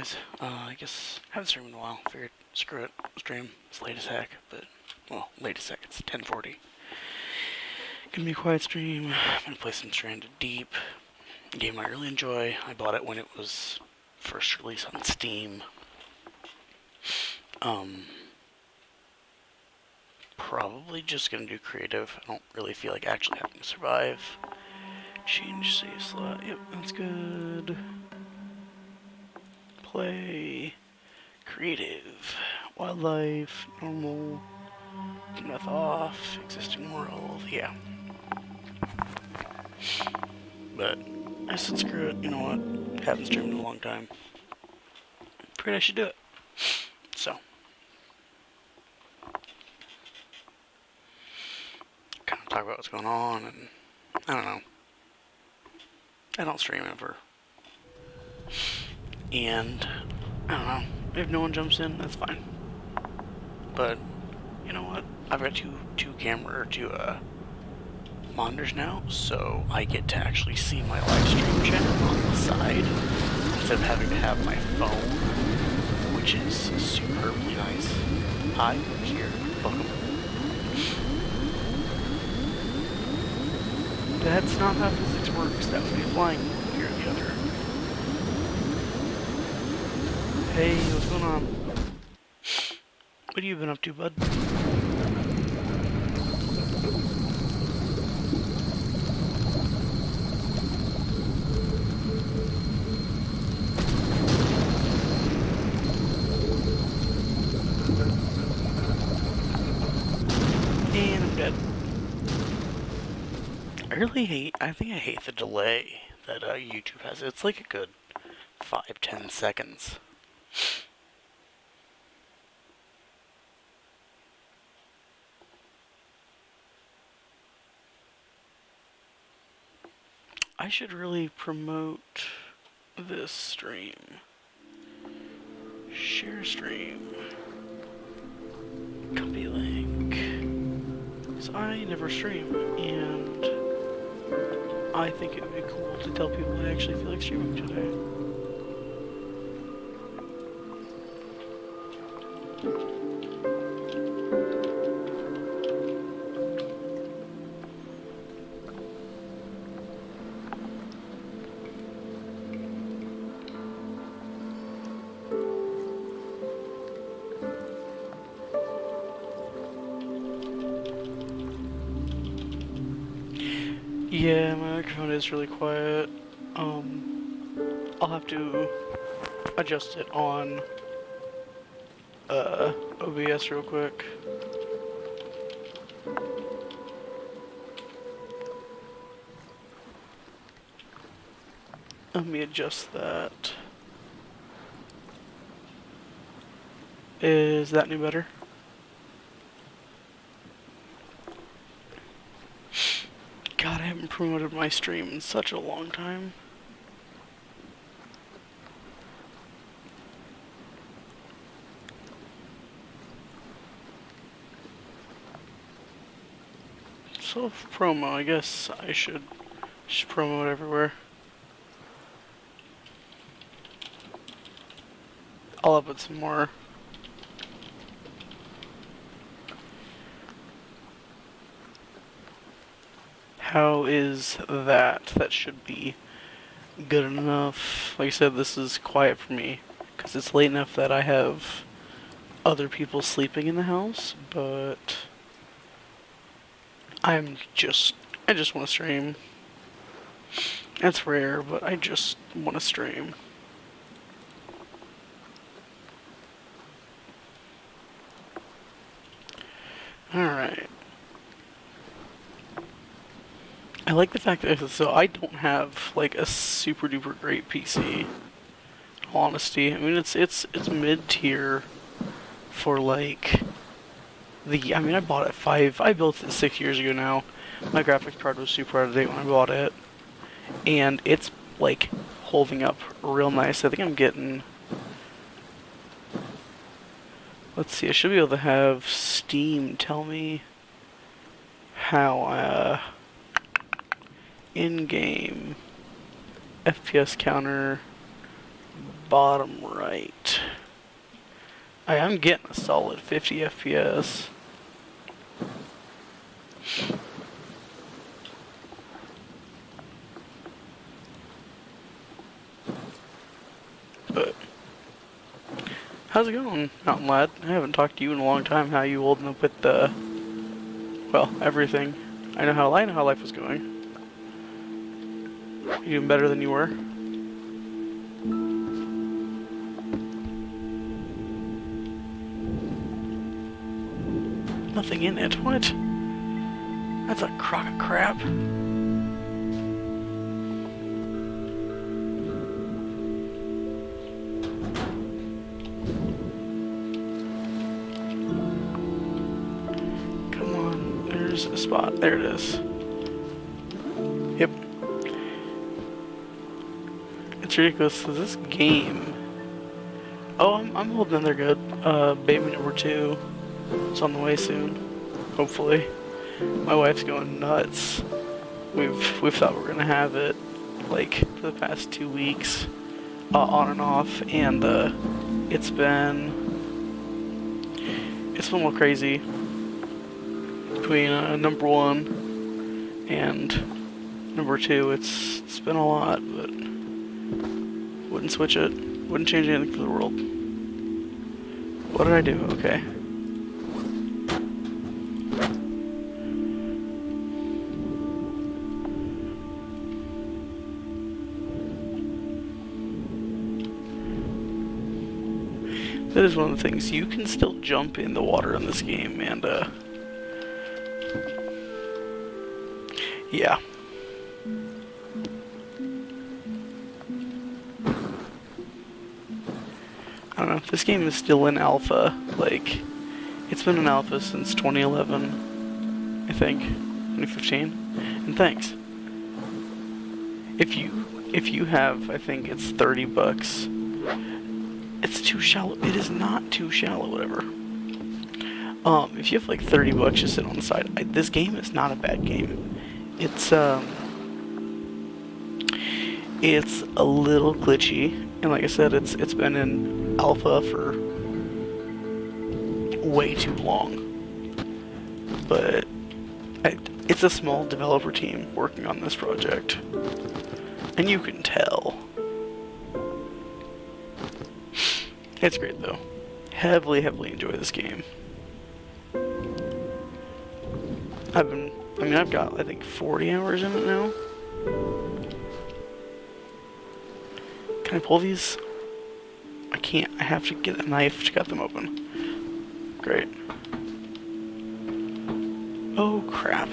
guys? I guess I haven't streamed in a while. Figured, screw it, stream. It's late as heck, but, well, late as heck, it's 10:40. Gonna be a quiet stream. I'm gonna play some Stranded Deep. A game I really enjoy. I bought it when it was first released on Steam. Probably just gonna do creative. I don't really feel like actually having to survive. Change save slot. Yep, that's good. Play. Creative. Wildlife. Normal. Death off. Existing world. Yeah. But I said screw it. You know what? Haven't streamed in a long time. Figured I should do it. So. Kind of talk about what's going on, and I don't know. I don't stream ever. And I don't know. If no one jumps in, that's fine. But you know what? I've got two monitors now, so I get to actually see my live stream chat on the side instead of having to have my phone, which is superbly nice. Hi, I'm here. Welcome. That's not how physics works. That would be flying one way or the other. Hey, what's going on? What have you been up to, bud? And I'm dead. I think I hate the delay that YouTube has. It's like a good 5-10 seconds. I should really promote this stream. Share stream. Copy link. So I never stream, and I think it would be cool to tell people I actually feel like streaming today. Yeah, my microphone is really quiet. I'll have to adjust it on OBS real quick. Let me adjust that. Is that any better? God, I haven't promoted my stream in such a long time. So promo, I guess I should promote everywhere. I'll upload some more. How is that? That should be good enough. Like I said, this is quiet for me because it's late enough that I have other people sleeping in the house, but I just want to stream. That's rare, but I just want to stream. Alright. I like the fact that, so I don't have like a super duper great PC. Honesty, I mean it's mid-tier for like I mean I bought it I built it 6 years ago now. My graphics card was super out of date when I bought it, and it's like holding up real nice. I think I'm getting, let's see, I should be able to have Steam tell me how in-game FPS counter bottom right. I am getting a solid 50 FPS. But how's it going, Mountain Lad? I haven't talked to you in a long time. How are you holding up with well, everything? I know how life was going. You doing better than you were? Nothing in it. What? That's a crock of crap. Come on, there's a spot. There it is. Yep. It's ridiculous. So this game. Oh, I'm holding in there good. Baby number 2 is on the way soon. Hopefully. My wife's going nuts. We've thought we're gonna have it like for the past 2 weeks, on and off, and it's been a little crazy between number 1 and number 2. It's been a lot, but wouldn't switch it. Wouldn't change anything for the world. What did I do? Okay. That is one of the things. You can still jump in the water in this game, and yeah. I don't know. This game is still in alpha. Like, it's been in alpha since 2011, I think, 2015. And thanks. If you have, I think it's $30. It's too shallow. It is not too shallow, whatever. If you have like $30 to sit on the side, this game is not a bad game. It's a little glitchy, and like I said, it's been in alpha for way too long. But it's a small developer team working on this project, and you can tell. It's great though. Heavily enjoy this game. I've got, I think, 40 hours in it now. Can I pull these? I can't. I have to get a knife to cut them open. Great. Oh, crap.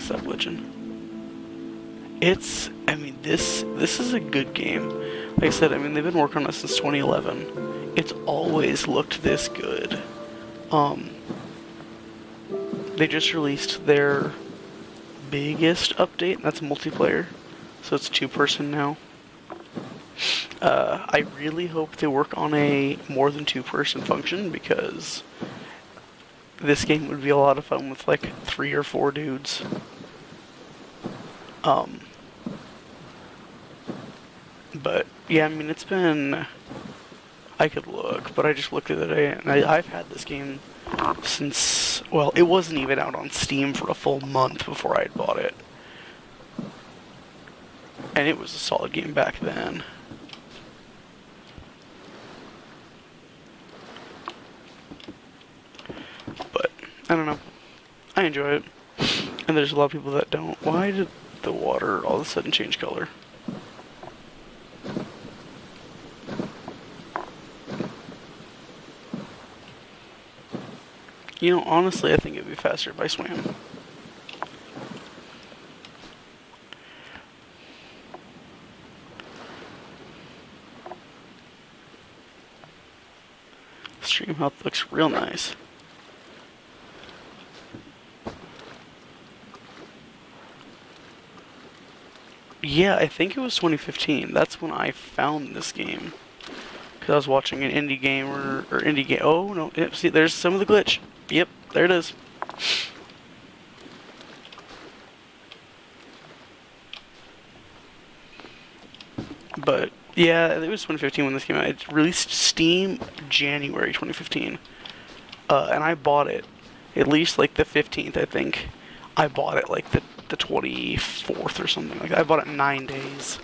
Stop glitching. This is a good game. Like I said, they've been working on this since 2011. It's always looked this good. They just released their biggest update, and that's multiplayer. So it's 2-person now. I really hope they work on a more than 2-person function, because this game would be a lot of fun with like 3 or 4 dudes. But yeah, it's been. I could look, but I just looked the other day, and I've had this game since. Well, it wasn't even out on Steam for a full month before I had bought it, and it was a solid game back then. But I don't know. I enjoy it, and there's a lot of people that don't. Why did the water all of a sudden change color? Honestly, I think it'd be faster if I swam. Stream health looks real nice. Yeah, I think it was 2015. That's when I found this game. Because I was watching an indie gamer, or indie game. Oh, no. Yep, see, there's some of the glitch. Yep, there it is. But, yeah, it was 2015 when this came out. It released Steam January 2015. And I bought it at least, like, the 15th, I think. I bought it, like, the 24th or something like that. I bought it in 9 days.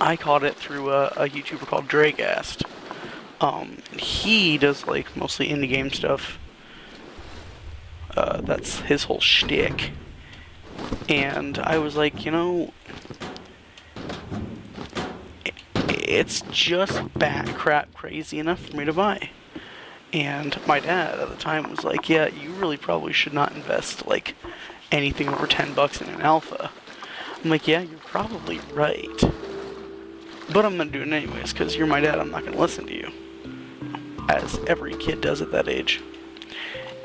I caught it through a YouTuber called Dragast. He does, like, mostly indie game stuff. That's his whole shtick. And I was like, you know, it's just bat crap crazy enough for me to buy. And my dad at the time was like, yeah, you really probably should not invest, like, anything over $10 in an alpha. I'm like, yeah, you're probably right. But I'm gonna do it anyways, because you're my dad, I'm not gonna listen to you. As every kid does at that age.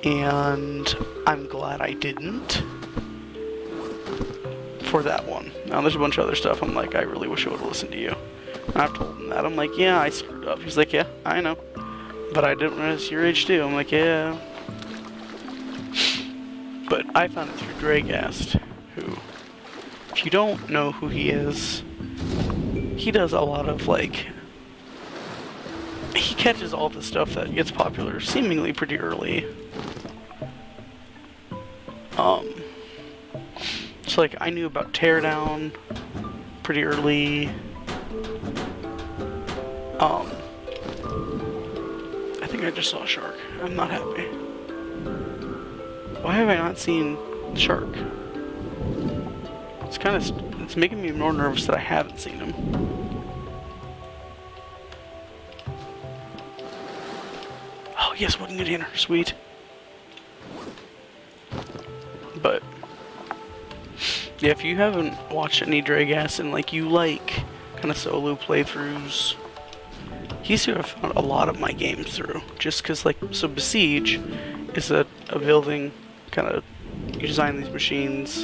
And I'm glad I didn't. For that one. Now there's a bunch of other stuff I'm like, I really wish I would've listened to you. And I've told him that. I'm like, yeah, I screwed up. He's like, yeah, I know. But I didn't realize your age too. I'm like, yeah. But I found it through Dragast, who, if you don't know who he is, he does a lot of, like, he catches all the stuff that gets popular seemingly pretty early. So, like, I knew about Teardown pretty early. I think I just saw a shark. I'm not happy. Why have I not seen the shark? It's kind of, it's making me more nervous that I haven't seen him. Oh yes, wooden container, sweet. But yeah, if you haven't watched any Dragast and like you like kind of solo playthroughs, he's who I found a lot of my games through. Just because, like, so Besiege is a building, kind of, you design these machines,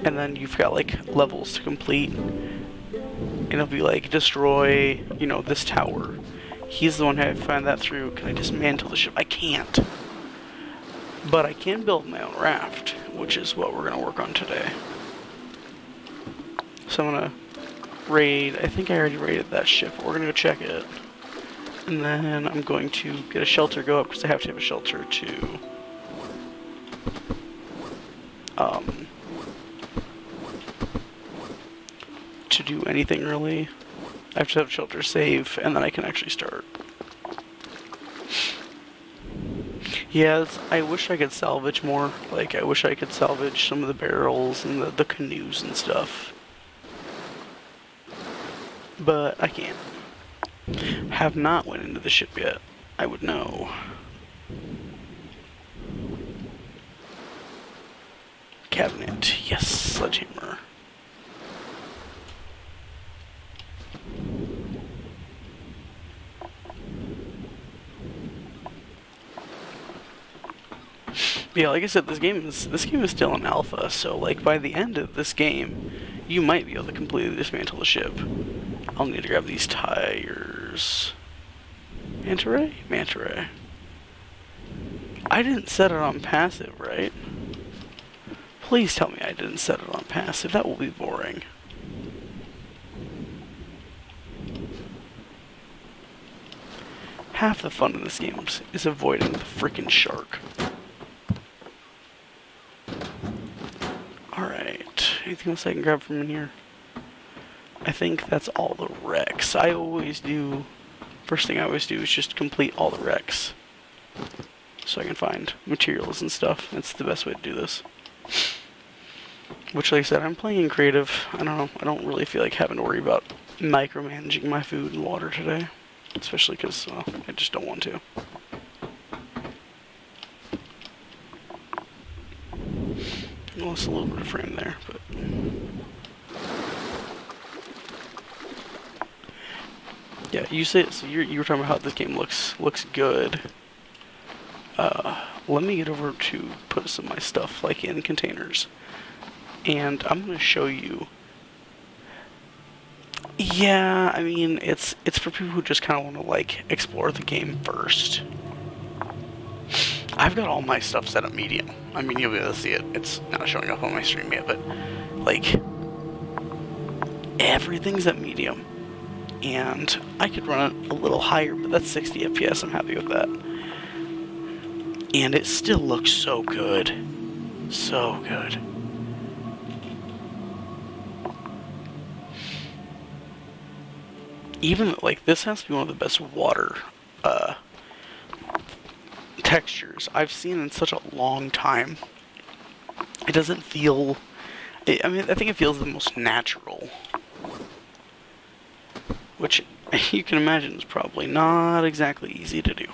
and then you've got, like, levels to complete. And it'll be like, destroy, you know, this tower. He's the one who I found that through. Can I dismantle the ship? I can't. But I can build my own raft, which is what we're going to work on today. So I'm going to raid, I think I already raided that ship, but we're going to go check it. And then I'm going to get a shelter go up, because I have to have a shelter to do anything really. I have to have a shelter save, and then I can actually start. Yes, I wish I could salvage more. Like, I wish I could salvage some of the barrels and the canoes and stuff. But I can't. Have not went into the ship yet. I would know. Cabinet. Yes, sledgehammer. Yeah, like I said, this game is still in alpha, so like by the end of this game, you might be able to completely dismantle the ship. I'll need to grab these tires. Manta ray? Manta ray. I didn't set it on passive, right? Please tell me I didn't set it on passive. That will be boring. Half the fun in this game is avoiding the freaking shark. Alright. Anything else I can grab from in here? I think that's all the wrecks. I always do... First thing I always do is just complete all the wrecks. So I can find materials and stuff. That's the best way to do this. Which, like I said, I'm playing in creative. I don't know. I don't really feel like having to worry about micromanaging my food and water today. Especially because, well, I just don't want to. I lost a little bit of frame there, but... Yeah, you say so. You were talking about how this game looks good. Let me get over to put some of my stuff like in containers, And I'm going to show you. Yeah, I mean, it's for people who just kind of want to, like, explore the game first. I've got all my stuff set up medium. I mean, you'll be able to see it. It's not showing up on my stream yet, but, like, everything's at medium. And I could run it a little higher, but that's 60 FPS. I'm happy with that. And it still looks so good. So good. Even, like, this has to be one of the best water textures I've seen in such a long time. It doesn't feel... I mean, I think it feels the most natural. Which, you can imagine, is probably not exactly easy to do.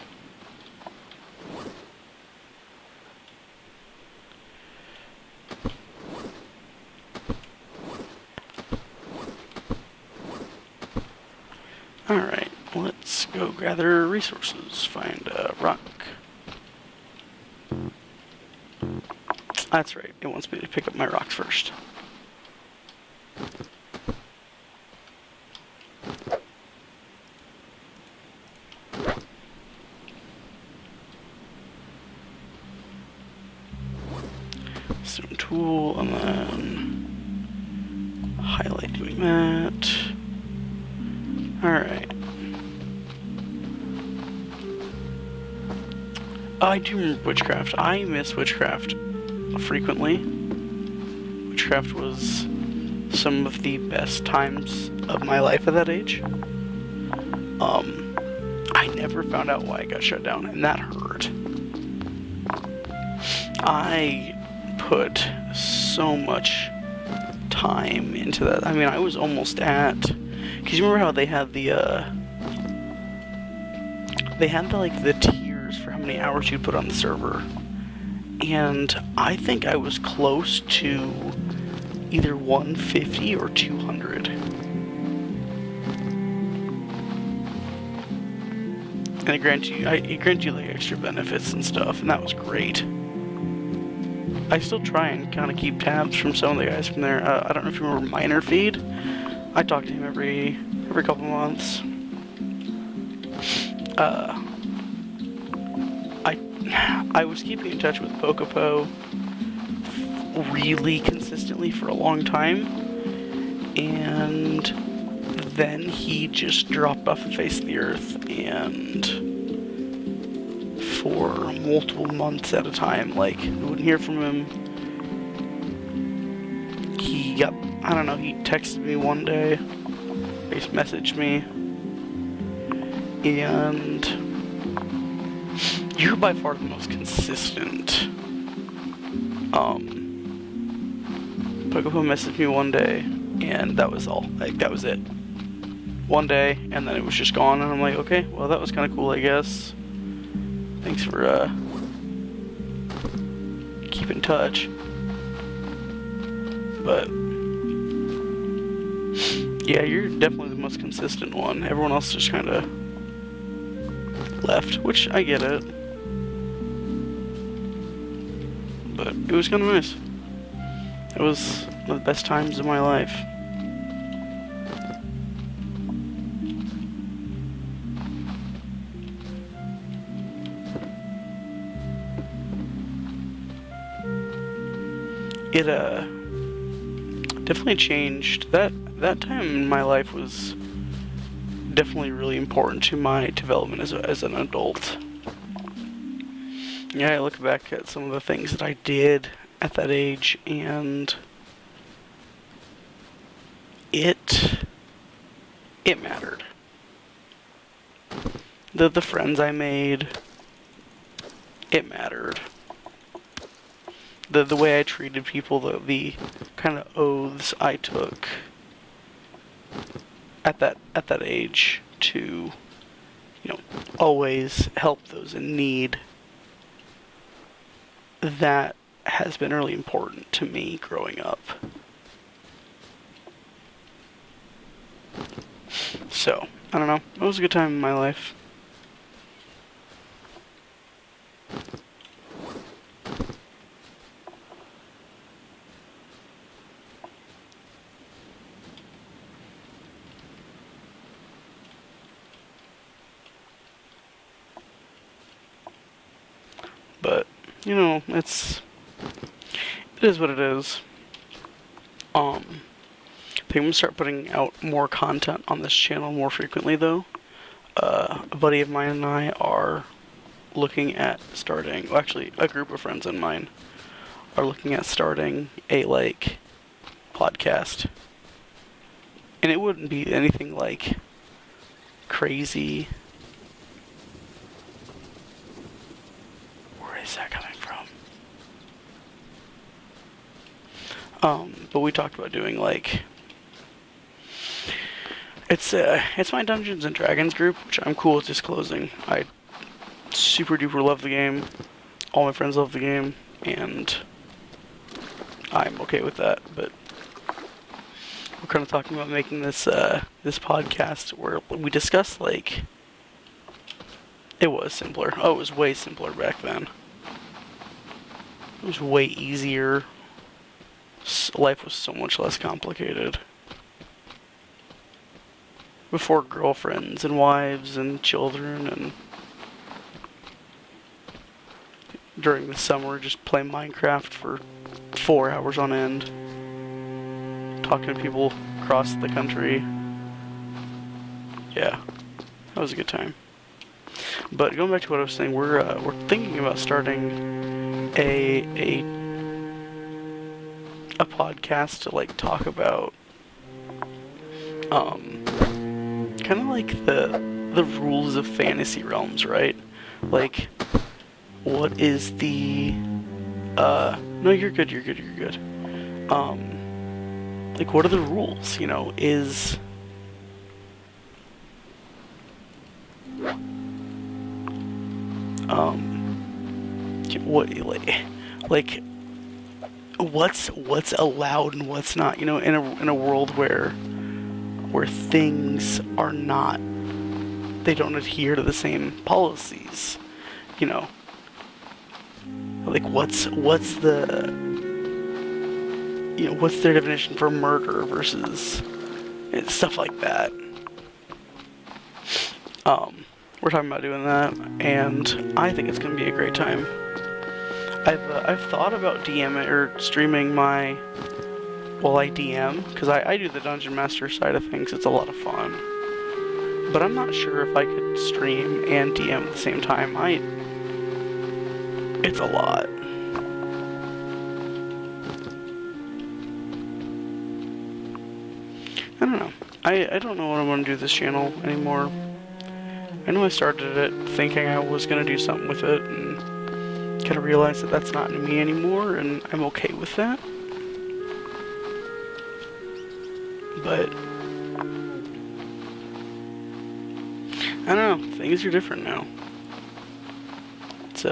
Alright, let's go gather resources. Find a rock. That's right, it wants me to pick up my rocks first. Stone tool, and then highlight doing that. Alright. I do remember Witchcraft. I miss Witchcraft frequently. Witchcraft was some of the best times of my life at that age. I never found out why it got shut down, and that hurt. I put so much time into that. I mean, I was almost at... Because you remember how they had the, like, the tiers for how many hours you'd put on the server. And I think I was close to either 150 or 200. And it grants you like extra benefits and stuff, and that was great. I still try and kind of keep tabs from some of the guys from there. I don't know if you remember Miner Feed. I talk to him every couple months. I was keeping in touch with Pocopo really consistently for a long time, and then he just dropped off the face of the earth, and for multiple months at a time, like, I wouldn't hear from him. He got, I don't know, he texted me one day, he just messaged me, and you're by far the most consistent. Pocopo messaged me one day, and that was all. Like, that was it. One day, and then it was just gone, and I'm like, okay, well, that was kind of cool, I guess. Thanks for, keep in touch. But, yeah, you're definitely the most consistent one. Everyone else just kind of left, which I get it. But it was kind of nice. It was one of the best times of my life. It definitely changed. That time in my life was definitely really important to my development as an adult. Yeah, I look back at some of the things that I did at that age, and it mattered. The friends I made, it mattered. The way I treated people, the kind of oaths I took at that age to, always help those in need, that has been really important to me growing up. So, I don't know. It was a good time in my life. you know, it is what it is. I think I'm gonna start putting out more content on this channel more frequently, though. A buddy of mine and I are looking at starting, well, actually, a group of friends of mine are looking at starting a, like, podcast. And it wouldn't be anything, like, crazy. Where is that coming from? But we talked about doing, like, it's my Dungeons and Dragons group, which I'm cool with disclosing. I super duper love the game. All my friends love the game, and I'm okay with that. But we're kind of talking about making this this podcast where we discuss, like, it was simpler. Oh, it was way simpler back then. It was way easier. Life was so much less complicated. Before girlfriends and wives and children, and during the summer just play Minecraft for 4 hours on end, talking to people across the country. Yeah, that was a good time. But going back to what I was saying, we're thinking about starting a podcast to, like, talk about kind of like the rules of fantasy realms, right? Like, what is the no, you're good. Like, what are the rules, you know? Is what, like what's allowed and what's not, you know, in a world where things are not, they don't adhere to the same policies, you know. Like, what's the, you know, what's their definition for murder versus stuff like that. We're talking about doing that, and I think it's gonna be a great time. I've thought about DMing or streaming my, well, I DM, because I do the Dungeon Master side of things. It's a lot of fun. But I'm not sure if I could stream and DM at the same time. It's a lot. I don't know. I don't know what I'm going to do with this channel anymore. I know I started it thinking I was going to do something with it, and kind of realized that that's not in me anymore, and I'm okay with that. But I don't know, things are different now. It's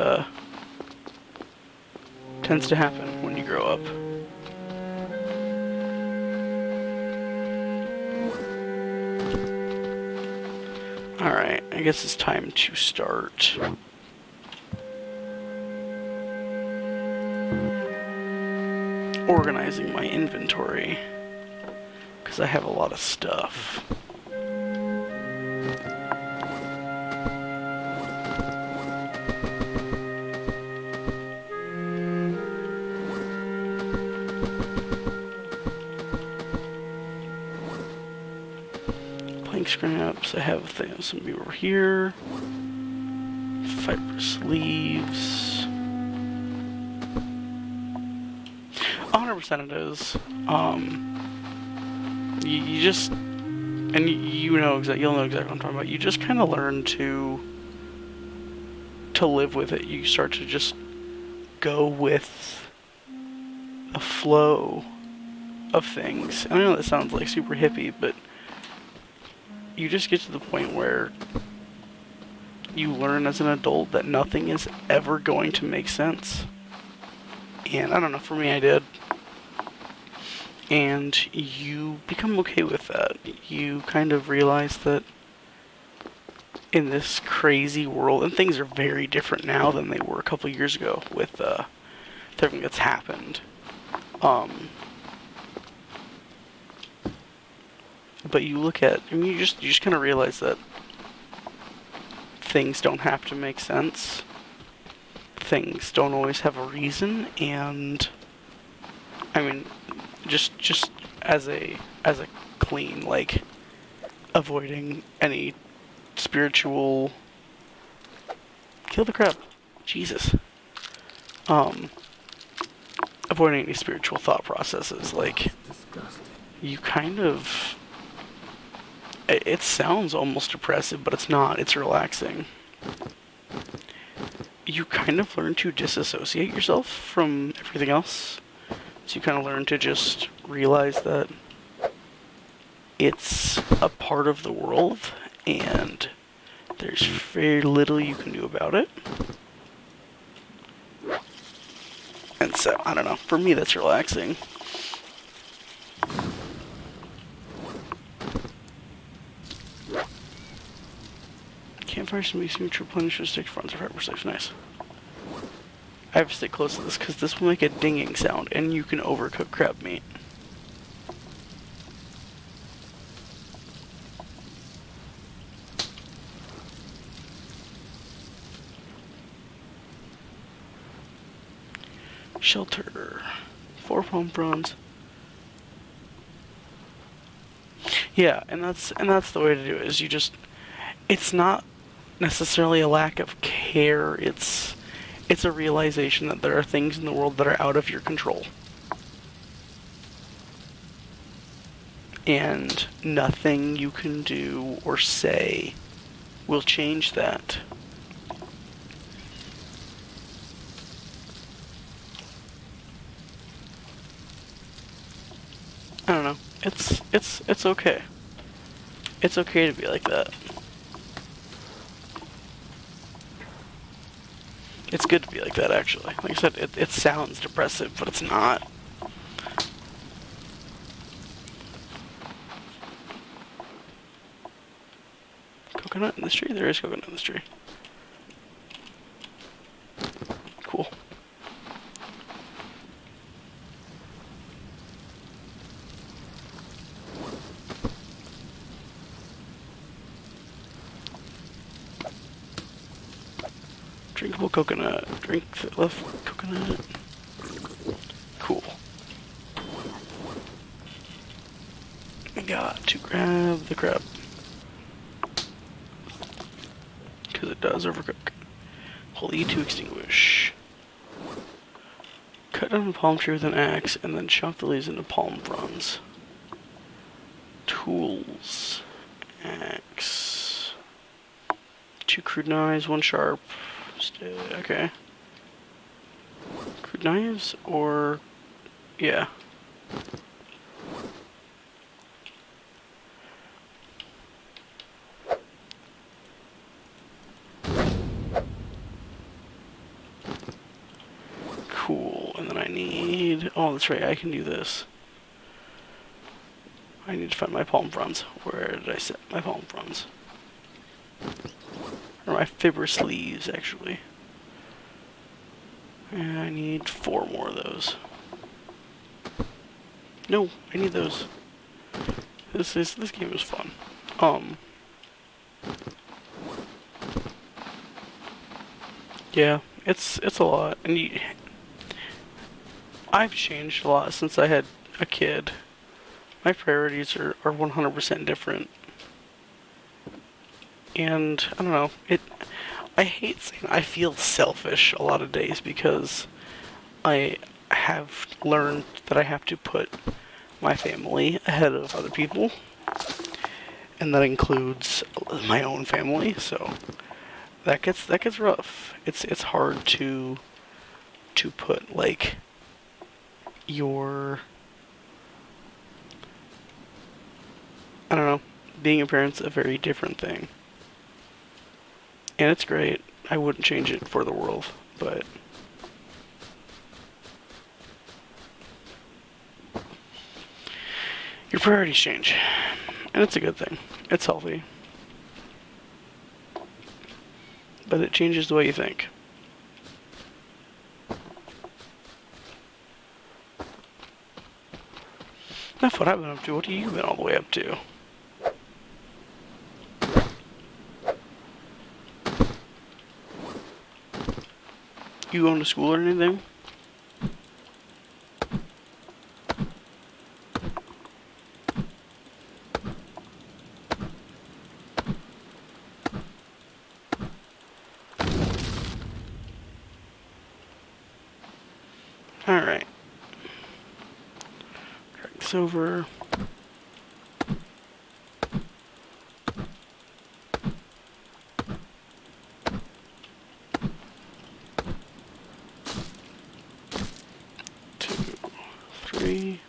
tends to happen when you grow up. Alright, I guess it's time to start organizing my inventory, because I have a lot of stuff. Plank scraps, I have things, some over here. Fibrous leaves. 100% it is. You just, and you'll know exactly what I'm talking about. You just kind of learn to live with it. You start to just go with the flow of things. I know that sounds like super hippie, but you just get to the point where you learn as an adult that nothing is ever going to make sense. And I don't know, for me, I did. And you become okay with that. You kind of realize that in this crazy world, and things are very different now than they were a couple years ago with everything that's happened. But you look at, I mean, you just kind of realize that things don't have to make sense. things don't always have a reason, and I mean, just as a clean, like, avoiding any spiritual. Kill the crab. Jesus. Um, Avoiding any spiritual thought processes, like, you kind of. It sounds almost depressive, but it's not. It's relaxing. You kind of learn to disassociate yourself from everything else. So you kind of learn to just realize that it's a part of the world and there's very little you can do about it. And so, I don't know. For me, that's relaxing. Campfires can be seen to replenish your stick fronts or fiber sticks. Nice. I have to stay close to this because this will make a dinging sound and you can overcook crab meat. Shelter. 4 palm fronds. Yeah, and that's the way to do it. Is you just, it's not necessarily a lack of care. It's a realization that there are things in the world that are out of your control. And nothing you can do or say will change that. I don't know. It's okay. It's okay to be like that. It's good to be like that, actually. Like I said, it sounds depressive, but it's not. Coconut in this tree? There is coconut in this tree. Cool. Drinkable coconut. Drink the left coconut. Cool. I got to grab the crab. Because it does overcook. Hold E to extinguish. Cut down a palm tree with an axe and then chop the leaves into palm fronds. Tools. Axe. 2 crude knives, 1 sharp. Okay. Crude knives or... yeah. Cool. And then I need... oh, that's right. I can do this. I need to find my palm fronds. Where did I set my palm fronds? Or my fibrous leaves, actually. And I need 4 more of those. No, I need those. This game is fun. Yeah, it's a lot, and I've changed a lot since I had a kid. My priorities are 100% different. And I don't know, I hate saying I feel selfish a lot of days because I have learned that I have to put my family ahead of other people, and that includes my own family. So that gets rough. It's hard to put like your, I don't know, being a parent's a very different thing. And it's great. I wouldn't change it for the world, but your priorities change. And it's a good thing. It's healthy. But it changes the way you think. Enough what I've been up to. What have you been all the way up to? You going to school or anything? Alright. Drag this over. Two, three.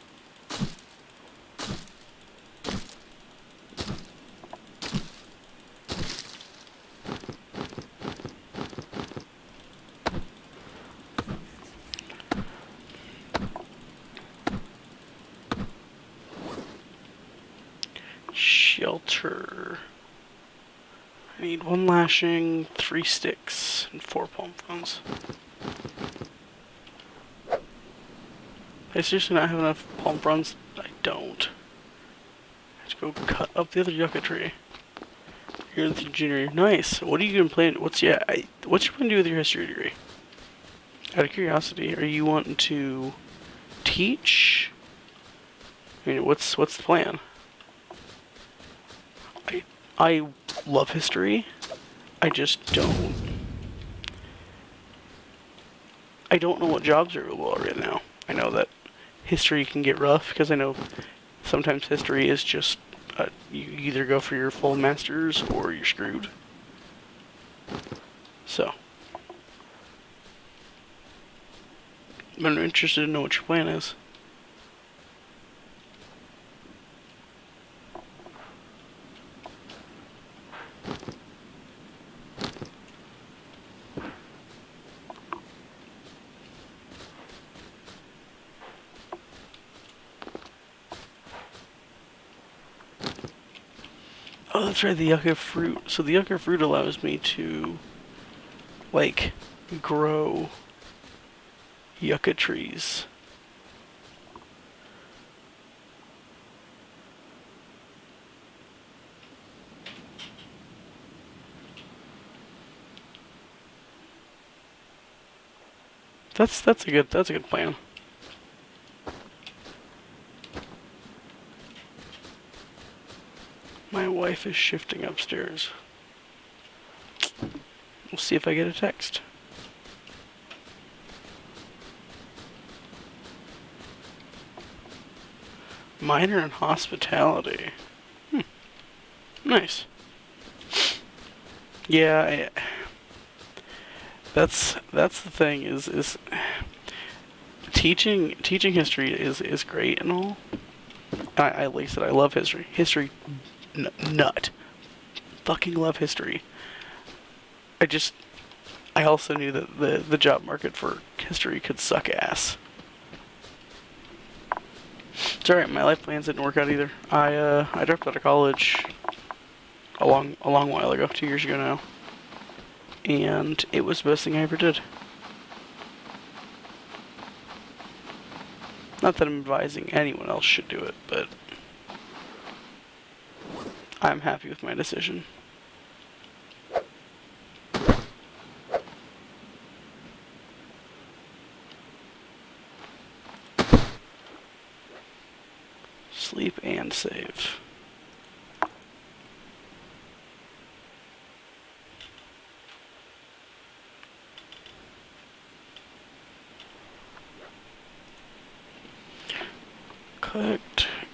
Shelter. I need 1 lashing, 3 sticks, and 4 palm fronds. I seriously not have enough palm fronds? I don't. I have to go cut up the other yucca tree. You're in the junior year. Nice. What are you gonna plan? What's your plan to do with your history degree? Out of curiosity, are you wanting to teach? I mean, what's the plan? I love history. I just don't. I don't know what jobs are available right now. I know that history can get rough because I know sometimes history is just you either go for your full masters or you're screwed. So, I'm interested to know what your plan is. Oh, that's right, the yucca fruit. So the yucca fruit allows me to, like, grow yucca trees. That's a good plan. My wife is shifting upstairs. We'll see if I get a text. Minor in hospitality. Nice. Yeah, that's the thing is teaching history is great and all. I like I said, I love history. History nut. Fucking love history. I also knew that the job market for history could suck ass. It's alright, my life plans didn't work out either. I dropped out of college a long while ago, 2 years ago now. And it was the best thing I ever did. Not that I'm advising anyone else should do it, but I'm happy with my decision. Sleep and save.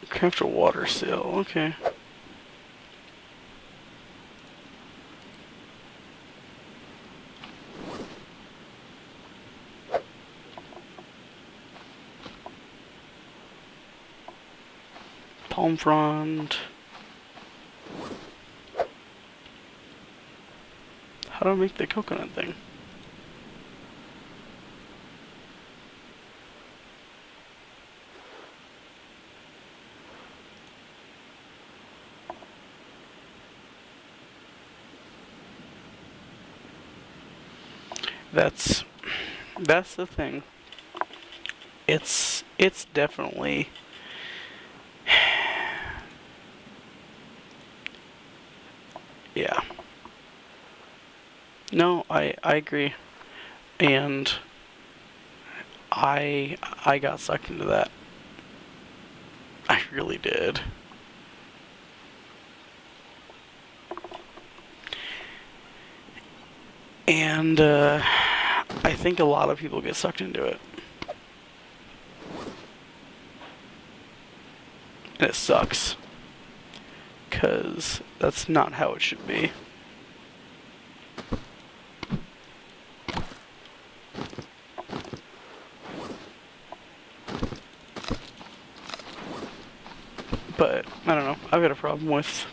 Craft a water sail, okay. Palm frond. How do I make the coconut thing? That's the thing. It's definitely yeah. No, I agree. And I got sucked into that. I really did. And I think a lot of people get sucked into it. And it sucks. Because that's not how it should be. But, I don't know. I've got a problem with...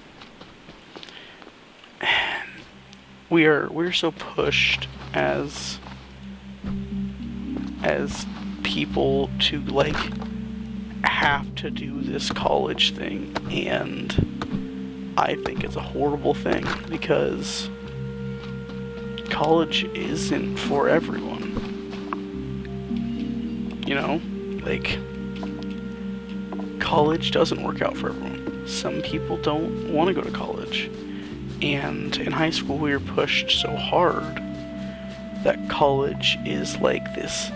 We're so pushed as people to, like, have to do this college thing, and I think it's a horrible thing, because college isn't for everyone. You know? Like, college doesn't work out for everyone. Some people don't want to go to college. And in high school, we were pushed so hard that college is like this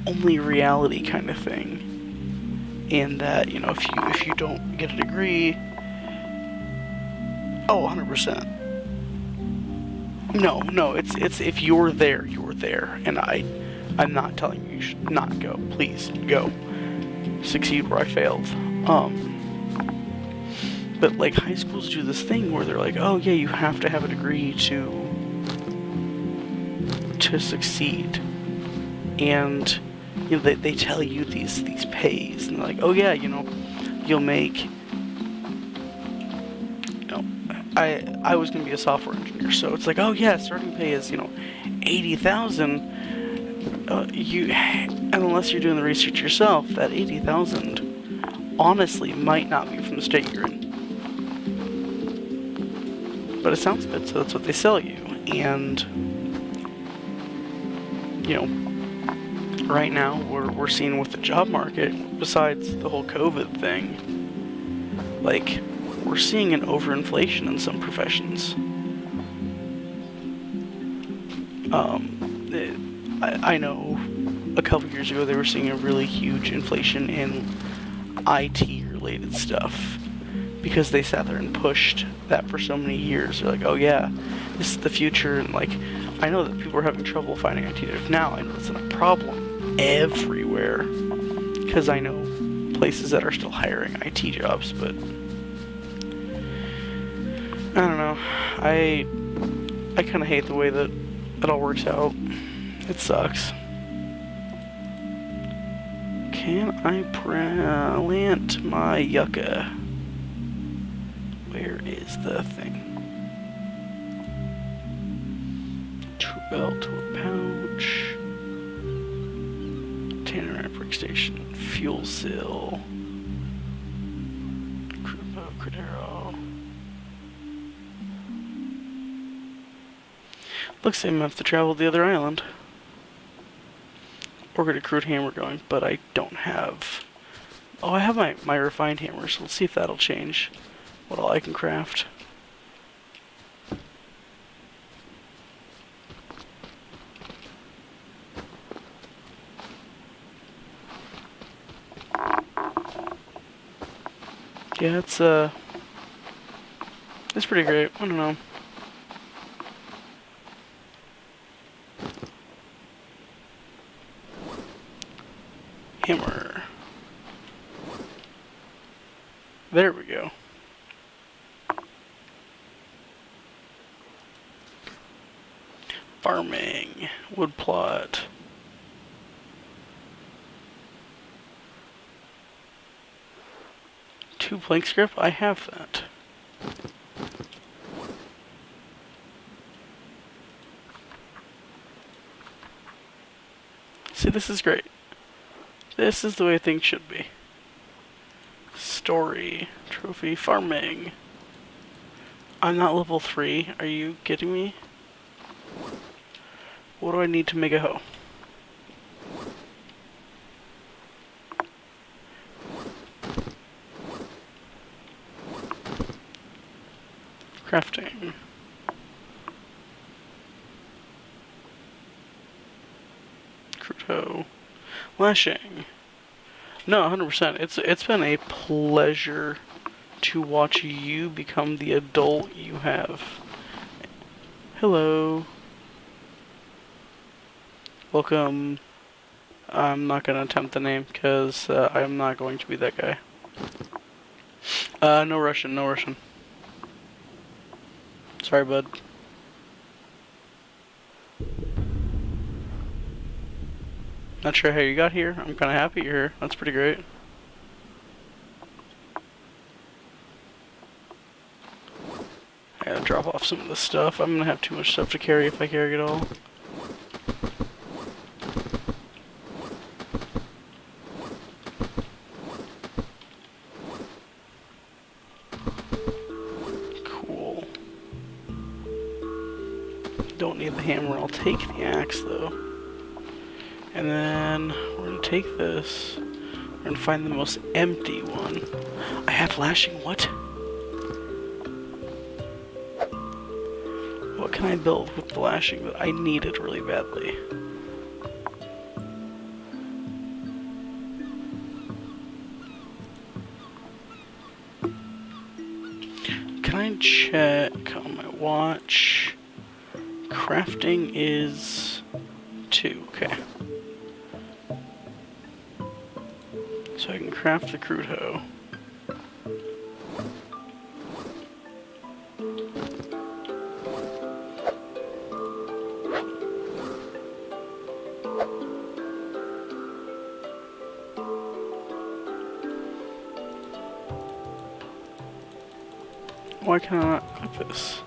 only reality kind of thing. And that, you know, if you don't get a degree, 100%. No, it's if you're there, you're there. And I'm not telling you should not go. Please go. Succeed where I failed. But, like, high schools do this thing where they're like, oh, yeah, you have to have a degree to succeed. And, you know, they tell you these pays. And they're like, oh, yeah, you know, you'll make... You know, I was going to be a software engineer, so it's like, oh, yeah, starting pay is, you know, $80,000. And unless you're doing the research yourself, that $80,000 honestly might not be from the state you're in. But it sounds good, so that's what they sell you. And, you know, right now we're seeing with the job market, besides the whole COVID thing, like, we're seeing an overinflation in some professions. I know a couple years ago they were seeing a really huge inflation in IT-related stuff. Because they sat there and pushed that for so many years. They're like, oh yeah, this is the future. And, like, I know that people are having trouble finding IT devs now. I know it's a problem everywhere. Because I know places that are still hiring IT jobs, but... I don't know. I kind of hate the way that it all works out. It sucks. Can I plant my yucca? Where is the thing? True belt to a pouch. Tannerite brick station. Fuel cell. Cordero. Looks like I'm gonna have to travel to the other island. Or get a crude hammer going, but I don't have... Oh, I have my refined hammer, so let's see if that'll change what all I can craft. Yeah, it's pretty great. I don't know. Hammer. There we go. Farming. Wood plot. Two plank script? I have that. See, this is great. This is the way things should be. Story. Trophy. Farming. I'm not level 3. Are you kidding me? What do I need to make a hoe? Crafting. Crudo. Lashing. No, 100%. It's been a pleasure to watch you become the adult you have. Hello. Welcome. I'm not gonna attempt the name because I'm not going to be that guy. No Russian, no Russian. Sorry, bud. Not sure how you got here. I'm kind of happy you're here. That's pretty great. I gotta drop off some of this stuff. I'm gonna have too much stuff to carry if I carry it all. Cool. Don't need the hammer. I'll take the axe though. And then we're gonna take this. We're gonna find the most empty one. I have lashing. What? What can I build with the lashing that I needed really badly? Can I check on my watch? Crafting is 2. Okay. So I can craft the crude hoe. Why can I not click this?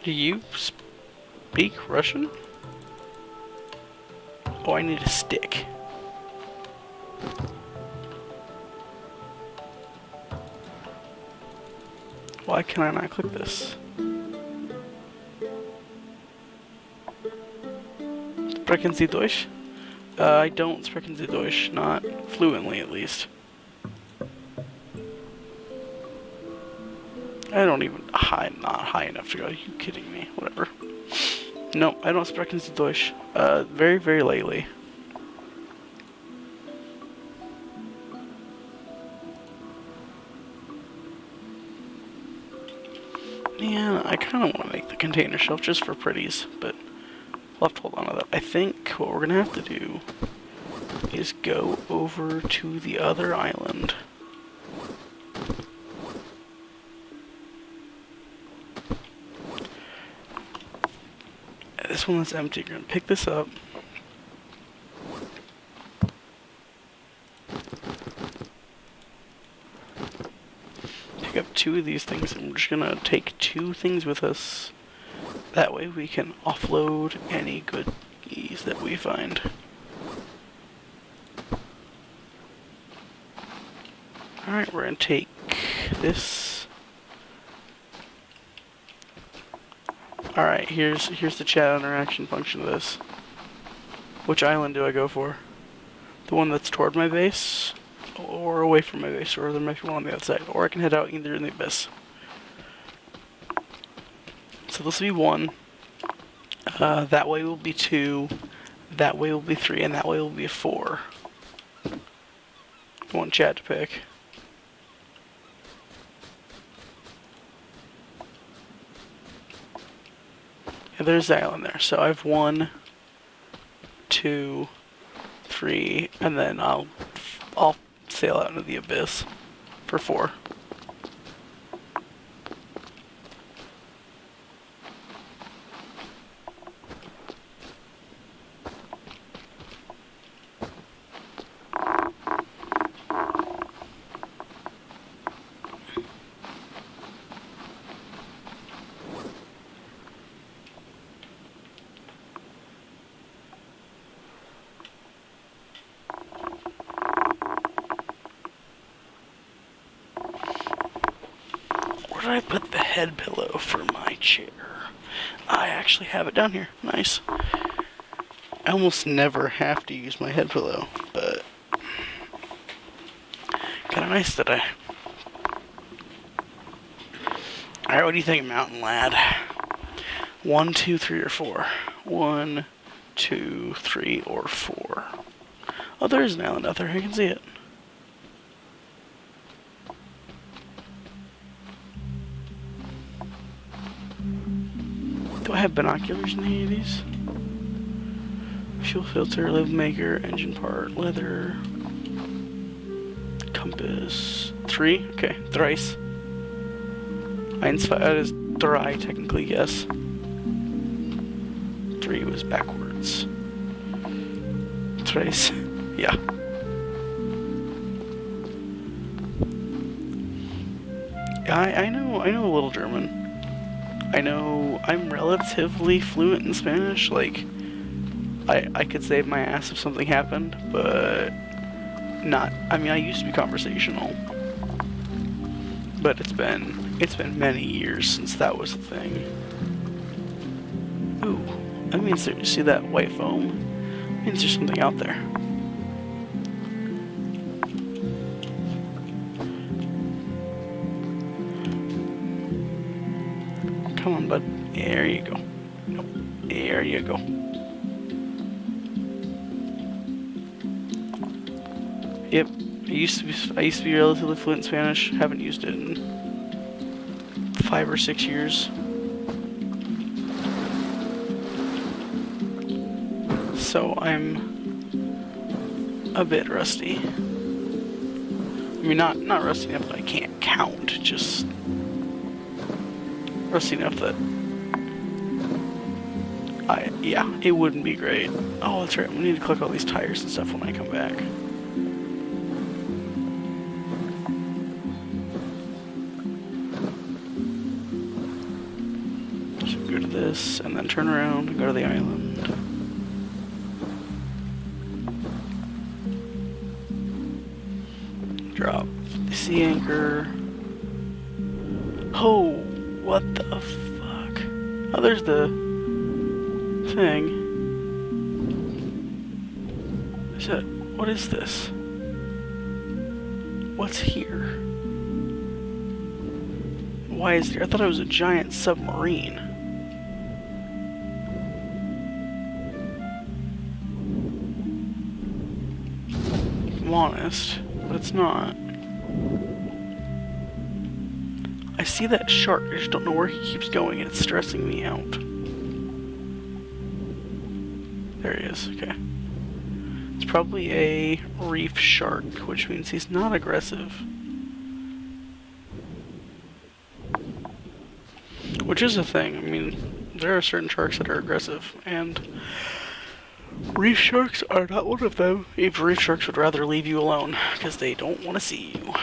Do you speak Russian? Oh, I need a stick. Why can I not click this? Sprechen Sie Deutsch? I don't sprechen Sie Deutsch, not fluently at least. I don't even, not high enough to go, are you kidding me? Whatever. No, I don't sprechen Sie Deutsch. Very, very lately. Yeah, I kind of want to make the container shelf just for pretties, but we'll have to hold on to that. I think what we're going to have to do is go over to the other island. This one is empty. We're going to pick this up. Pick up 2 of these things, and we're just going to take 2 things with us. That way we can offload any goodies that we find. Alright, we're going to take this. Alright, here's the chat interaction function of this. Which island do I go for? The one that's toward my base? Or away from my base? Or there might be one on the outside. Or I can head out either in the abyss. So this will be 1. That way will be 2. That way will be 3. And that way will be a 4. I want Chad to pick. Yeah, there's the island there. So I have 1, 2, 3, and then I'll sail out into the abyss for 4. Where did I put the head pillow for my chair? I actually have it down here. Nice. I almost never have to use my head pillow, but kind of nice today. Alright, what do you think, Mountain Lad? 1, 2, 3, or 4? 1, 2, 3, or 4. Oh, there is an island out there. I can see it. Do I have binoculars in any of these? Fuel filter, live maker, engine part, leather, compass. 3? Okay, thrice. That is dry, technically, yes. 3 was backwards. Thrice. Yeah. I know a little German. I know I'm relatively fluent in Spanish. Like, I could save my ass if something happened, but not. I mean, I used to be conversational, but it's been many years since that was a thing. Ooh, I mean, see that white foam? It means there's something out there. Come on, bud. There you go. Nope. There you go. Yep. I used to be relatively fluent in Spanish. Haven't used it in 5 or 6 years. So I'm a bit rusty. I mean, not rusty enough that I can't count, just rusty enough that yeah, it wouldn't be great. Oh, that's right, we need to collect all these tires and stuff when I come back. So go to this, and then turn around and go to the island. Drop the sea anchor. Oh, what the fuck? Oh, there's the thing. Is that, what is this? What's here? Why is there? I thought it was a giant submarine. If I'm honest, but it's not. I see that shark, I just don't know where he keeps going, and it's stressing me out. There he is, okay. It's probably a reef shark, which means he's not aggressive. Which is a thing. I mean, there are certain sharks that are aggressive, and reef sharks are not one of them. Even reef sharks would rather leave you alone, because they don't want to see you.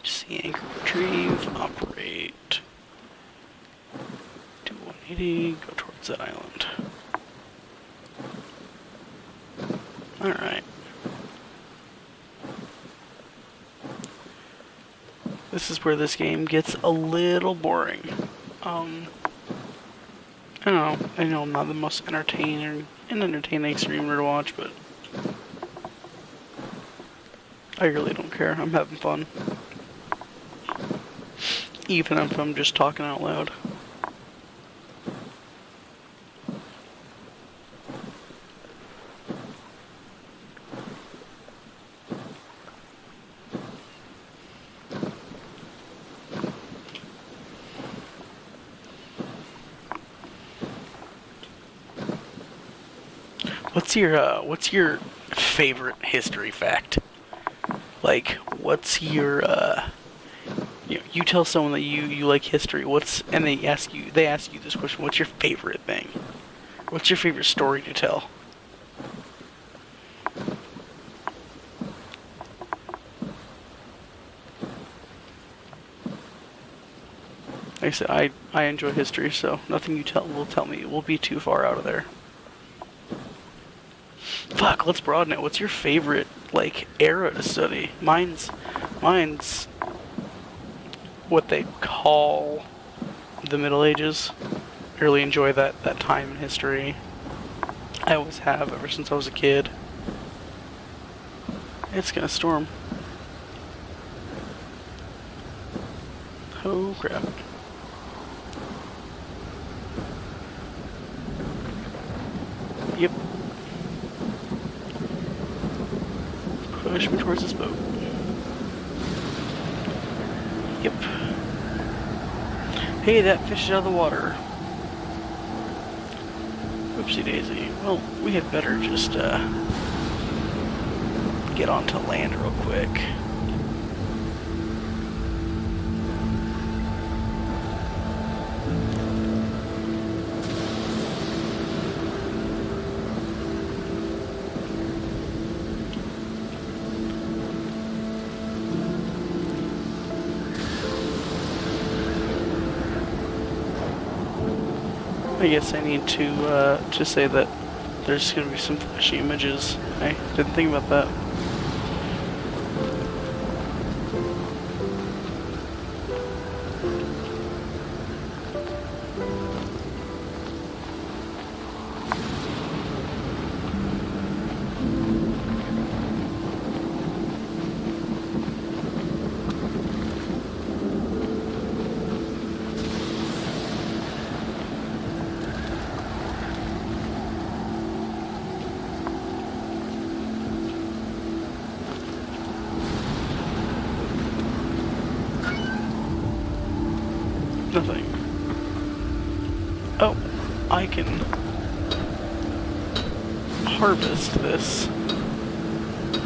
Sea anchor, retrieve, operate. Do 180, go towards that island. Alright. This is where this game gets a little boring. I don't know. I know I'm not the most entertaining streamer to watch, but I really don't care. I'm having fun. Even if I'm just talking out loud. What's your favorite history fact? Like, what's your you tell someone that you like history, and they ask you this question, what's your favorite thing? What's your favorite story to tell? Like I said, I enjoy history, so nothing you will tell me will be too far out of there. Fuck, let's broaden it. What's your favorite, like, era to study? Mine's what they call the Middle Ages. I really enjoy that time in history. I always have, ever since I was a kid. It's gonna storm. Oh crap. Yep. Push me towards this boat. Yep. Hey, that fish is out of the water. Oopsie daisy. Well, we had better just get onto land real quick. I guess I need to say that there's going to be some flashy images. I didn't think about that. Nothing. Oh, I can harvest this.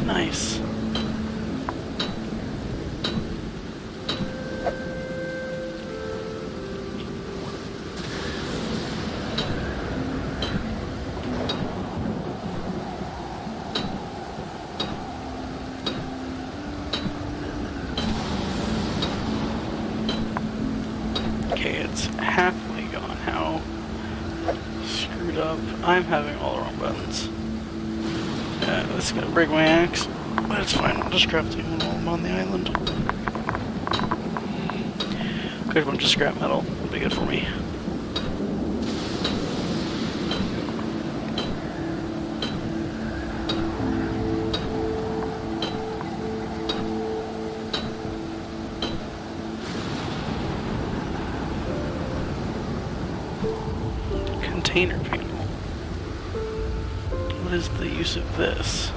Nice. Okay, it's halfway gone. How screwed up. I'm having all the wrong buttons. Yeah, this is gonna break my axe, but it's fine. I'll just crafting one while I'm on the island. Good bunch of scrap metal. It'll be good for me. Container panel. What is the use of this?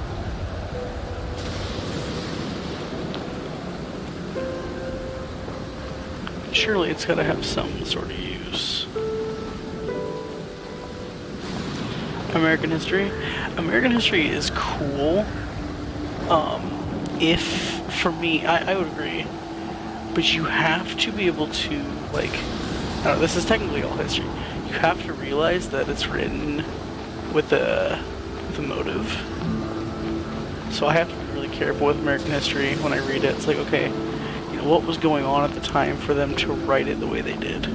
Surely it's gotta have some sort of use. American history? American history is cool. If, for me, I would agree. But you have to be able to, like, I don't know, this is technically all history. You have to realize that it's written with a motive. So I have to be really careful with American history when I read it. It's like, okay, you know, what was going on at the time for them to write it the way they did?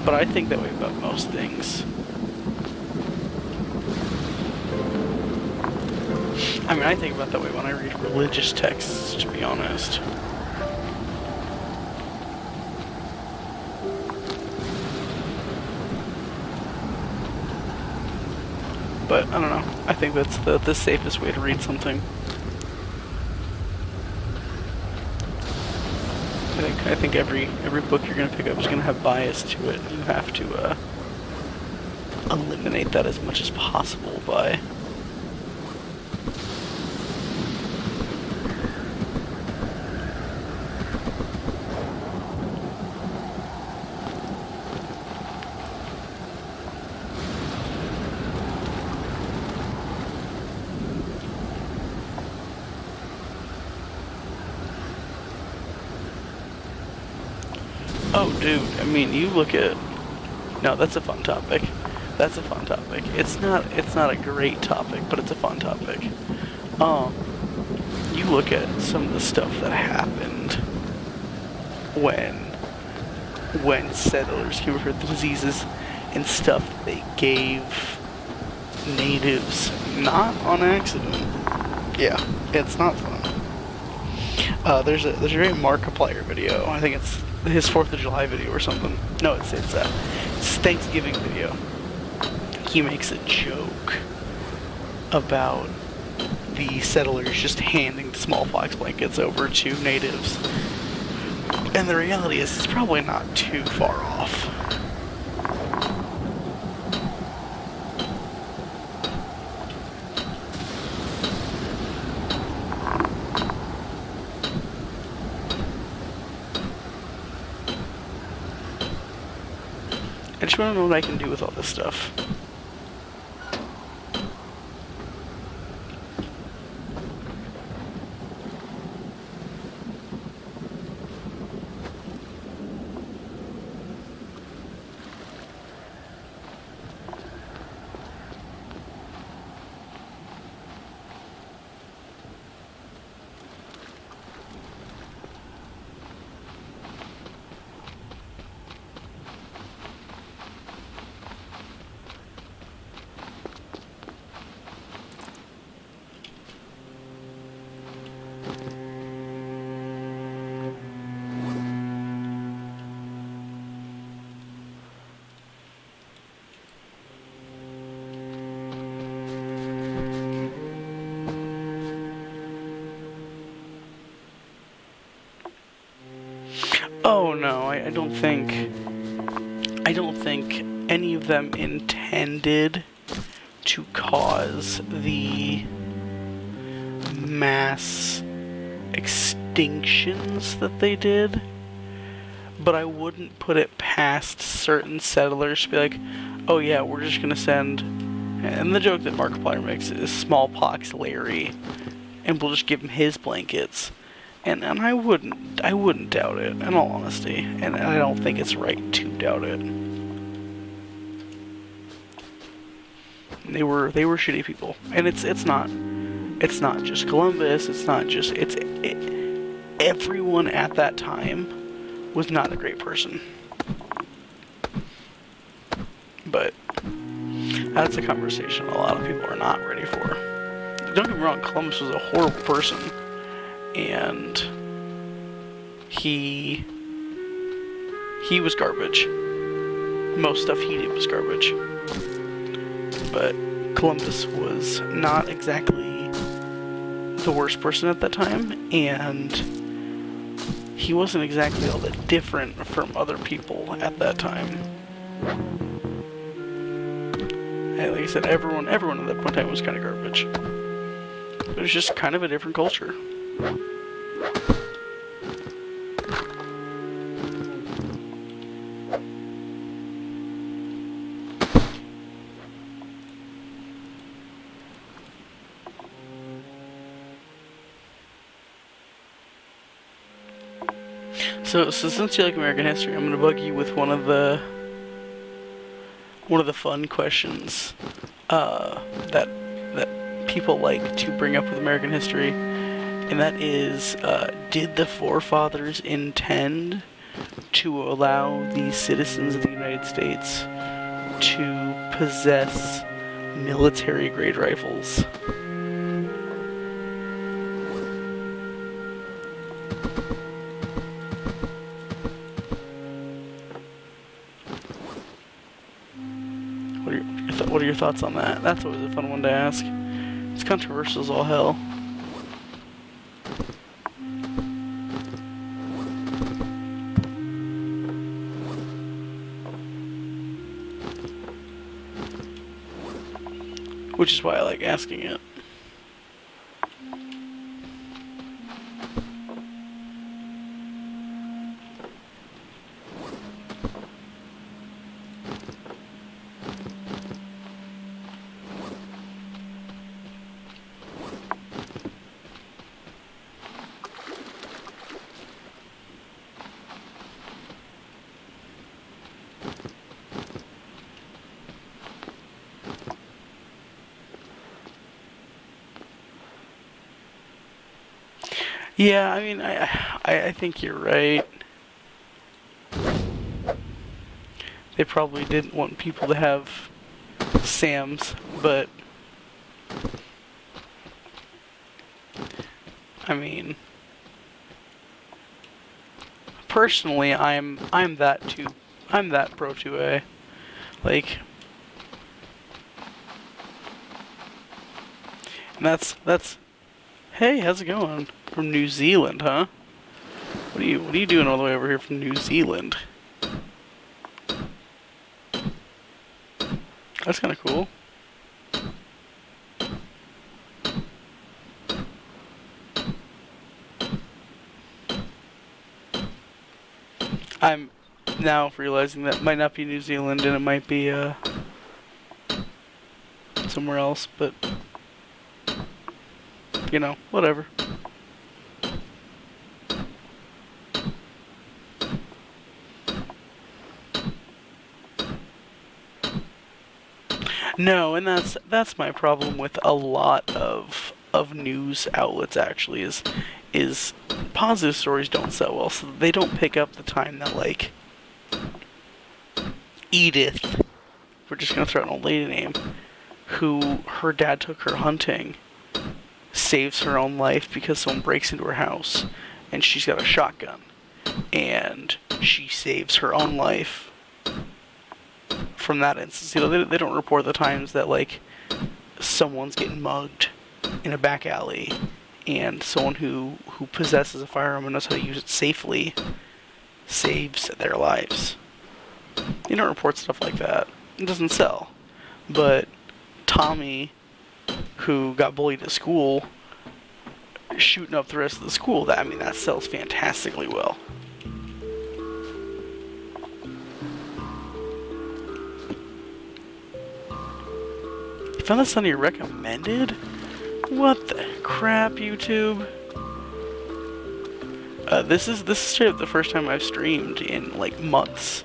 But I think that way about most things. I mean, I think about that way when I read religious texts, to be honest. But, I don't know. I think that's the safest way to read something. I think every book you're going to pick up is going to have bias to it. You have to eliminate that as much as possible by... Oh, dude, I mean, you look at... No, that's a fun topic. That's a fun topic. It's not a great topic, but it's a fun topic. You look at some of the stuff that happened when settlers came over the diseases and stuff they gave natives, not on accident. Yeah, it's not fun. There's a great Markiplier video. I think it's his 4th of July video or something. No, it's Thanksgiving video. He makes a joke about the settlers just handing smallpox blankets over to natives. And the reality is, it's probably not too far off. I just want to know what I can do with all this stuff. Oh no, I don't think any of them intended to cause the mass extinctions that they did. But I wouldn't put it past certain settlers to be like, oh yeah, we're just gonna send, and the joke that Markiplier makes is Smallpox Larry, and we'll just give him his blankets. And I wouldn't doubt it, in all honesty. And I don't think it's right to doubt it. They were shitty people. And it's not just Columbus, everyone at that time was not a great person. But that's a conversation a lot of people are not ready for. Don't get me wrong, Columbus was a horrible person. And he was garbage. Most stuff he did was garbage. But Columbus was not exactly the worst person at that time, and he wasn't exactly all that different from other people at that time. And like I said, everyone at that point in time was kind of garbage. It was just kind of a different culture. So since you like American history, I'm gonna bug you with one of the fun questions that people like to bring up with American history. And that is, did the forefathers intend to allow the citizens of the United States to possess military-grade rifles? What are your thoughts on that? That's always a fun one to ask. It's controversial as all hell. Which is why I like asking it. Yeah, I mean, I think you're right. They probably didn't want people to have SAMs, but I mean, personally, I'm that pro 2A. Like, and that's. Hey, how's it going? From New Zealand, huh? What are you doing all the way over here from New Zealand? That's kind of cool. I'm now realizing that might not be New Zealand and it might be somewhere else, but you know, whatever. No, and that's my problem with a lot of news outlets actually is positive stories don't sell well, so they don't pick up the time that like Edith, we're just gonna throw an old lady name, who her dad took her hunting, saves her own life because someone breaks into her house, and she's got a shotgun, and she saves her own life from that instance. You know, they don't report the times that like someone's getting mugged in a back alley, and someone who possesses a firearm and knows how to use it safely saves their lives. You don't report stuff like that. It doesn't sell. But Tommy, who got bullied at school, shooting up the rest of the school, that sells fantastically well. You found this on your recommended? What the crap, YouTube? This is straight up the first time I've streamed in like months.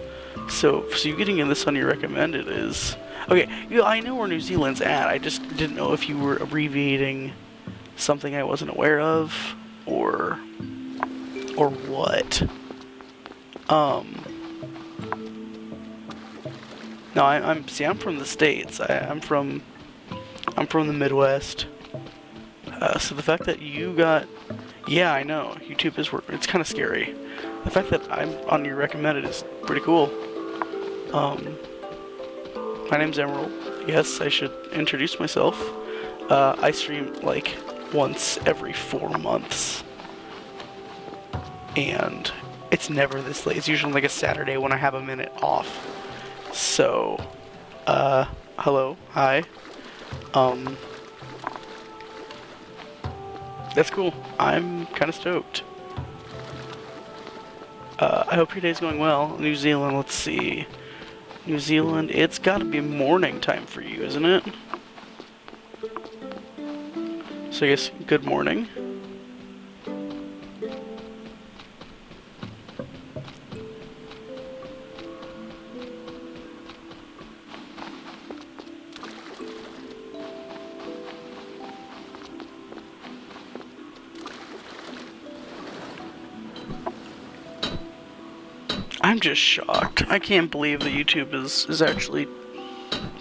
So you getting in this on your recommended is okay. I know where New Zealand's at. I just didn't know if you were abbreviating something I wasn't aware of, or what. No, I'm from the States. I'm from the Midwest. So the fact that you got, yeah, I know YouTube is working. It's kind of scary. The fact that I'm on your recommended is pretty cool. My name's Emerald. Yes, I should introduce myself. I stream like once every 4 months, and it's never this late. It's usually like a Saturday when I have a minute off. So, hello, hi. That's cool. I'm kind of stoked. I hope your day's going well. New Zealand, let's see. New Zealand, it's gotta be morning time for you, isn't it? So I guess good morning. I'm just shocked. I can't believe that YouTube is actually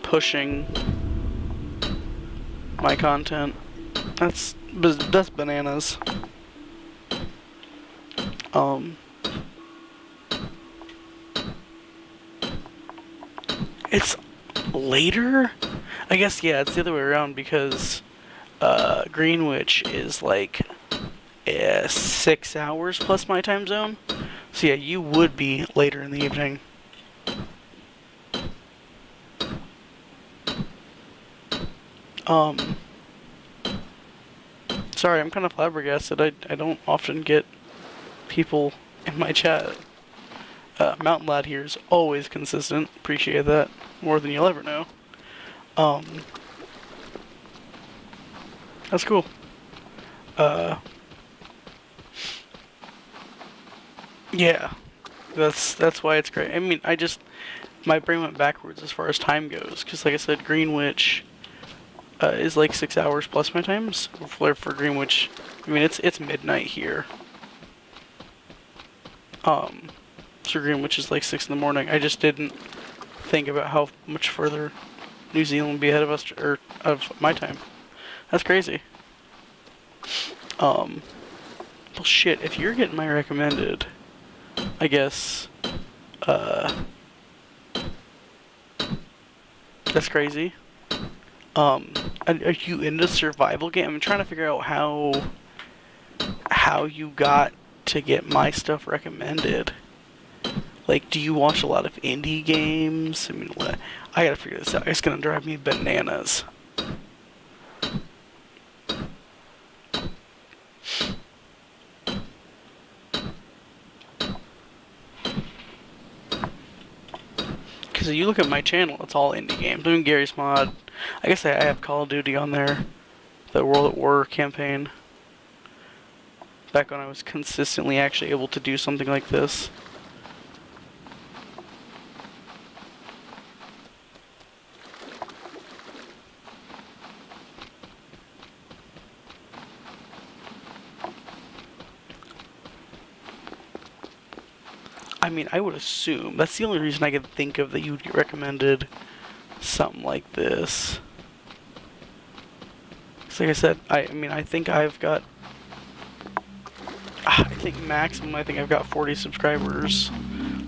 pushing my content. That's bananas. It's later? I guess, yeah, it's the other way around because Greenwich is like 6 hours plus my time zone. So yeah, you would be later in the evening. Sorry, I'm kind of flabbergasted. I don't often get people in my chat. Mountain Lad here is always consistent. Appreciate that more than you'll ever know. That's cool. Yeah, that's why it's great. I mean, my brain went backwards as far as time goes, because like I said, Greenwich is like 6 hours plus my times. For Greenwich, I mean it's midnight here. So Greenwich is like 6 in the morning. I just didn't think about how much further New Zealand would be ahead of us, or of my time. That's crazy. Well, shit. If you're getting my recommended, I guess, that's crazy. Are you into survival game? I'm trying to figure out how you got to get my stuff recommended. Like, do you watch a lot of indie games? I mean, I gotta figure this out. It's gonna drive me bananas. Because if you look at my channel, it's all indie games. I mean, Gary's Mod. I guess I have Call of Duty on there. The World at War campaign. Back when I was consistently actually able to do something like this. I mean, I would assume that's the only reason I could think of that you would get recommended something like this. Like I said, I mean, I think I've got, I think maximum, I think I've got 40 subscribers.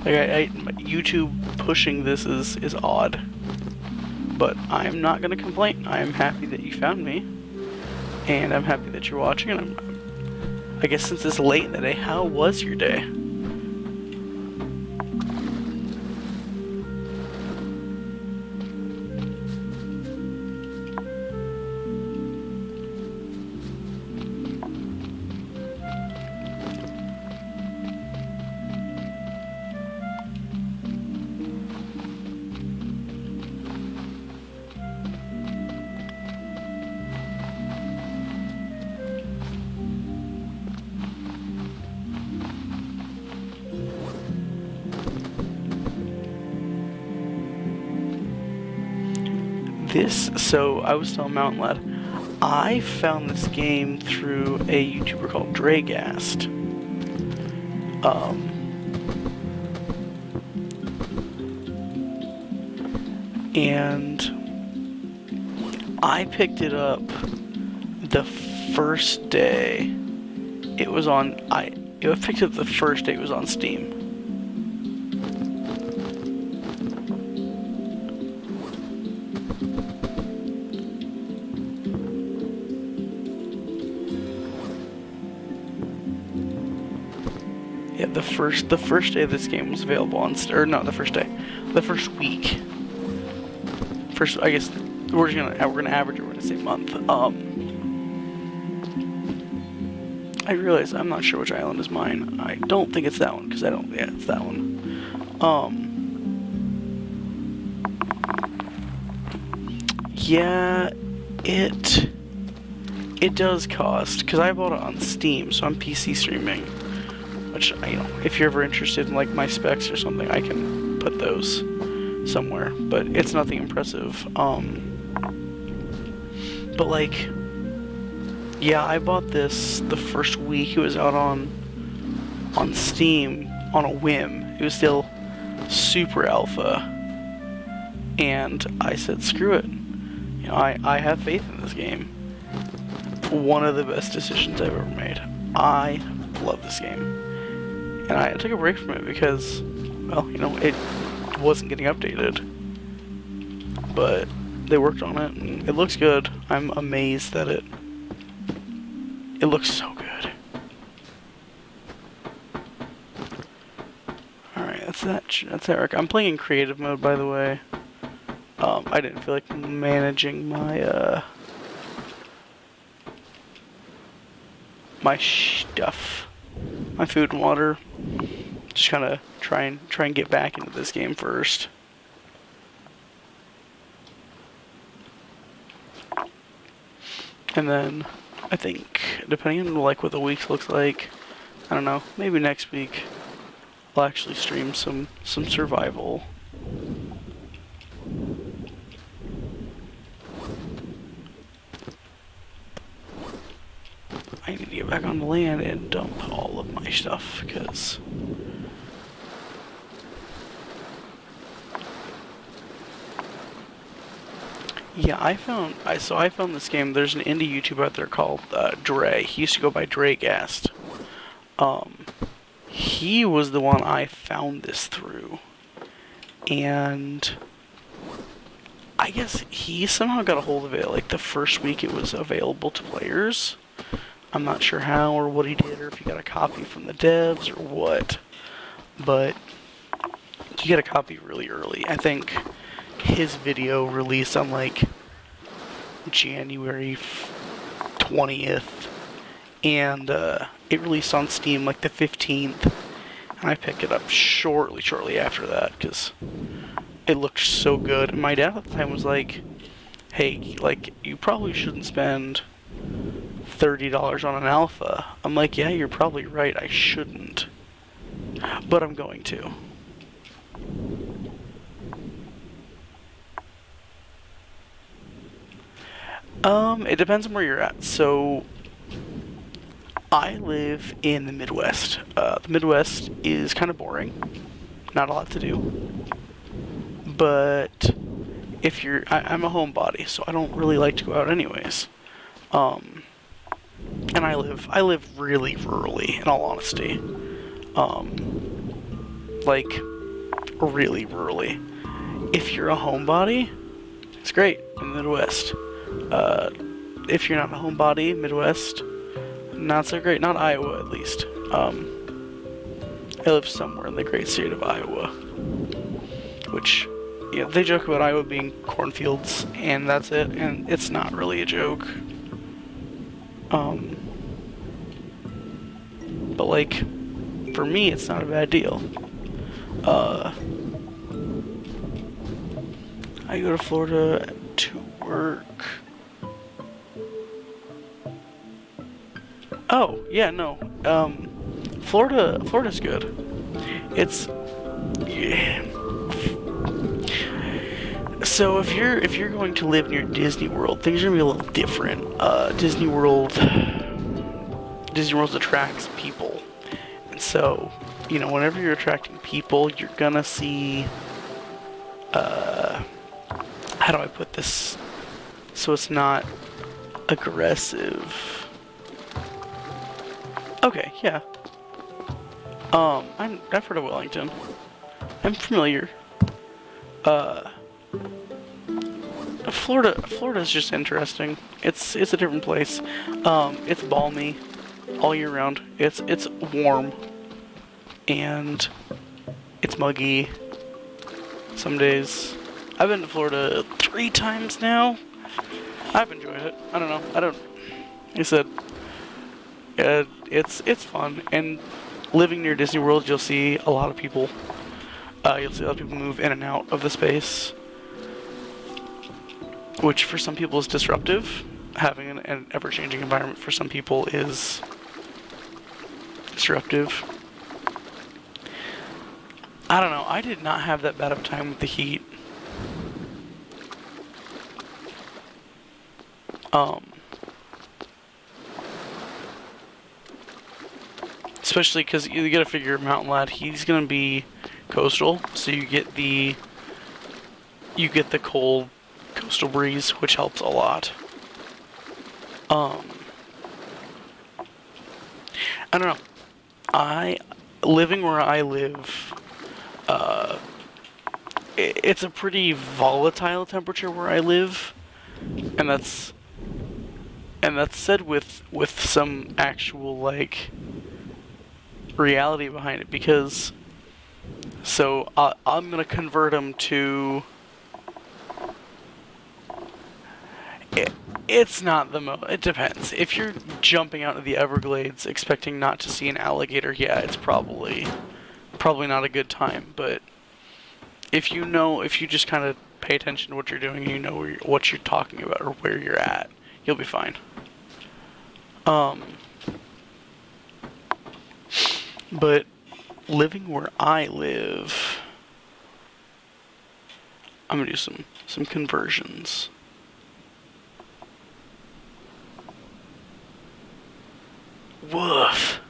Like, YouTube pushing this is odd. But I'm not going to complain. I'm happy that you found me. And I'm happy that you're watching. And I guess since it's late in the day, how was your day? So I was telling Mountain Lad, I found this game through a YouTuber called Dragast. And I picked it up the first day it was on. I picked it up the first day it was on Steam. Yeah, the first day this game was available on, or not the first day, the first week. First, I guess we're gonna average it. We're gonna say month. I realize I'm not sure which island is mine. I don't think it's that one because I don't. Yeah, it's that one. Yeah, it does cost because I bought it on Steam, so I'm PC streaming. Which, you know, if you're ever interested in like my specs or something, I can put those somewhere. But it's nothing impressive. But like, yeah, I bought this the first week it was out on Steam on a whim. It was still super alpha, and I said, screw it. You know, I have faith in this game. One of the best decisions I've ever made. I love this game. And I took a break from it because, well, you know, it wasn't getting updated. But they worked on it, and it looks good. I'm amazed that it looks so good. Alright, that's that, Rick. I'm playing in creative mode, by the way. I didn't feel like managing my, my stuff. My food and water. Just kind of try and get back into this game first. And then I think depending on like what the week looks like, I don't know, maybe next week I'll actually stream some survival. I need to get back on the land and dump all of my stuff, because yeah, I found this game. There's an indie YouTuber out there called Dre. He used to go by Dragast. He was the one I found this through, and I guess he somehow got a hold of it like the first week it was available to players. I'm not sure how or what he did, or if he got a copy from the devs or what. But he got a copy really early. I think his video released on like January 20th, and it released on Steam like the 15th, and I picked it up shortly after that because it looked so good. And my dad at the time was like, hey, like, you probably shouldn't spend $30 on an alpha. I'm like, yeah, you're probably right, I shouldn't, but I'm going to. It depends on where you're at. So, I live in the Midwest. The Midwest is kind of boring. Not a lot to do. But if I'm a homebody, so I don't really like to go out anyways. And I live really rurally, in all honesty. Like, really rurally. If you're a homebody, it's great in the Midwest. If you're not a homebody, Midwest, not so great. Not Iowa, at least. I live somewhere in the great state of Iowa, which, yeah, they joke about Iowa being cornfields, and that's it, and it's not really a joke. But, like, for me, it's not a bad deal. I go to Florida to work. Oh, yeah, no. Florida's good. It's, yeah. So if you're going to live near Disney World, things are gonna be a little different. Disney World attracts people, and so, you know, whenever you're attracting people, you're gonna see. How do I put this so it's not aggressive? Okay, yeah. I've heard of Wellington. I'm familiar. Florida's just interesting. It's a different place. It's balmy all year round. It's warm, and it's muggy some days. I've been to Florida 3 times now. I've enjoyed it. I don't know. Like I said, it's fun, and living near Disney World, you'll see a lot of people. You'll see a lot of people move in and out of the space, which for some people is disruptive. Having an ever-changing environment for some people is disruptive. I don't know. I did not have that bad of a time with the heat. Especially because you gotta figure Mountain Lad, he's gonna be coastal, so you get the cold coastal breeze, which helps a lot. I don't know. Living where I live, it's a pretty volatile temperature where I live, and that's said with some actual, like, reality behind it, because I'm gonna convert them to it's not the most. It depends. If you're jumping out of the Everglades expecting not to see an alligator, yeah, it's probably not a good time. But if you just kind of pay attention to what you're doing, and you know what you're talking about or where you're at, you'll be fine. But living where I live, I'm gonna do some conversions. Woof.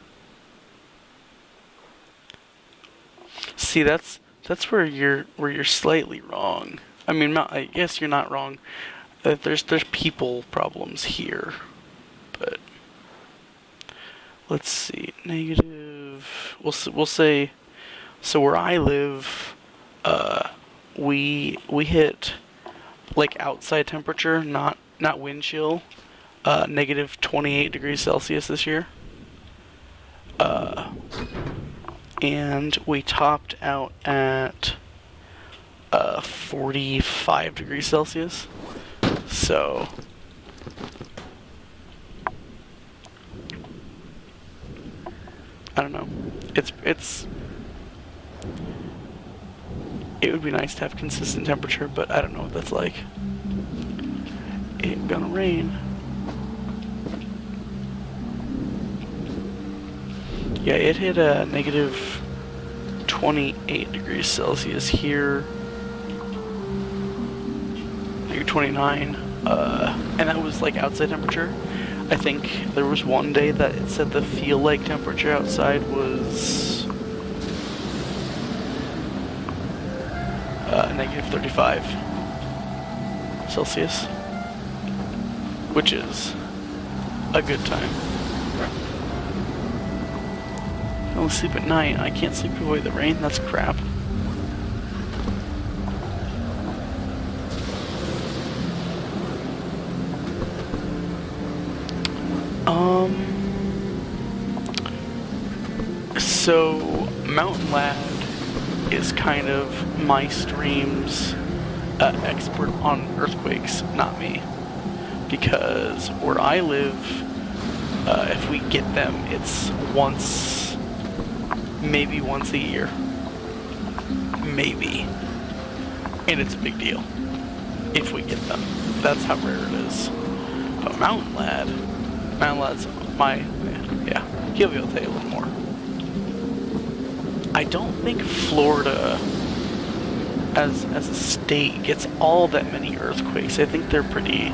See, that's where you're slightly wrong. I mean, I guess you're not wrong. There's people problems here, but let's see. Negative. We'll say. So where I live, we hit like outside temperature, not wind chill, negative 28 degrees Celsius this year. And we topped out at 45 degrees Celsius. So I don't know. It would be nice to have consistent temperature, but I don't know what that's like. It's gonna rain. Yeah, it hit a negative 28 degrees Celsius here. Negative 29. And that was like outside temperature. I think there was one day that it said the feel like temperature outside was negative 35 Celsius, which is a good time. I only sleep at night. I can't sleep away the rain. That's crap. So Mountain Lad is kind of my stream's expert on earthquakes, not me. Because where I live, if we get them, it's maybe once a year. Maybe. And it's a big deal. If we get them. That's how rare it is. But Mountain Lad's yeah, he'll be able to tell you a little more. I don't think Florida, as a state, gets all that many earthquakes. I think they're pretty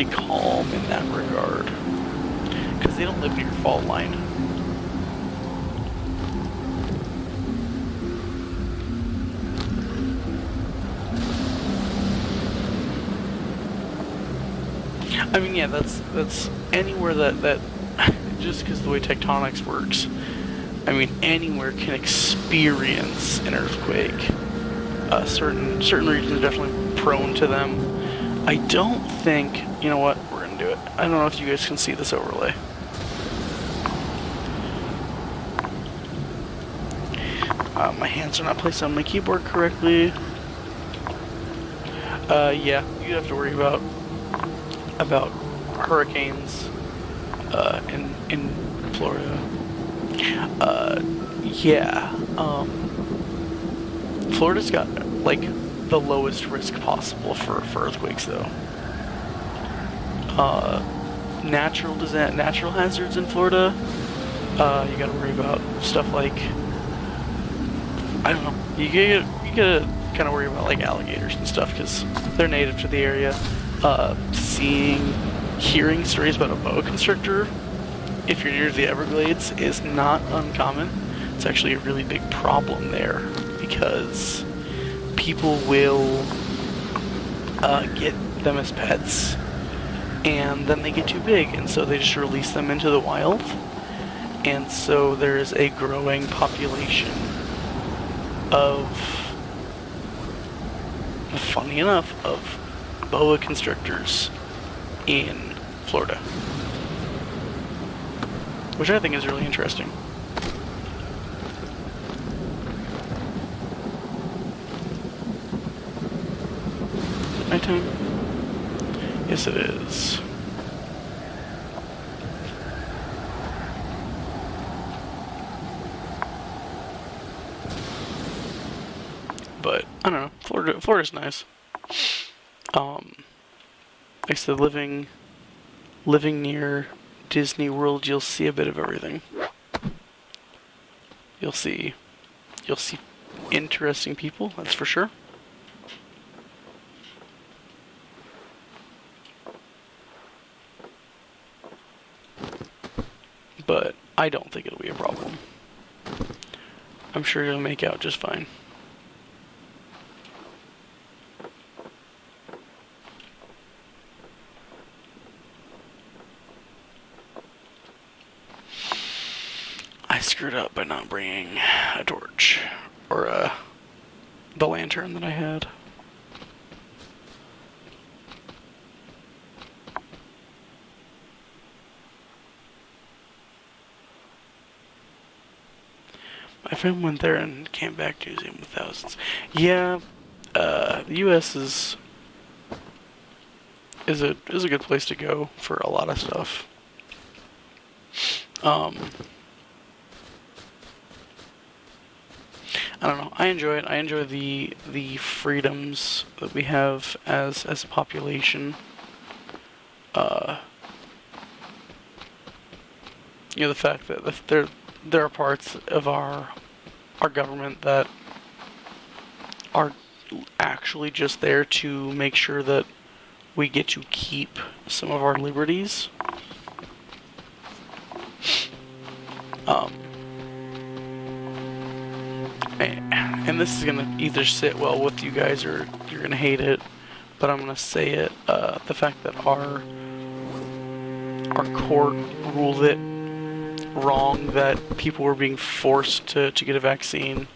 calm in that regard. Because they don't live near fault line. I mean, yeah, that's anywhere that just because the way tectonics works, I mean, anywhere can experience an earthquake. Certain regions are definitely prone to them. I don't think, you know what, we're gonna do it. I don't know if you guys can see this overlay. My hands are not placed on my keyboard correctly. Yeah, you have to worry about hurricanes in Florida. Florida's got like the lowest risk possible for earthquakes though. Natural hazards in Florida, you gotta worry about stuff like, I don't know, you gotta kind of worry about like alligators and stuff because they're native to the area. Hearing stories about a boa constrictor, if you're near the Everglades, is not uncommon. It's actually a really big problem there because people will get them as pets and then they get too big and so they just release them into the wild, and so there's a growing population of, funny enough, of boa constrictors in Florida, which I think is really interesting. Is it nighttime? Yes, it is. But I don't know. Florida's nice. Like I said, living near Disney World, you'll see a bit of everything. You'll see interesting people, that's for sure. But I don't think it'll be a problem. I'm sure you'll make out just fine. I screwed up by not bringing a torch or the lantern that I had. My friend went there and came back to museum with thousands. Yeah, the U.S. is a good place to go for a lot of stuff. Um, I don't know. I enjoy it. I enjoy the freedoms that we have as a population. Uh, the fact that there are parts of our government that are actually just there to make sure that we get to keep some of our liberties. And this is gonna either sit well with you guys or you're gonna hate it, but I'm gonna say it. The fact that our court ruled it wrong that people were being forced to get a vaccine,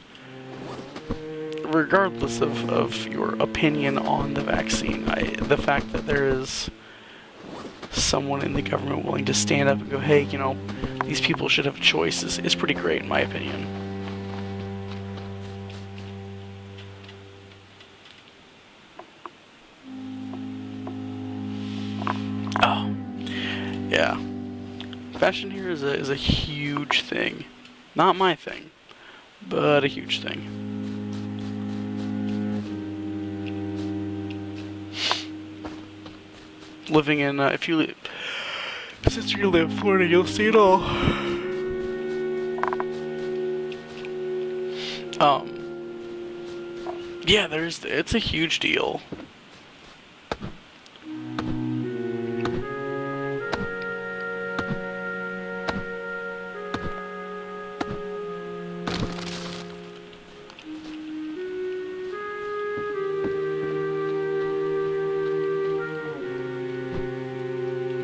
regardless of your opinion on the vaccine. The fact that there is someone in the government willing to stand up and go, hey, these people should have a choice is pretty great in my opinion. Oh, yeah. Fashion here is a huge thing. Not my thing, but a huge thing. Living in, since you live in Florida, you'll see it all. Yeah, it's a huge deal.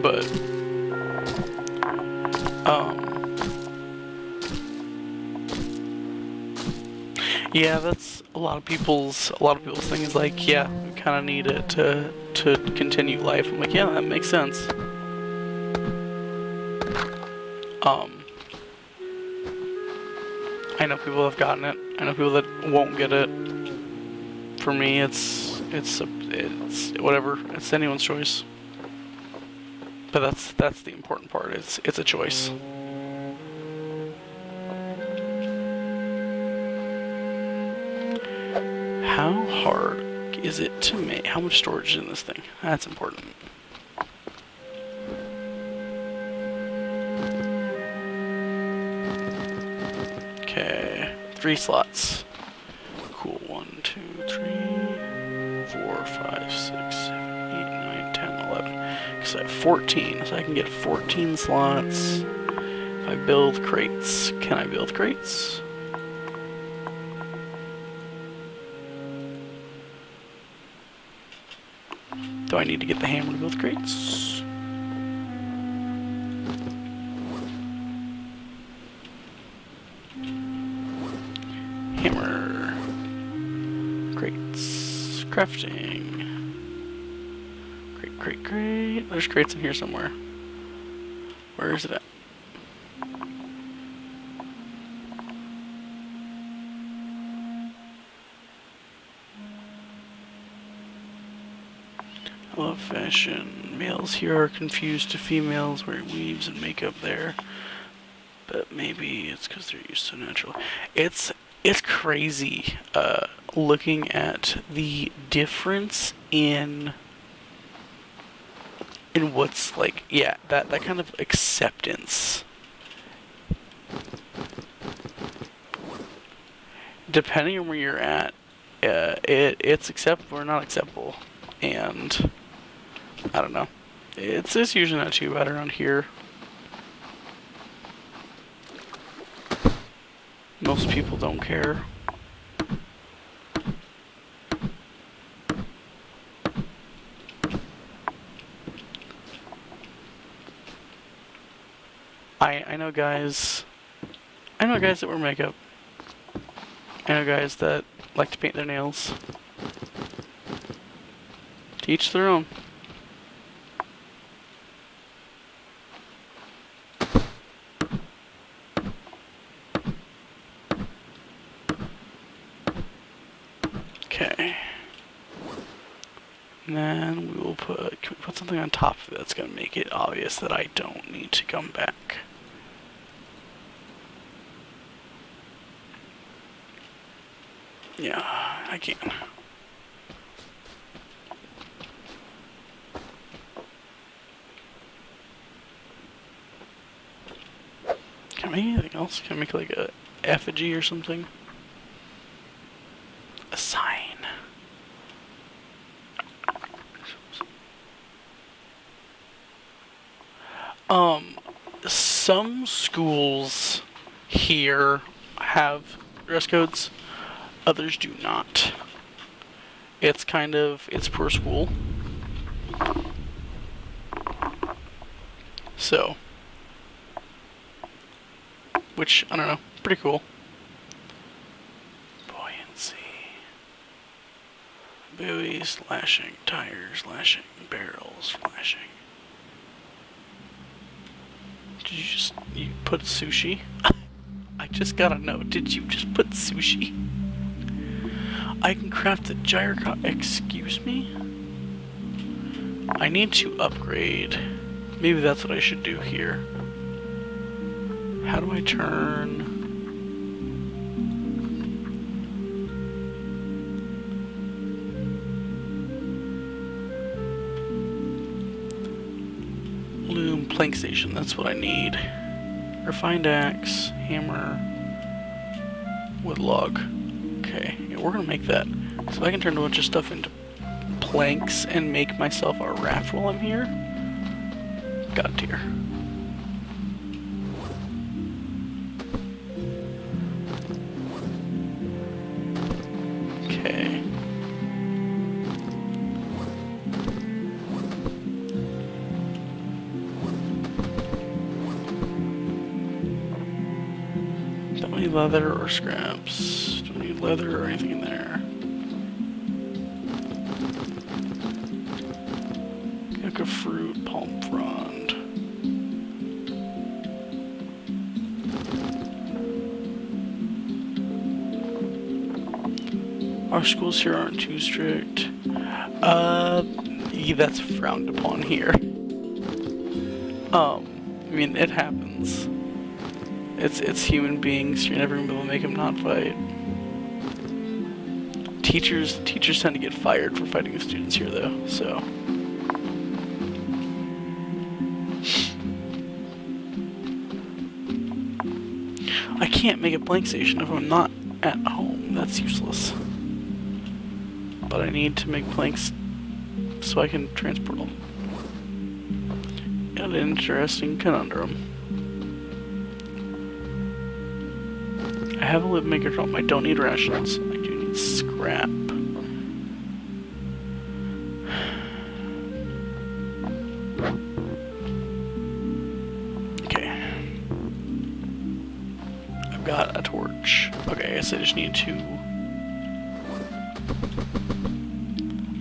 But, yeah, that's a lot of people's thing is like, yeah, we kind of need it to continue life. I'm like, yeah, that makes sense. I know people have gotten it. I know people that won't get it. For me, it's whatever. It's anyone's choice. But that's the important part. It's a choice. How hard is it to make? How much storage is in this thing? That's important. Okay, 3 slots. Cool. 1, 2, 3, 4, 5, 6, 7, 8, 9, 10, 11. Because I have 14, so I can get 14 slots. If I build crates, can I build crates? Do I need to get the hammer to build crates? Hammer. Crates. Crafting. Crate. There's crates in here somewhere. Where is it at? I love fashion. Males here are confused to females wearing weaves and makeup there. But maybe it's because they're used to natural. It's crazy looking at the difference in what's like, yeah, that kind of acceptance. Depending on where you're at, it's acceptable or not acceptable. And I don't know. It's usually not too bad around here. Most people don't care. I know guys that wear makeup. I know guys that like to paint their nails. To each their own. And then we will put, can we put something on top of it that's going to make it obvious that I don't need to come back? Yeah, I can. Can I make anything else? Can I make like a effigy or something? A sign. Some schools here have dress codes, others do not. It's per school. So, which, I don't know, pretty cool. Buoyancy. Buoys, lashing, tires, lashing, barrels, lashing. Did you put sushi? I just gotta know, did you just put sushi? I can craft a gyrocopter. Excuse me? I need to upgrade. Maybe that's what I should do here. How do I turn... Loom plank station, that's what I need. Refined axe, hammer, wood log. Okay, yeah, we're gonna make that. So I can turn a bunch of stuff into planks and make myself a raft while I'm here. God tier. Okay. Don't need leather or scraps. Don't need leather or anything in there. Yucca fruit, palm frond. Our schools here aren't too strict. Yeah, that's frowned upon here. I mean, it happens. It's human beings. You're never gonna be able to make them not fight. Teachers tend to get fired for fighting students here, though. So. I can't make a plank station if I'm not at home. That's useless. But I need to make planks so I can transport them. An interesting conundrum. I have a live maker drum. I don't need rations. I do need scrap. Okay. I've got a torch. Okay, I guess I just need to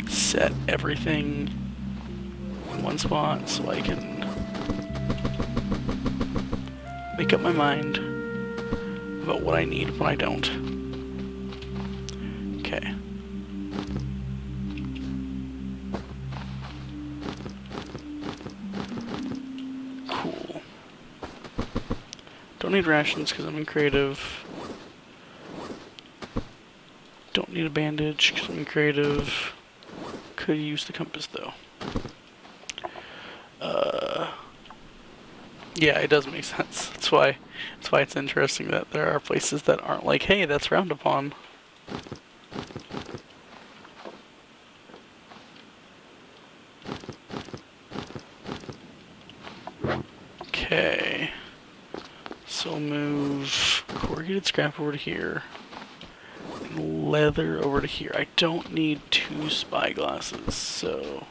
set everything in one spot so I can make up my mind about what I need when I don't. Okay. Cool. Don't need rations because I'm in creative. Don't need a bandage because I'm in creative. Could use the compass though. Yeah, it does make sense. That's why it's interesting that there are places that aren't like, hey, that's frowned upon. Okay. So move corrugated scrap over to here. And leather over to here. I don't need 2 spyglasses, so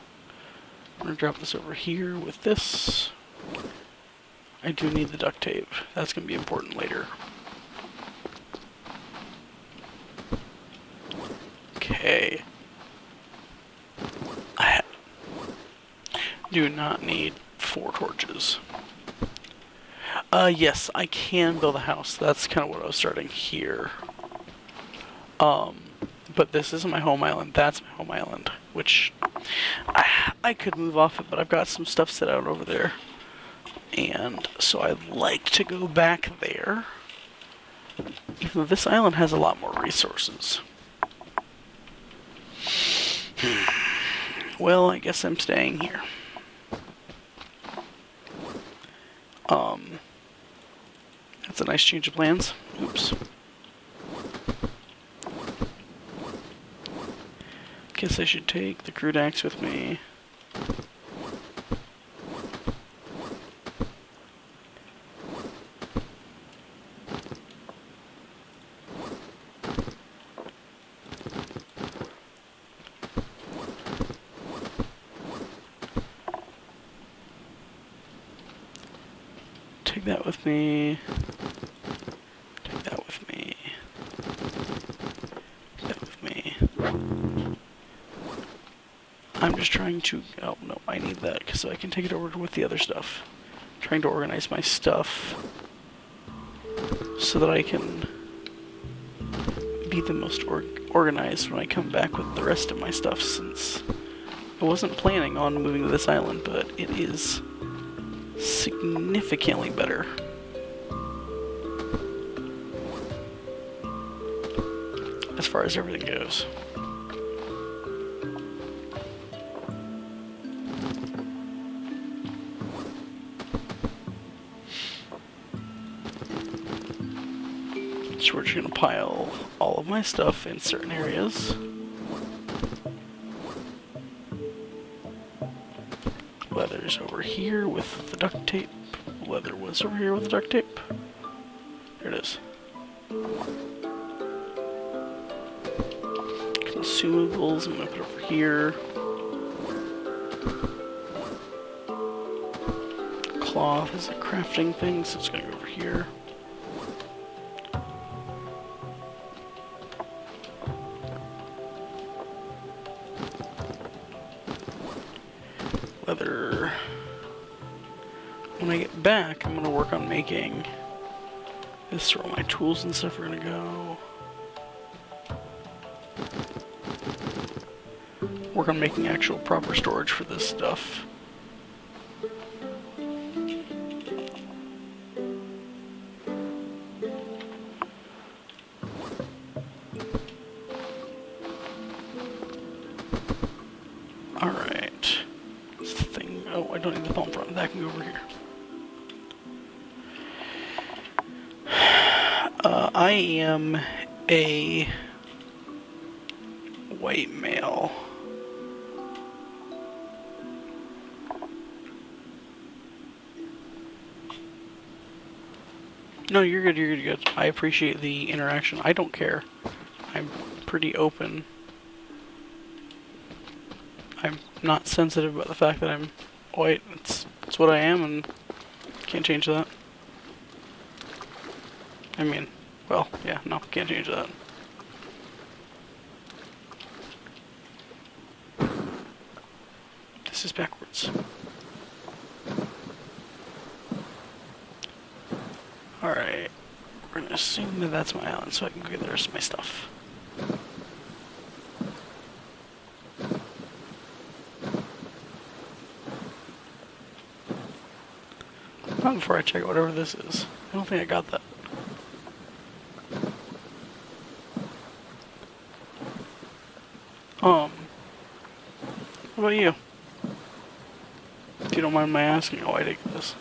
I'm gonna drop this over here with this. I do need the duct tape. That's going to be important later. Okay. I do not need 4 torches. Yes, I can build a house. That's kind of what I was starting here. But this isn't my home island. That's my home island, which I could move off it, but I've got some stuff set out over there. And so I'd like to go back there. Even though this island has a lot more resources. Well, I guess I'm staying here. That's a nice change of plans. Oops. Guess I should take the crude axe with me. Take that with me. Take that with me. Take that with me. I'm just trying to... Oh, no, I need that so I can take it over with the other stuff. Trying to organize my stuff so that I can be the most organized when I come back with the rest of my stuff, since I wasn't planning on moving to this island, but it is significantly better. As far as everything goes. So we're just gonna pile all of my stuff in certain areas. Leather's over here with the duct tape. Leather was over here with the duct tape. There it is. Consumables, I'm gonna put over here. Cloth is a crafting thing, so it's gonna go over here. Leather. When I get back, I'm gonna work on making this is where all my tools and stuff are gonna go. Work on making actual proper storage for this stuff. Alright. This thing. Oh, I don't need the palm front. That can go over here. I am a white male. No, you're good, you're good, you're good. I appreciate the interaction. I don't care. I'm pretty open. I'm not sensitive about the fact that I'm white. It's what I am, and can't change that. I mean, well, yeah, no, can't change that. This is backwards. Alright, we're gonna assume that that's my island so I can go get the rest of my stuff. Not before I check out whatever this is. I don't think I got that. What about you? If you don't mind my asking how I take this.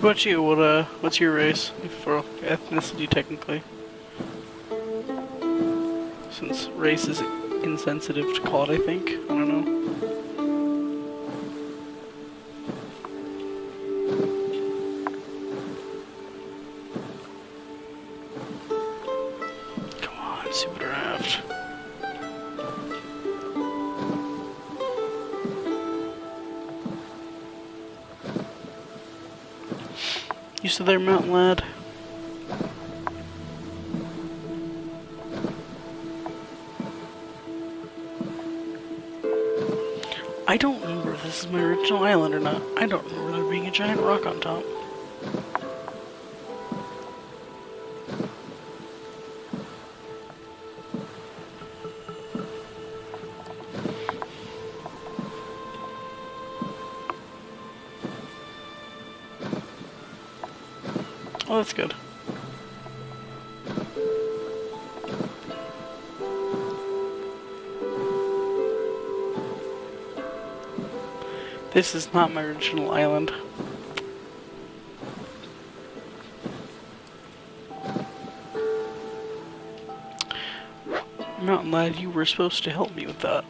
about you? What's your race for ethnicity technically? Since race is insensitive to call it, I think. I don't know. Come on, super draft. You still there, mountain lad? I don't remember if this is my original island or not. I don't remember there being a giant rock on top. Oh, that's good. This is not my original island. Mountain lad, you were supposed to help me with that.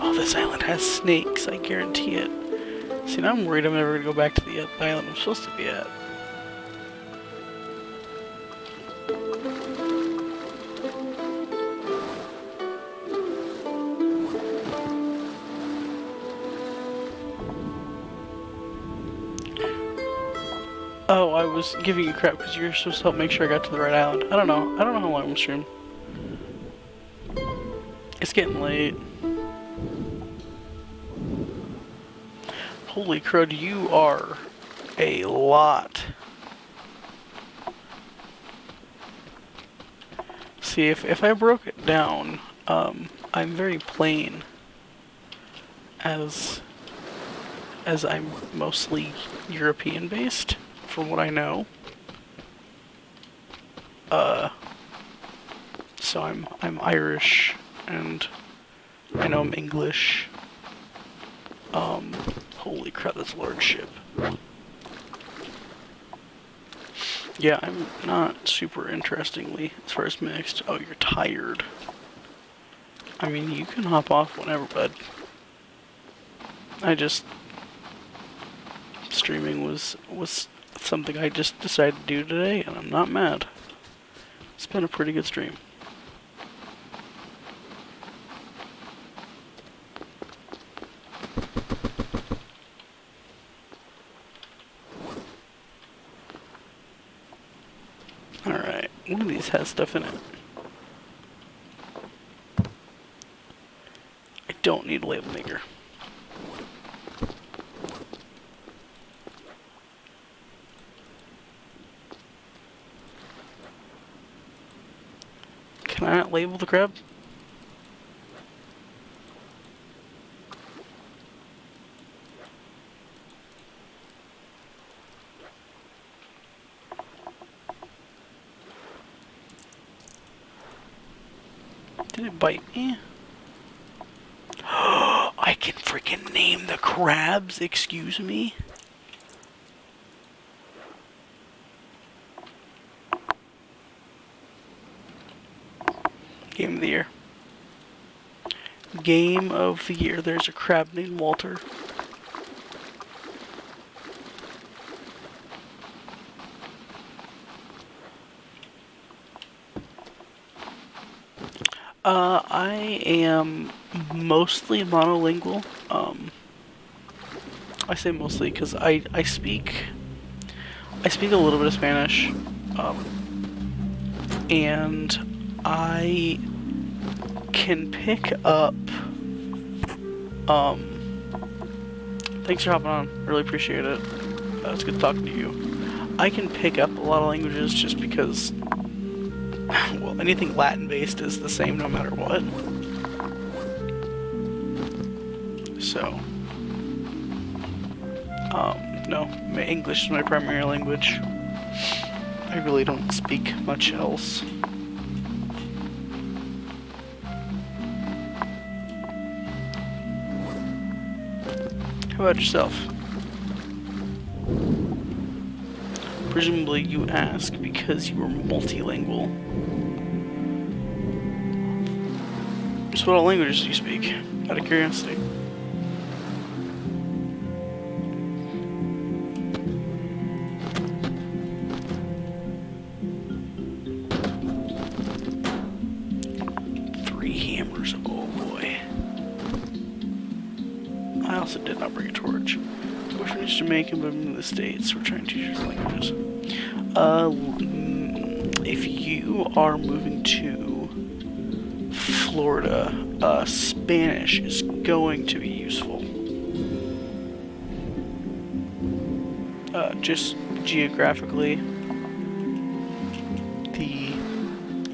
Oh, this island has snakes, I guarantee it. See, now I'm worried I'm never gonna go back to the island I'm supposed to be at. Oh, I was giving you crap because you were supposed to help make sure I got to the right island. I don't know. I don't know how long I'm streaming. It's getting late. Holy crud, you are a lot. See, if I broke it down, I'm very plain as I'm mostly European based, from what I know. So I'm Irish, and I know I'm English. Holy crap, that's a large ship. Yeah, I'm not super interestingly as far as mixed. Oh, you're tired. I mean, you can hop off whenever, bud. Streaming was something I just decided to do today, and I'm not mad. It's been a pretty good stream. Alright, one of these has stuff in it. I don't need a label maker. Can I not label the crab? Did it bite me? I can freaking name the crabs, excuse me? Game of the year. Game of the year. There's a crab named Walter. I am mostly monolingual. I say mostly because I speak a little bit of Spanish, and I can pick up. Thanks for hopping on. Really appreciate it. It's good talking to you. I can pick up a lot of languages just because, well, anything Latin-based is the same no matter what. So, no, English is my primary language. I really don't speak much else. How about yourself? Presumably you ask because you are multilingual. So what all languages do you speak? Out of curiosity. Three hammers, oh boy. I also did not bring a torch. We're from Jamaican, but I'm in the States. We're trying to teach languages. If you are moving to Florida, Spanish is going to be useful. Just geographically,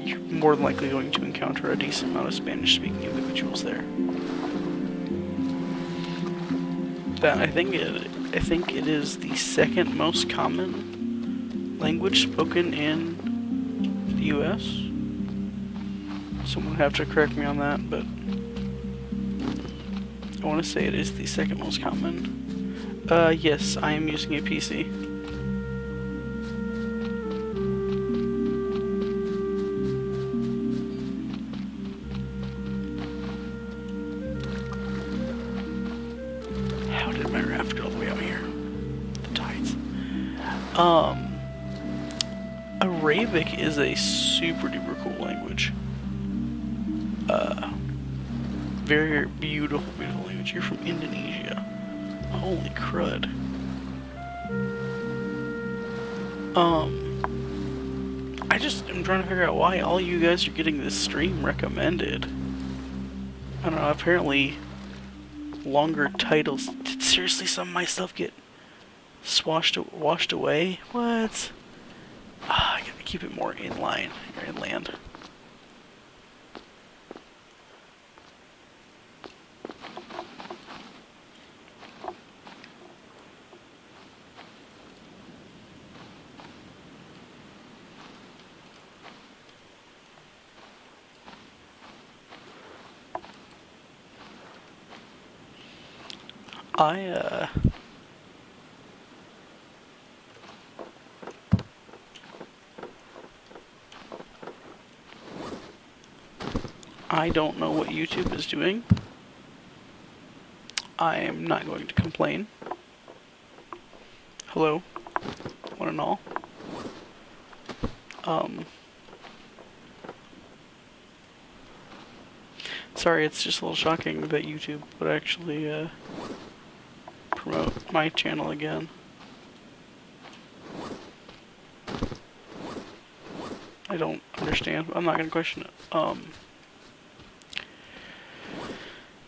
you're more than likely going to encounter a decent amount of Spanish-speaking individuals there. I think it is the second most common language spoken in the U.S. Someone would have to correct me on that, but I want to say it is the second most common. Yes, I am using a PC. How did my raft get all the way out here? The tides. Arabic is a super duper cool language. Very beautiful, beautiful language. You're from Indonesia. Holy crud. I'm trying to figure out why all you guys are getting this stream recommended. I don't know, apparently longer titles. Did seriously some of my stuff get washed away? What? I gotta keep it more inline or inland. I don't know what YouTube is doing. I am not going to complain. Hello, one and all. Sorry, it's just a little shocking that YouTube would actually promote my channel again. I don't understand. I'm not gonna question it.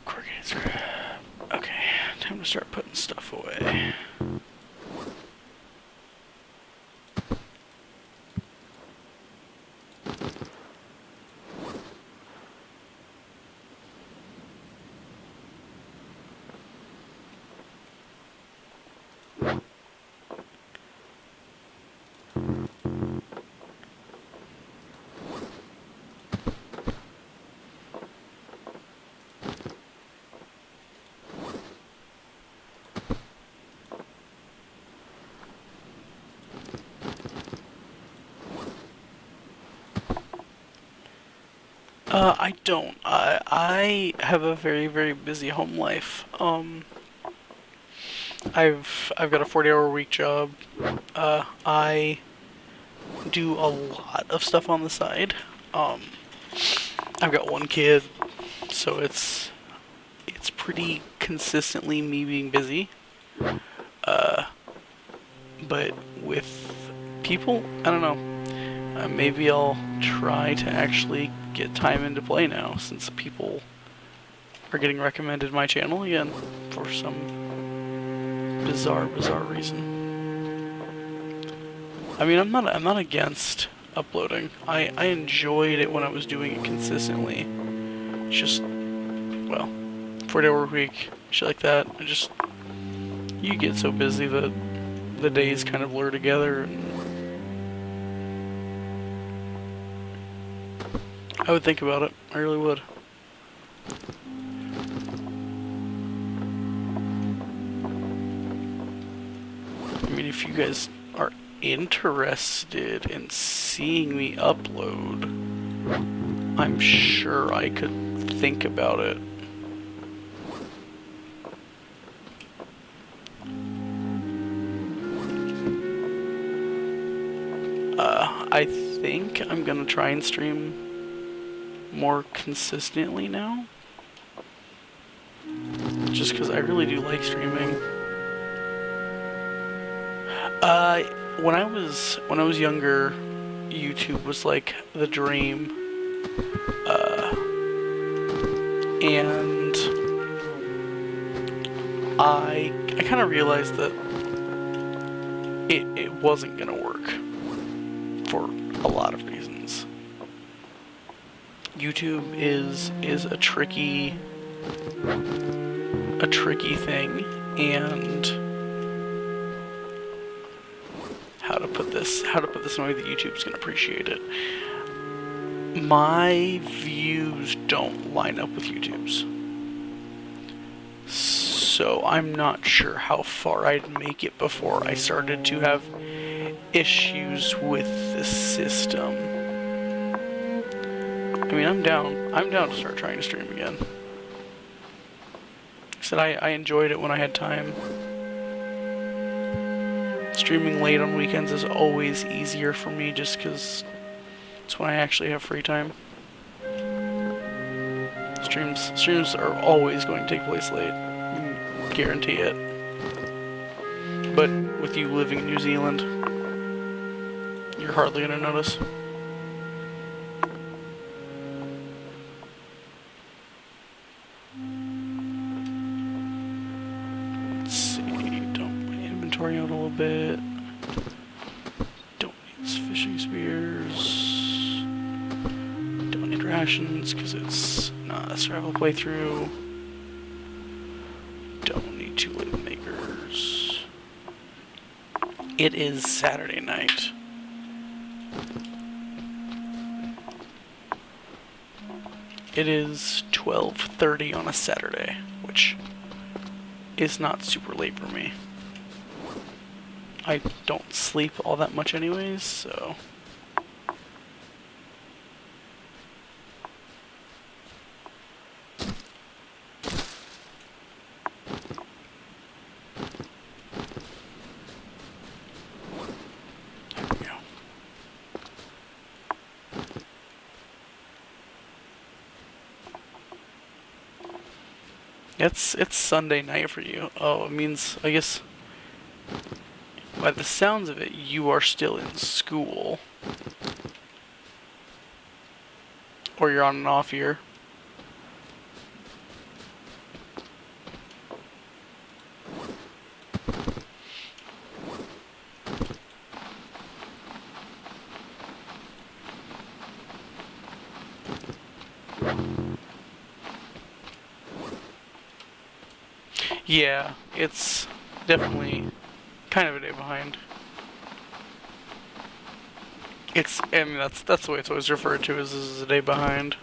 Corrugated. Okay, time to start putting stuff away. I don't. I have a very, very busy home life. I've got a 40-hour week job. I do a lot of stuff on the side. I've got one kid, so it's pretty consistently me being busy. But with people, I don't know. Maybe I'll try to actually get time into play now, since people are getting recommended my channel again for some bizarre reason. I mean, I'm not against uploading. I enjoyed it when I was doing it consistently. It's just, well, 40-hour week, shit like that. You get so busy that the days kind of blur together, and I would think about it. I really would. if you guys are interested in seeing me upload, I'm sure I could think about it. I think I'm gonna try and stream more consistently now. Just because I really do like streaming. When I was younger, YouTube was like the dream. And I kind of realized that it wasn't gonna work for a lot of reasons. YouTube is a tricky thing, and how to put this in a way that YouTube's gonna appreciate it. My views don't line up with YouTube's. So I'm not sure how far I'd make it before I started to have issues with the system. I mean, I'm down to start trying to stream again. Like I said, I enjoyed it when I had time. Streaming late on weekends is always easier for me just because it's when I actually have free time. Streams are always going to take place late. Guarantee it. But with you living in New Zealand, you're hardly gonna notice. Let's see, dump my inventory out a little bit. Don't need fishing spears. Don't need rations because it's not a survival playthrough. Don't need 2 label makers. It is Saturday night. It is 12:30 on a Saturday, which is not super late for me. I don't sleep all that much anyways, so... It's Sunday night for you. Oh, it means, I guess, by the sounds of it, you are still in school. Or you're on an off year. Yeah, it's definitely kind of a day behind. I mean, that's the way it's always referred to as a day behind.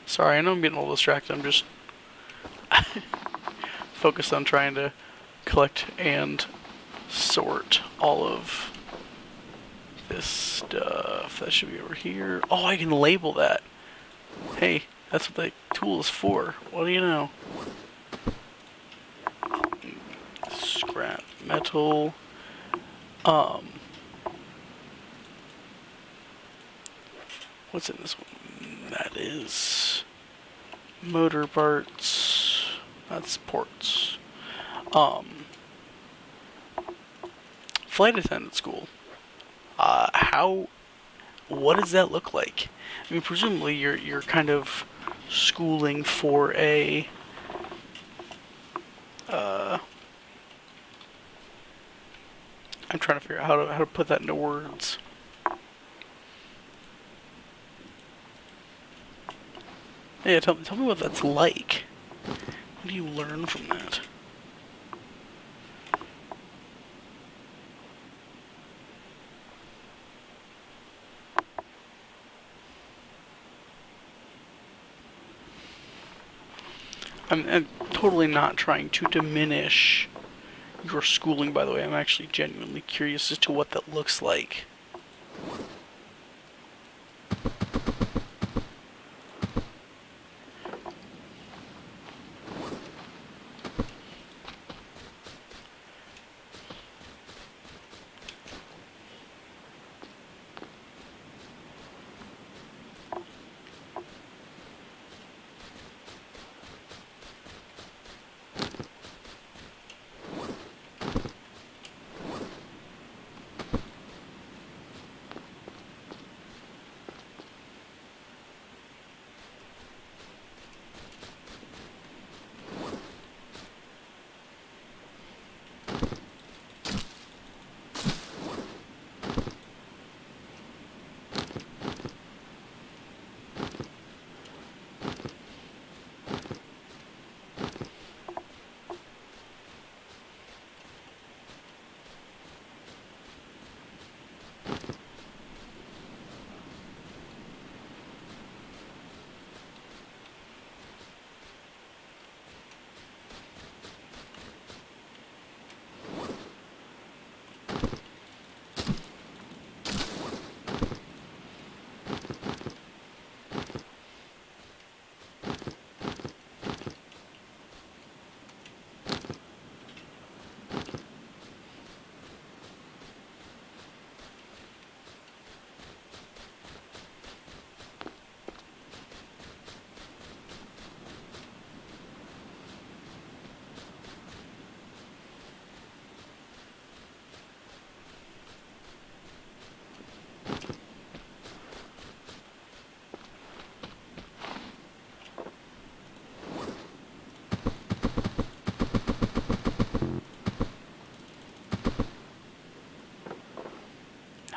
Sorry, I know I'm getting a little distracted. I'm just focused on trying to collect and sort all of this stuff. That should be over here. Oh, I can label that. Hey, that's what the tool is for. What do you know? Scrap metal. What's in this one? That is motor parts. That's ports. Flight attendant school. What does that look like? I mean, presumably you're kind of schooling for a I'm trying to figure out how to put that into words. Yeah, tell me what that's like. What do you learn from that? I'm totally not trying to diminish your schooling, by the way. I'm actually genuinely curious as to what that looks like.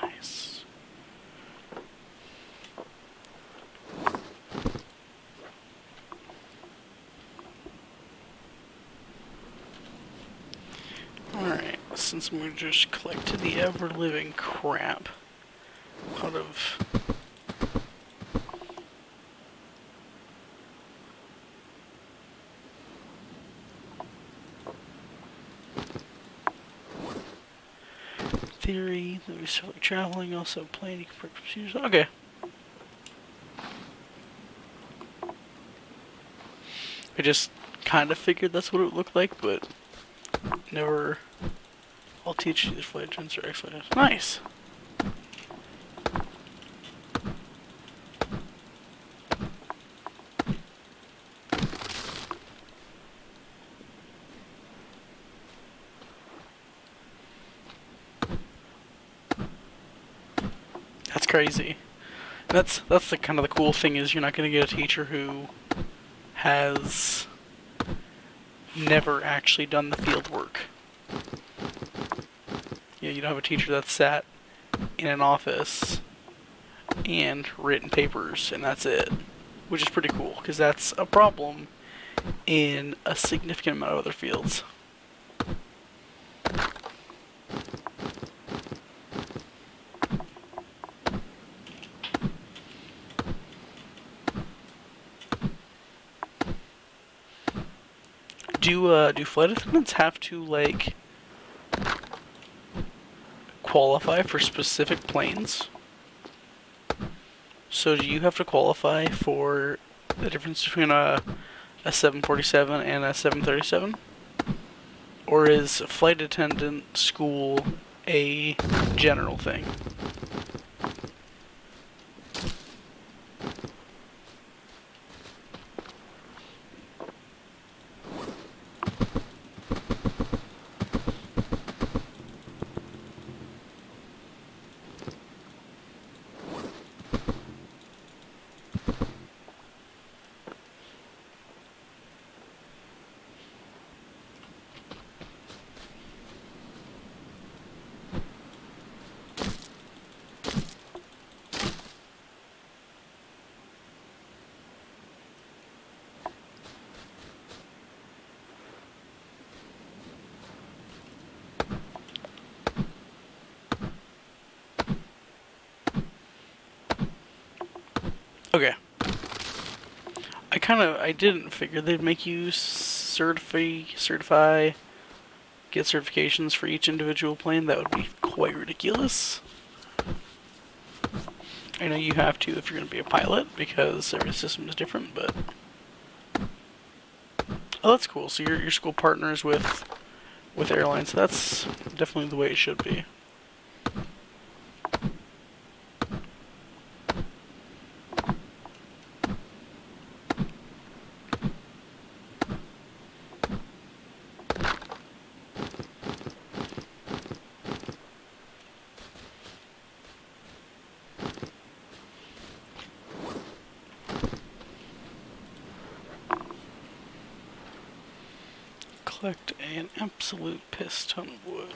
Nice. Alright, since we just collected the ever-living crap out of... theory, then we start like traveling, also planning for procedures. Okay. I just kind of figured that's what it would look like, but never... I'll teach you the flight trends or X-flight. Nice! That's crazy. That's the kind of the cool thing is you're not going to get a teacher who has never actually done the field work. Yeah, you don't have a teacher that's sat in an office and written papers and that's it, which is pretty cool because that's a problem in a significant amount of other fields. Do flight attendants have to like qualify for specific planes? So do you have to qualify for the difference between a 747 and a 737? Or is flight attendant school a general thing? Okay. I I didn't figure they'd make you certify, get certifications for each individual plane. That would be quite ridiculous. I know you have to if you're going to be a pilot because every system is different, but oh, that's cool. So your school partners with airlines. That's definitely the way it should be. Collect an absolute piss ton of wood.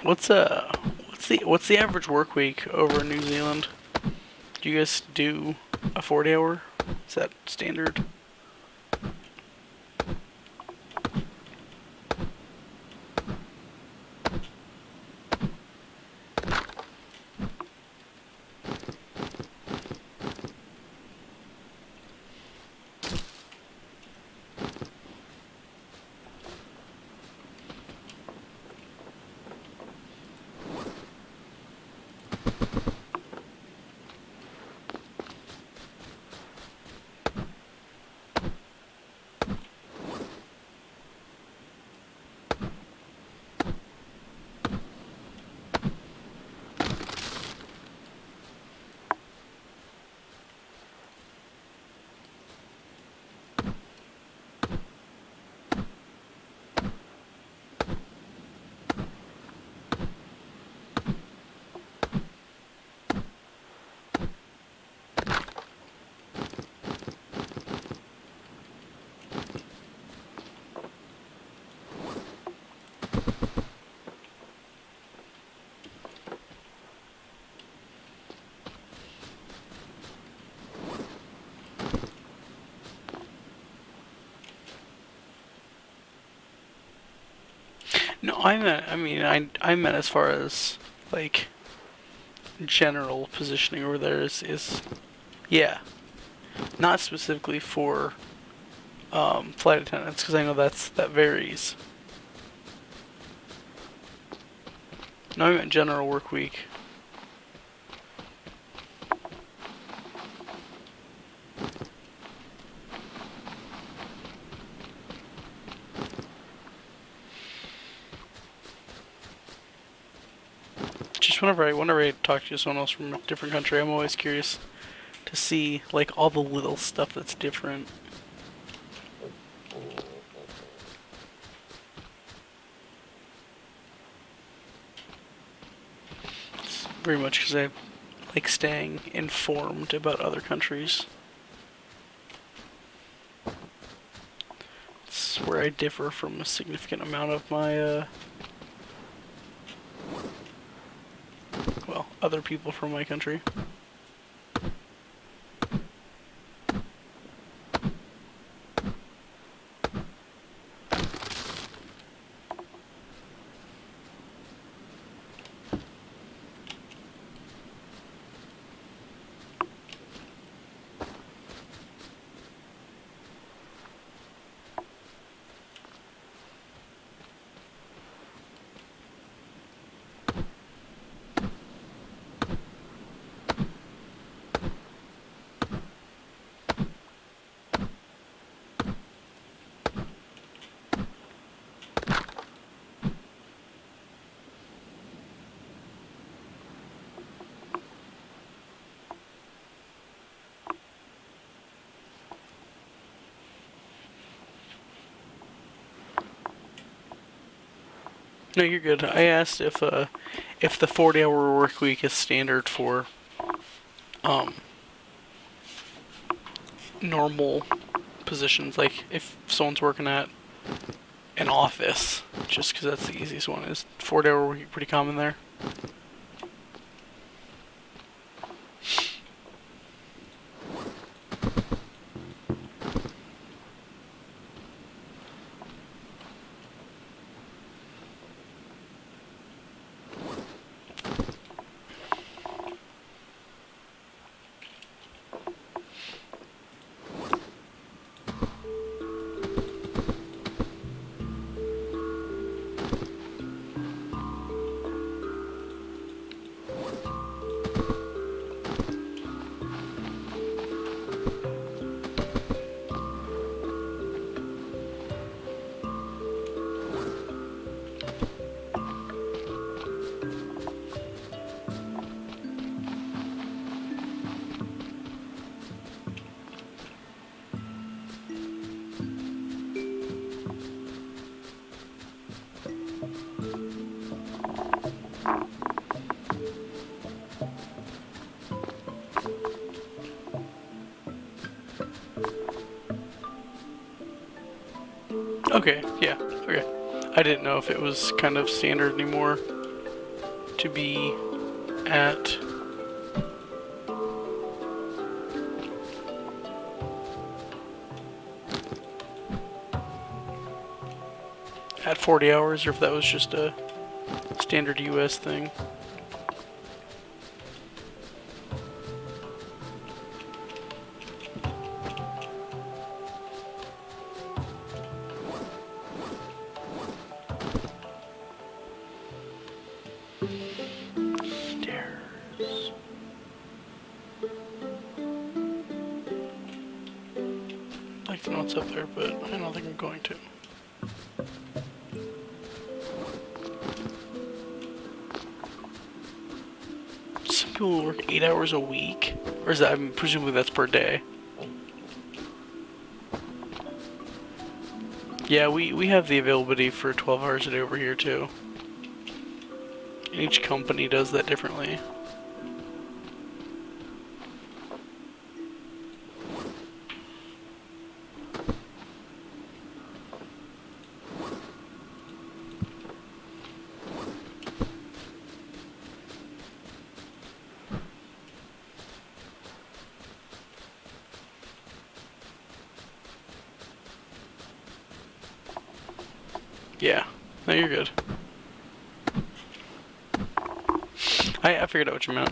What's the average work week over in New Zealand? Do you guys do a 40-hour? Is that standard? No, I meant as far as, like, general positioning over there is yeah. Not specifically for, flight attendants, because I know that varies. No, I meant general work week. Just whenever I talk to someone else from a different country, I'm always curious to see, like, all the little stuff that's different. It's very much because I like staying informed about other countries. It's where I differ from a significant amount of my, well, other people from my country. No, you're good. I asked if the 40-hour work week is standard for um normal positions, like if someone's working at an office, just because that's the easiest one. Is 40-hour work week pretty common there? Okay, yeah, okay. I didn't know if it was kind of standard anymore to be at at 40 hours, or if that was just a standard US thing. Stairs. I'd like to know what's up there, but I don't think I'm going to. Some people work 8 hours a week, or is that? Presumably that's per day. Yeah, we have the availability for 12 hours a day over here too. Each company does that differently. Yeah, no, you're good. I figured out what you meant.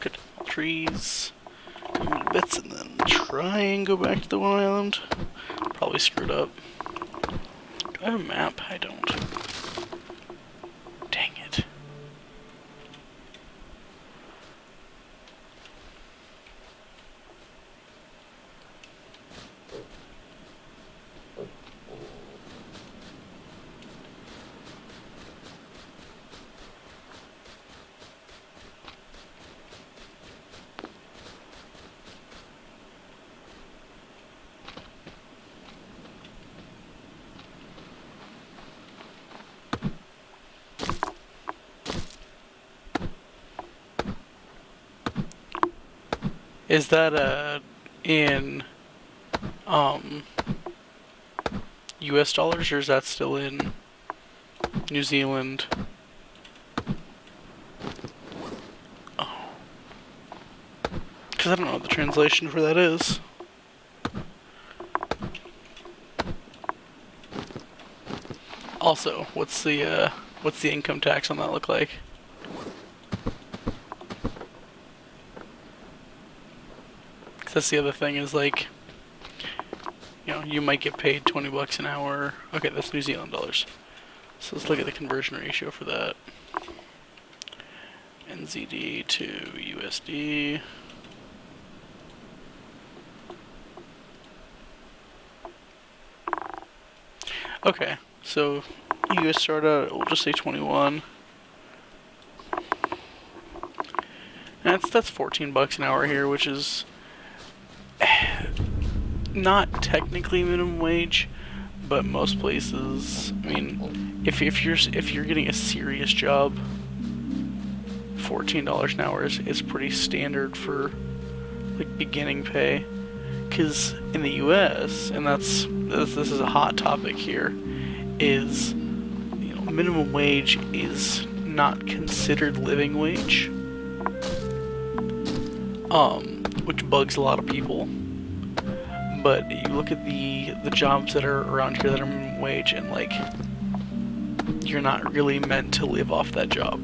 Cut all trees, bits, and then try and go back to the one island. Probably screwed up. Do I have a map? I don't. Dang it. Is that in US dollars, or is that still in New Zealand? Oh. Because I don't know what the translation for that is. Also, what's the income tax on that look like? That's the other thing is, like, you know, you might get paid 20 bucks an hour. Okay, that's New Zealand dollars. So let's look at the conversion ratio for that. NZD to USD. Okay, so you guys start out, we'll just say 21. That's 14 bucks an hour here, which is not technically minimum wage, but most places, I mean, if you're getting a serious job, $14 an hour is pretty standard for like beginning pay. Because in the U.S., and this is a hot topic here, is, you know, minimum wage is not considered living wage, which bugs a lot of people. But you look at the jobs that are around here that are minimum wage, and like, you're not really meant to live off that job.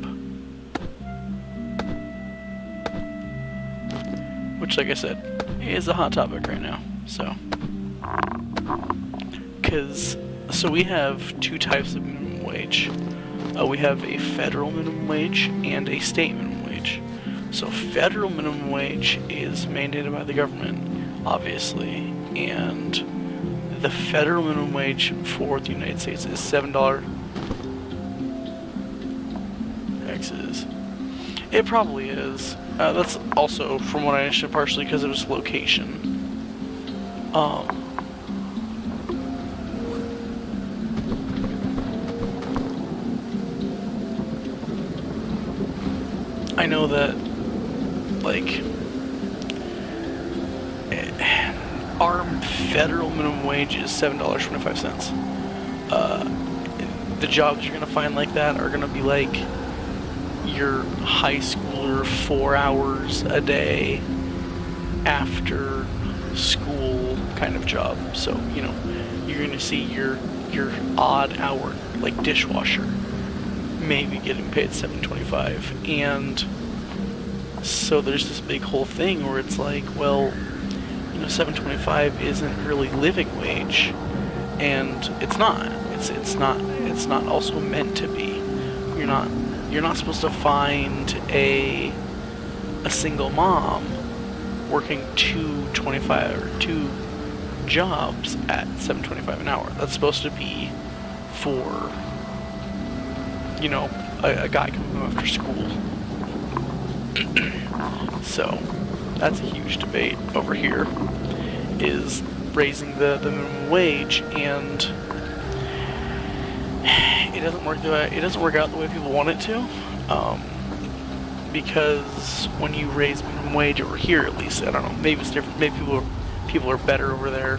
Which, like I said, is a hot topic right now. So we have two types of minimum wage. We have a federal minimum wage and a state minimum wage. So federal minimum wage is mandated by the government, obviously, and the federal minimum wage for the United States is $7. X's. It probably is. That's also, from what I understand, partially because of its location. I know that, like, our federal minimum wage is $7.25. The jobs you're gonna find like that are gonna be like your high schooler 4 hours a day after school kind of job. So, you know, you're gonna see your odd hour, like dishwasher, maybe getting paid $7.25. And so there's this big whole thing where it's like, well, you know, $7.25 isn't really living wage, and it's not. It's not also meant to be. You're not supposed to find a single mom working two jobs at $7.25 an hour. That's supposed to be for, you know, a guy coming home after school. So that's a huge debate over here, is raising the minimum wage, and it doesn't work out the way people want it to, because when you raise minimum wage over here, at least, I don't know, maybe it's different, maybe people are better over there,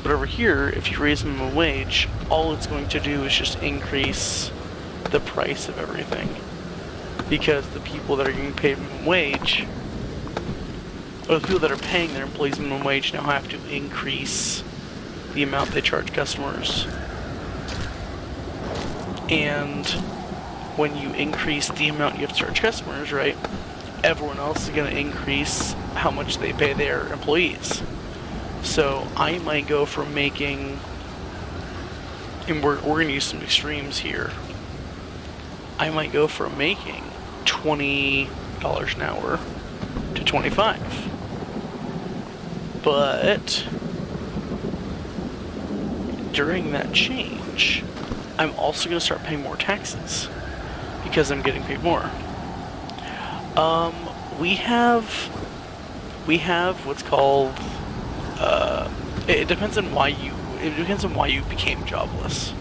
but over here, if you raise minimum wage, all it's going to do is just increase the price of everything, because the people that are getting paid minimum wage, or the people that are paying their employees minimum wage, now have to increase the amount they charge customers. And when you increase the amount you have to charge customers, right, everyone else is going to increase how much they pay their employees. So I might go from making, and we're going to use some extremes here, I might go from making $20 an hour to $25. But during that change, I'm also going to start paying more taxes because I'm getting paid more. We have what's called, it depends on why you became jobless.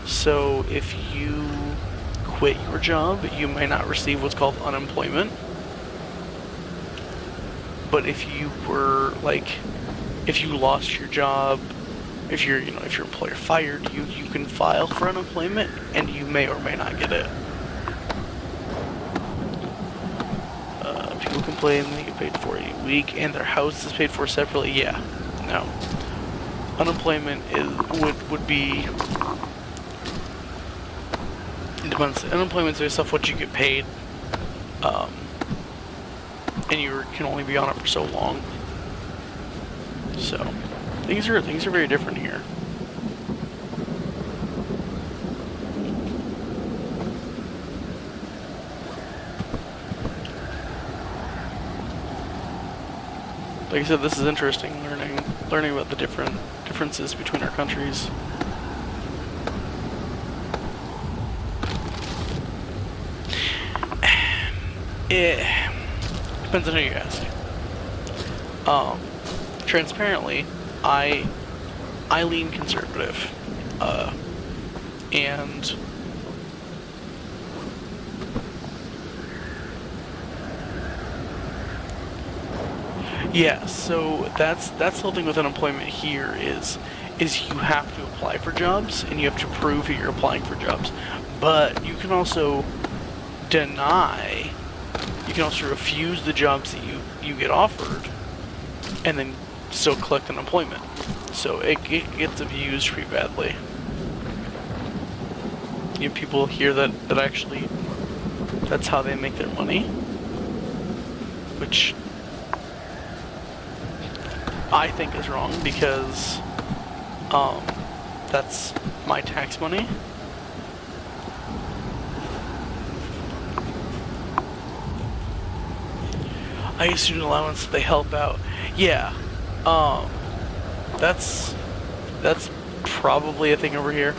So if you quit your job, you may not receive what's called unemployment. But if you were, like, if you lost your job, if your employer fired you, you can file for unemployment, and you may or may not get it. People complain they get paid $40 a week, and their house is paid for separately. Yeah, no. Unemployment would be. It depends. Unemployment's based off what you get paid, and you can only be on it for so long. So things are very different here. Like I said, this is interesting, learning about the differences between our countries. It depends on who you ask. Transparently, I lean conservative, and yeah. So that's the whole thing with unemployment here is you have to apply for jobs and you have to prove that you're applying for jobs, but you can also deny. You can also refuse the jobs that you get offered, and then still collect unemployment. So it gets abused pretty badly. You have people here that actually, that's how they make their money, which I think is wrong, because that's my tax money, I get student allowance. They help out. Yeah. Um. That's that's probably a thing over here.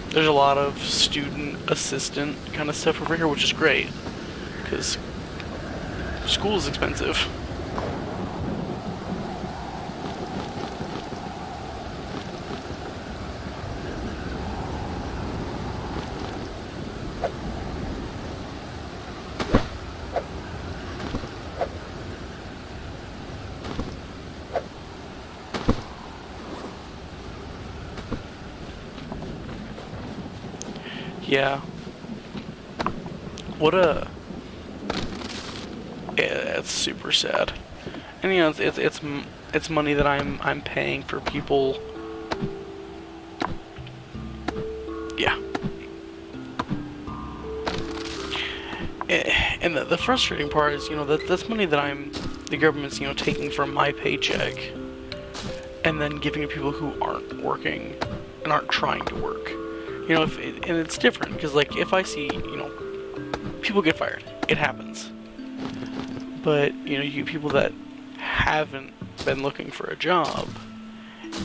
There's a lot of student assistant kind of stuff over here, which is great because school is expensive. Yeah. What a. Yeah, it's super sad. And it's money that I'm paying for people. Yeah. And the frustrating part is, that's money that the government's, taking from my paycheck and then giving to people who aren't working and aren't trying to work. And it's different because, like, if I see, people get fired, it happens. But, you people that haven't been looking for a job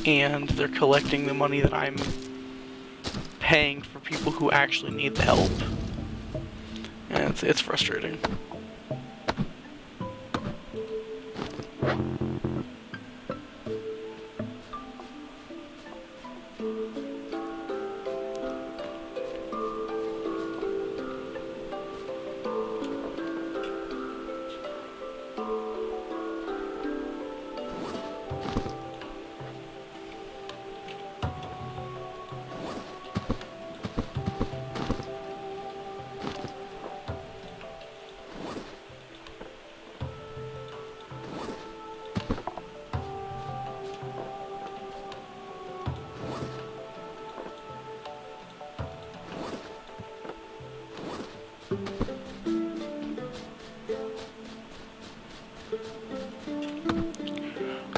and they're collecting the money that I'm paying for people who actually need the help. And it's frustrating.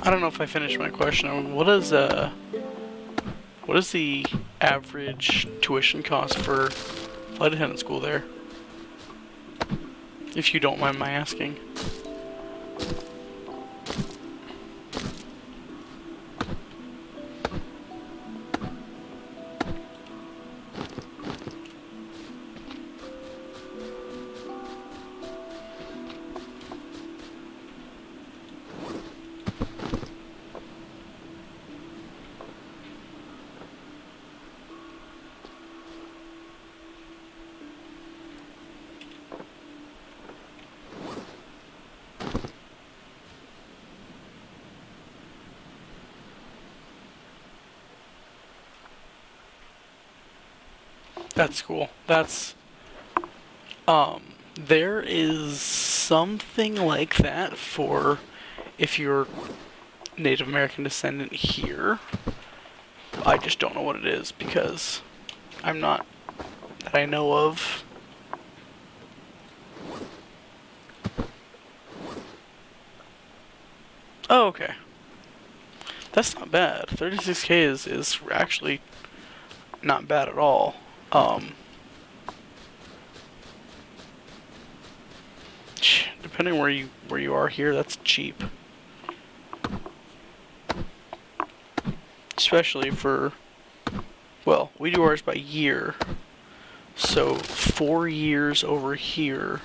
I don't know if I finished my question. What is the average tuition cost for flight attendant school there? If you don't mind my asking. That's cool. There is something like that for if you're Native American descendant here. I just don't know what it is because I'm not, that I know of. Oh, okay. That's not bad. 36K is actually not bad at all. Depending where you are here, that's cheap. Especially for, well, we do ours by year. So 4 years over here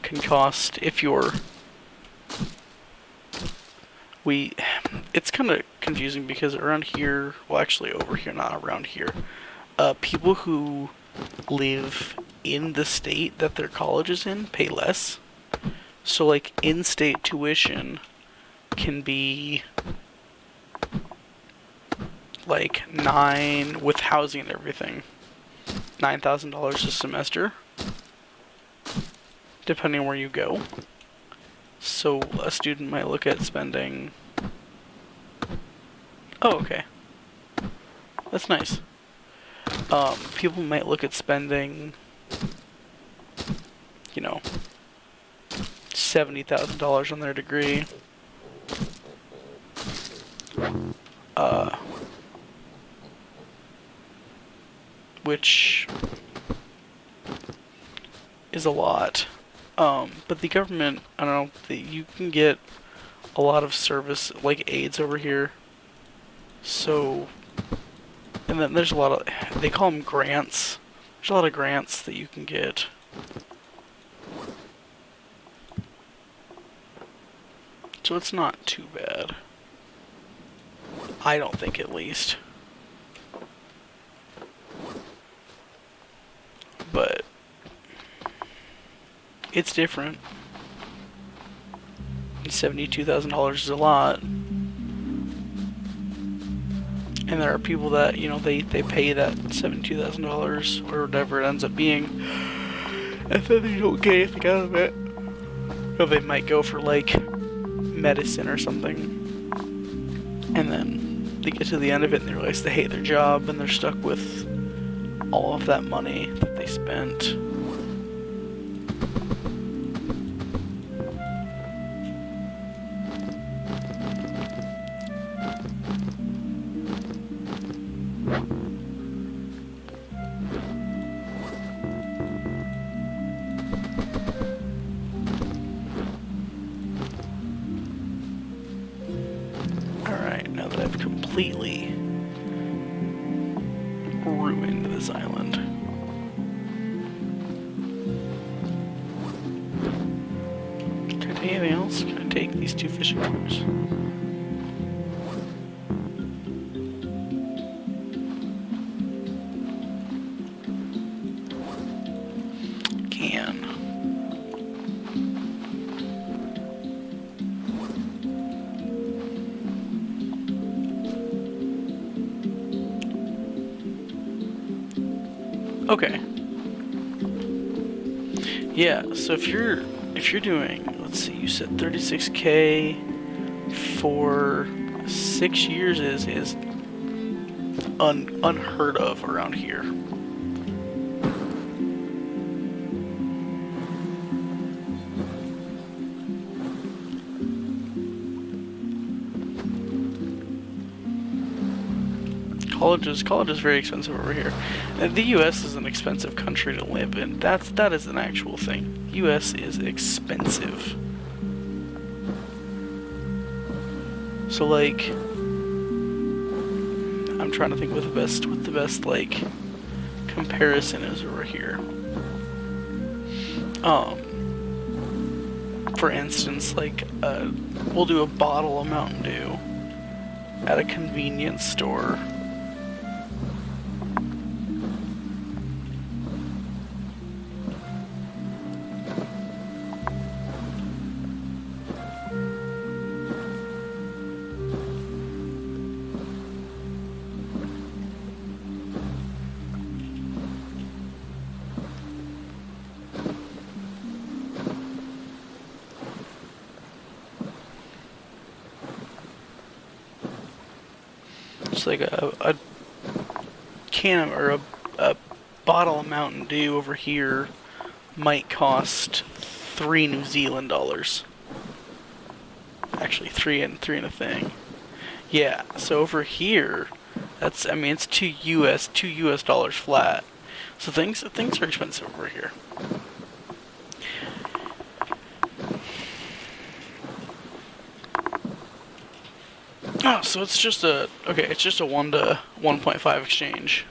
can cost, if you're, it's kind of confusing because around here, well, actually over here, not around here, people who live in the state that their college is in pay less. So, like, in-state tuition can be like with housing and everything, $9,000 a semester, depending on where you go. So a student might look at spending. Oh, okay. That's nice. People might look at spending, $70,000 on their degree. Which is a lot. But the government, I don't know, you can get a lot of service like aids over here. So, and then there's a lot of, they call them grants. There's a lot of grants that you can get. So it's not too bad. I don't think, at least. But it's different. $72,000 is a lot. And there are people that, you know, they pay that $72,000 or whatever it ends up being, and then they don't get anything out of it. Or they might go for, like, medicine or something. And then they get to the end of it and they realize they hate their job and they're stuck with all of that money that they spent. Alright, now that I've completely ruined this island. Can I take anything else? Can I take these 2 fishing lures? Can. Okay. Yeah, so if you're doing, let's see, you said 36K for 6 years is unheard of around here. College is very expensive over here. And the U.S. is an expensive country to live in. That is an actual thing. U.S. is expensive. So like, I'm trying to think what the best like comparison is over here. For instance, like we'll do a bottle of Mountain Dew at a convenience store. It's like a can or a bottle of Mountain Dew over here might cost $3 New Zealand. Actually, three and a thing. Yeah, so over here, that's, I mean, it's two US dollars flat. So things are expensive over here. Oh, so it's just a 1 to 1.5 exchange.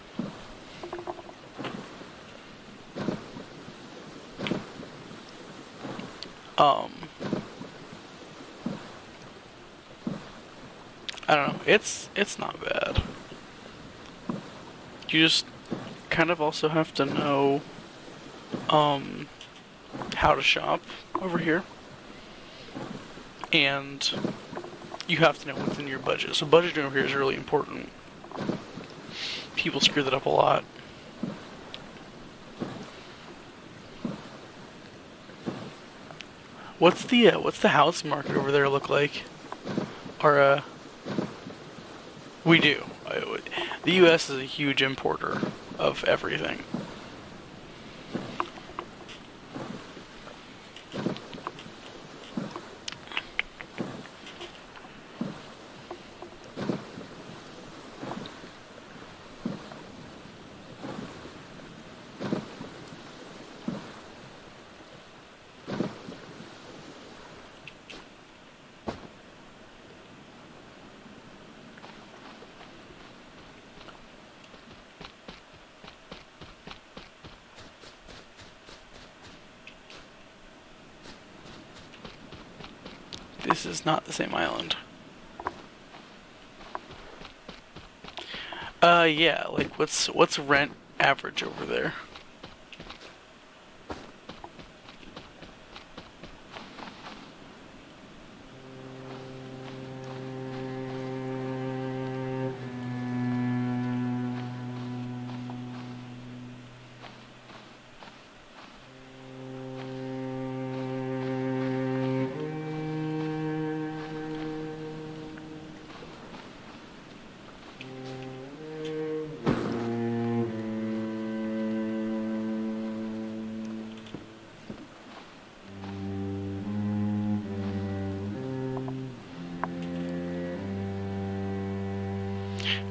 I don't know. It's not bad. You just kind of also have to know how to shop over here. And you have to know what's in your budget. So budgeting over here is really important. People screw that up a lot. What's the housing market over there look like? Or we do. The U.S. is a huge importer of everything. this is not the same island. Yeah, like what's rent average over there?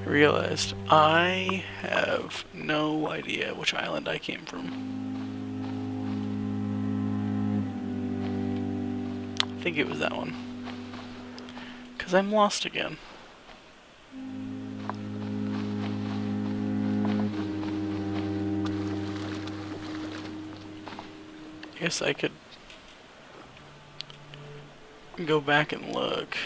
I realized I have no idea which island I came from. I think it was that one. Because I'm lost again. I guess I could go back and look.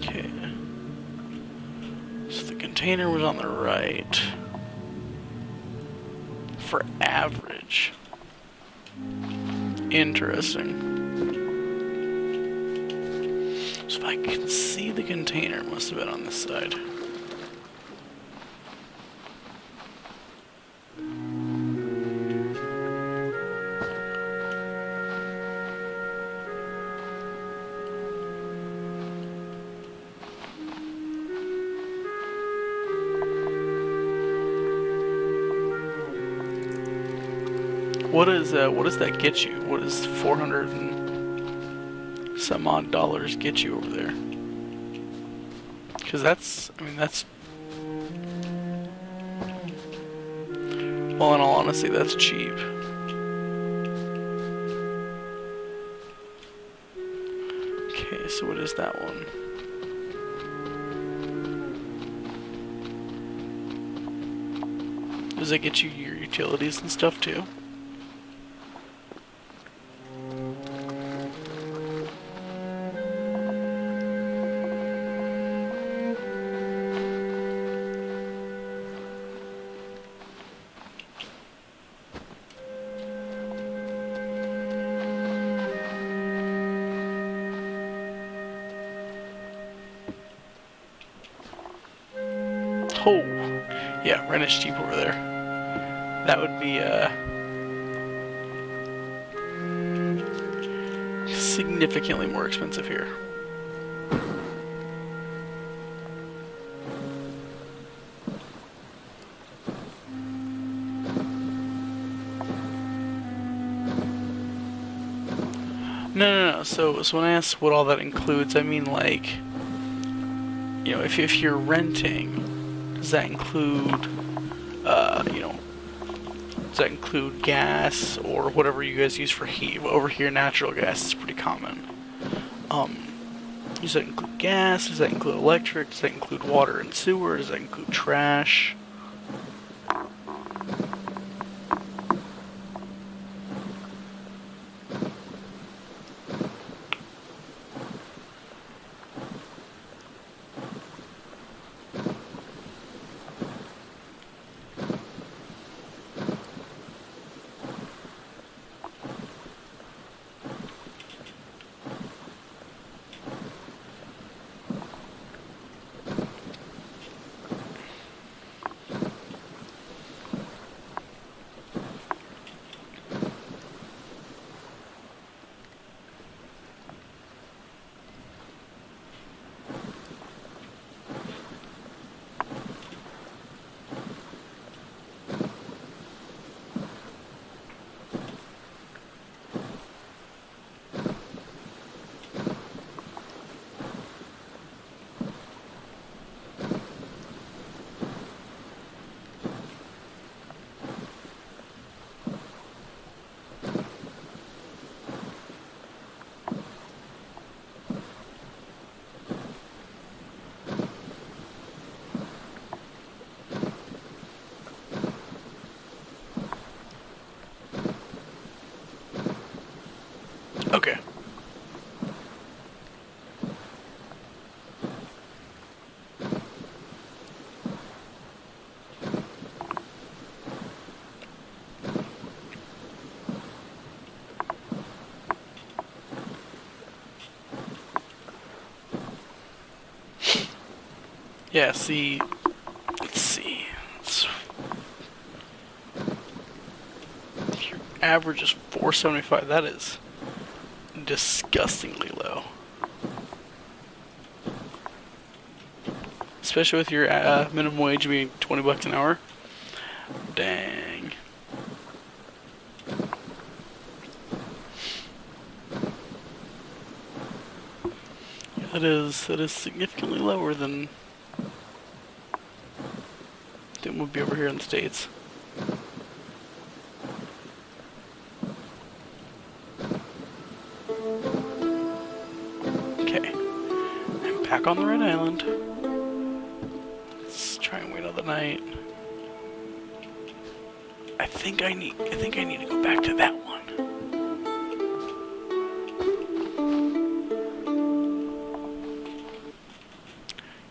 Okay. So the container was on the right. For average. Interesting. So if I can see the container, it must have been on this side. What does that get you? What does 400 and some odd dollars get you over there? Because that's, I mean, that's, well, in all honesty, that's cheap. Okay, so what is that one? Does that get you your utilities and stuff too? Oh, yeah, rent is cheap over there. That would be significantly more expensive here. No. So when I ask what all that includes, I mean like, you know, if you're renting, does that include, you know, does that include gas or whatever you guys use for heat? Over here, natural gas is pretty common. Does that include gas? Does that include electric? Does that include water and sewer? Does that include trash? Yeah, see, let's see. Your average is 475. That is disgustingly low. Especially with your minimum wage being $20 an hour. Dang. That is significantly lower than would be over here in the States. Okay. I'm back on the Red Island. Let's try and wait all the night. I think I need to go back to that one.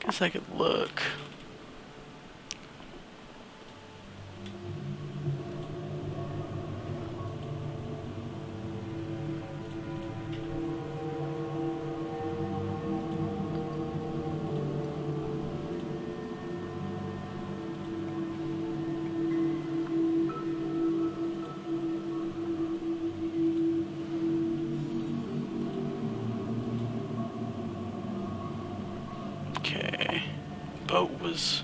Guess I could look. Okay. Boat was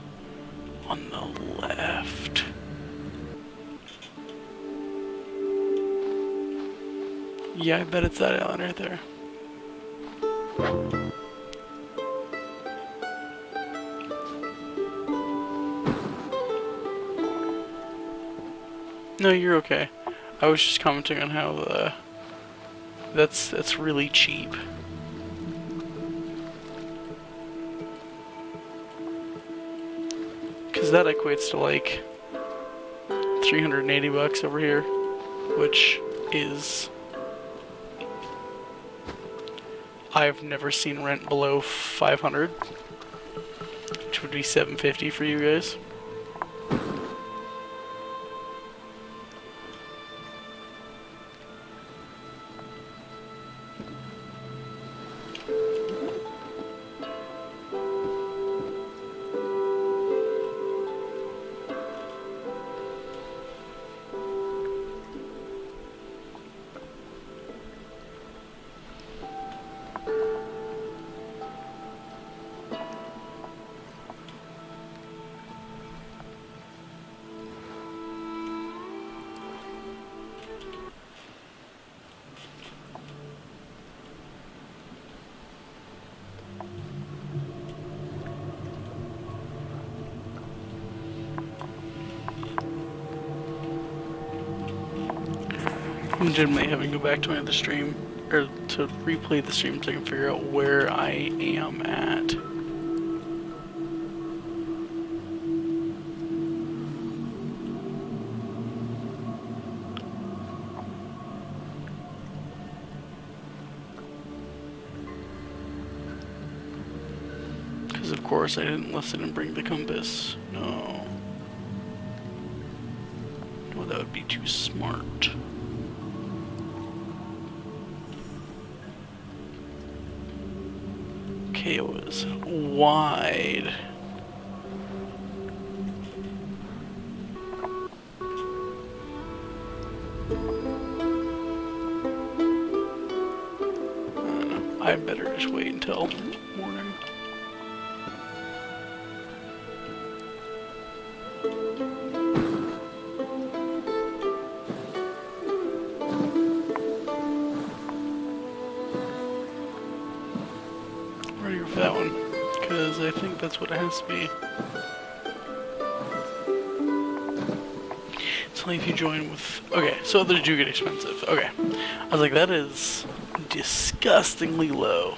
on the left. Yeah, I bet it's that island right there. No, you're okay. I was just commenting on how that's really cheap. Cause that equates to like $380 over here, which is I've never seen rent below 500, which would be $750 for you guys. I'm legitimately having to go back to my other stream, or to replay the stream so I can figure out where I am at. Because of course I didn't listen and bring the compass. No. Well, that would be too smart. Okay, it was wide. I better just wait until morning. Ready for that one, because I think that's what it has to be. It's only if you join with... Okay, so others do get expensive. Okay. I was like, that is disgustingly low.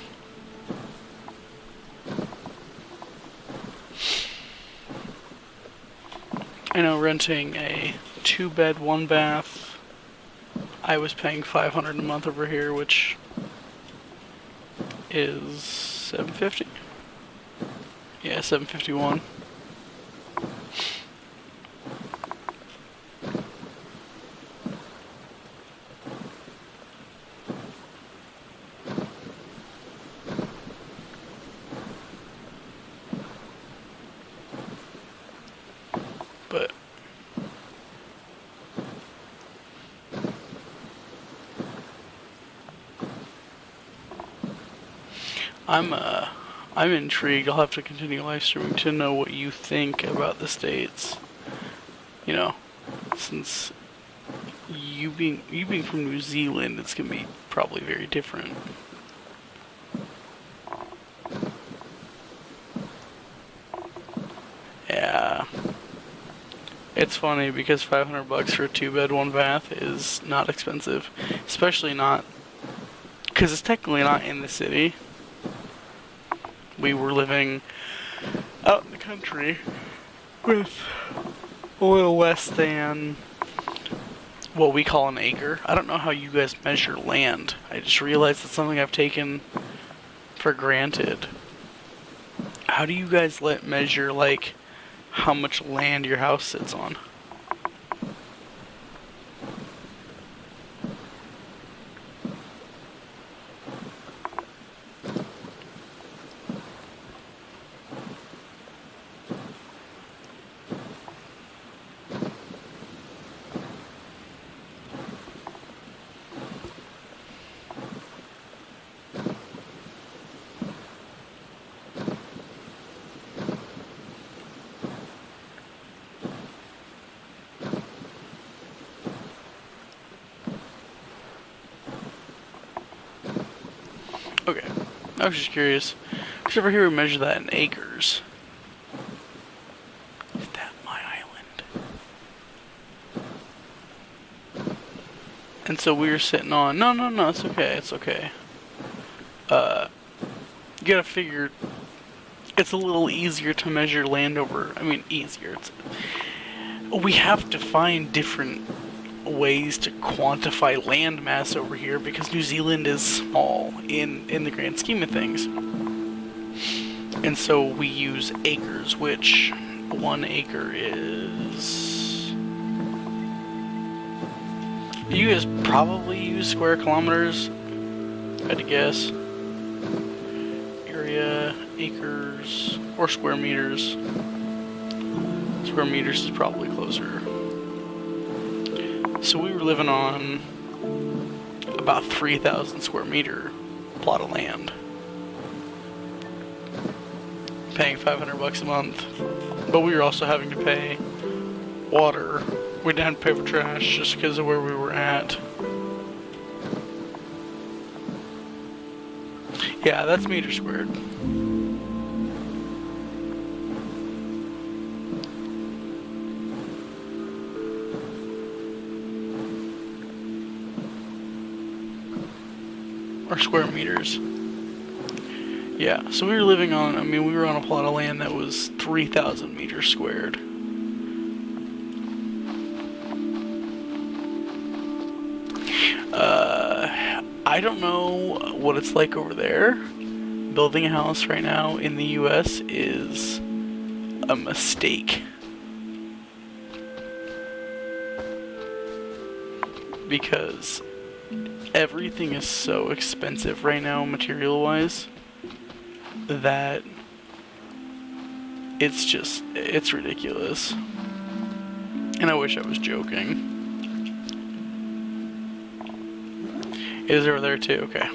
I know renting a 2-bed, 1-bath, I was paying $500 a month over here, which is $750. Yeah, $751. I'm intrigued. I'll have to continue live streaming to know what you think about the states. You know, since you being from New Zealand, it's gonna be probably very different. Yeah. It's funny because $500 for a 2 bed, 1 bath is not expensive, especially not because it's technically not in the city. We were living out in the country with a little less than what we call an acre. I don't know how you guys measure land. I just realized it's something I've taken for granted. How do you guys measure, like, how much land your house sits on? Okay, I was just curious. Because over here we measure that in acres. Is that my island? And so we were sitting on... No, no, no, it's okay, it's okay. You gotta figure... It's a little easier to measure land over... I mean, easier. We have to find different ways to quantify land mass over here because New Zealand is small in the grand scheme of things. And so we use acres, which 1 acre is... You guys probably use square kilometers, I had to guess. Area, acres, or square meters. Square meters is probably closer. So we were living on about 3,000 square meter plot of land, paying $500 a month. But we were also having to pay water. We didn't have to pay for trash just because of where we were at. Yeah, that's meter squared. Or square meters. Yeah, so we were living on, we were on a plot of land that was 3,000 meters squared. I don't know what it's like over there. Building a house right now in the US is a mistake. Because everything is so expensive right now, material-wise, that it's ridiculous. And I wish I was joking. It is over there too, okay.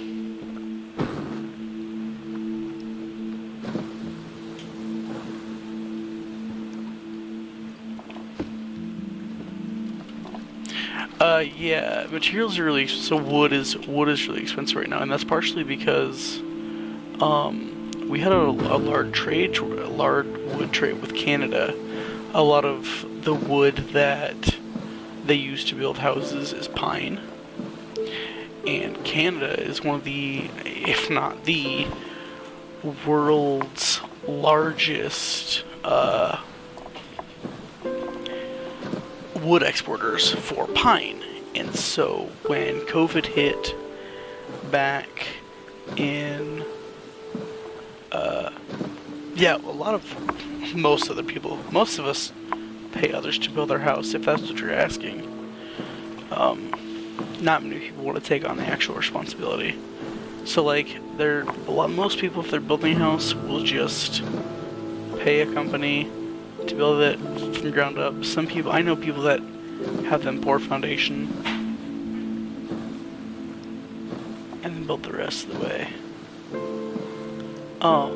Yeah, materials are really so wood is really expensive right now, and that's partially because we had a large wood trade with Canada. A lot of the wood that they use to build houses is pine, and Canada is one of the, if not the world's largest wood exporters for pine. And so when COVID hit back in most of us pay others to build our house, if that's what you're asking. Not many people want to take on the actual responsibility. So most people, if they're building a house, will just pay a company to build it from the ground up. I know people that have them pour foundation and then build the rest of the way. Um,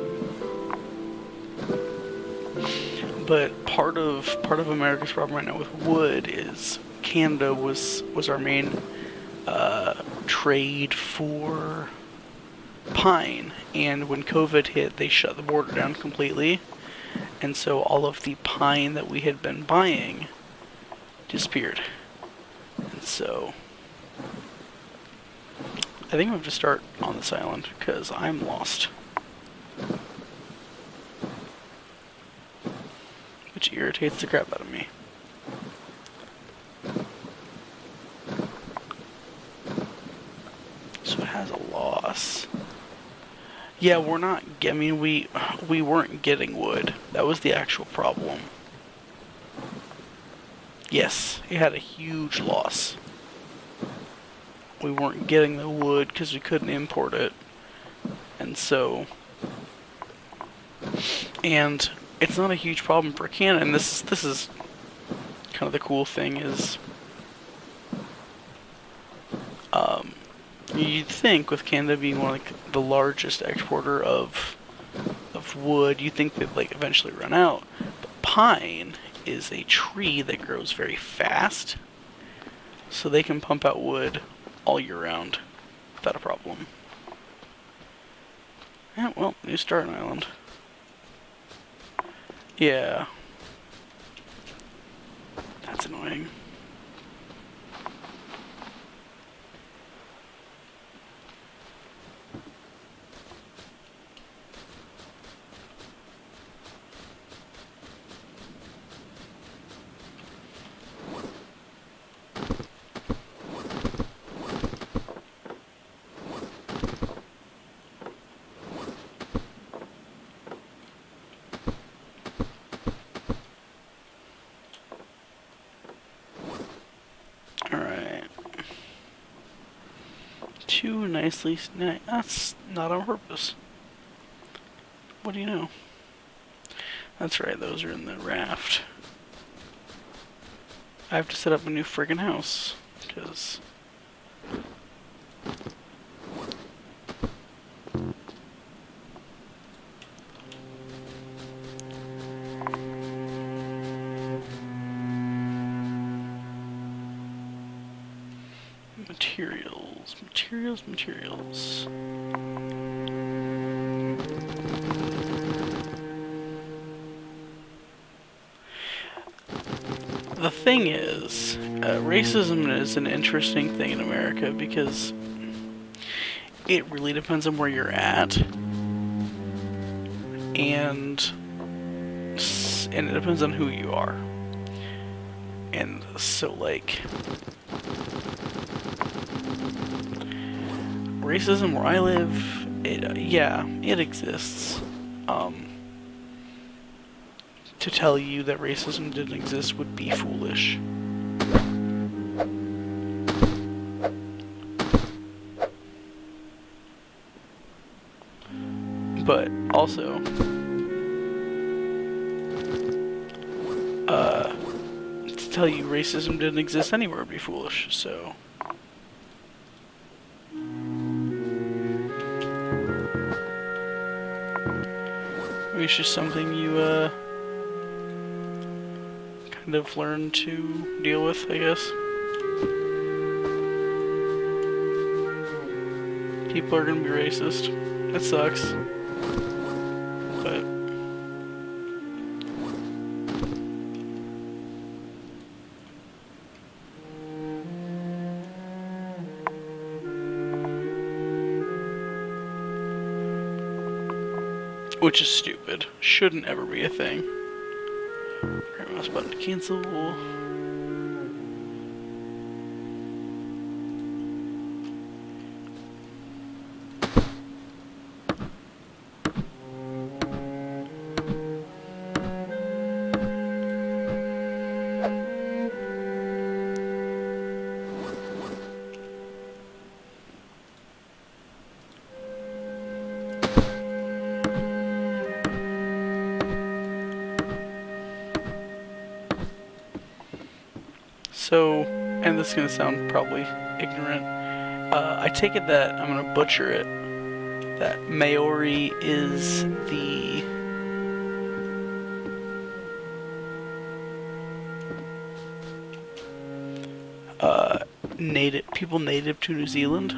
but part of America's problem right now with wood is Canada was our main trade for pine, and when COVID hit, they shut the border down completely, and so all of the pine that we had been buying disappeared. And so I think I'm going to start on this island because I'm lost, which irritates the crap out of me. So it has a loss. Yeah, we're not. I mean, we weren't getting wood. That was the actual problem. Yes, it had a huge loss. We weren't getting the wood because we couldn't import it, and so, and it's not a huge problem for Canada. And this is kind of the cool thing is, you'd think with Canada being one of like the largest exporter of wood, you'd think they'd like eventually run out. But pine is a tree that grows very fast, so they can pump out wood all year round without a problem. Yeah, well, new start island. Yeah. That's annoying. Two nicely... That's not on purpose. What do you know? That's right, those are in the raft. I have to set up a new friggin' house, because... Materials. The thing is, racism is an interesting thing in America because it really depends on where you're at, and it depends on who you are. And so, like, racism where I live, it exists. To tell you that racism didn't exist would be foolish. But also, to tell you racism didn't exist anywhere would be foolish, so... Maybe it's just something you, kind of learn to deal with, I guess. People are gonna be racist. It sucks. But... which is stupid. Shouldn't ever be a thing. Right mouse button to cancel. So, and this is going to sound probably ignorant, I take it that I'm going to butcher it, that Maori is the native to New Zealand.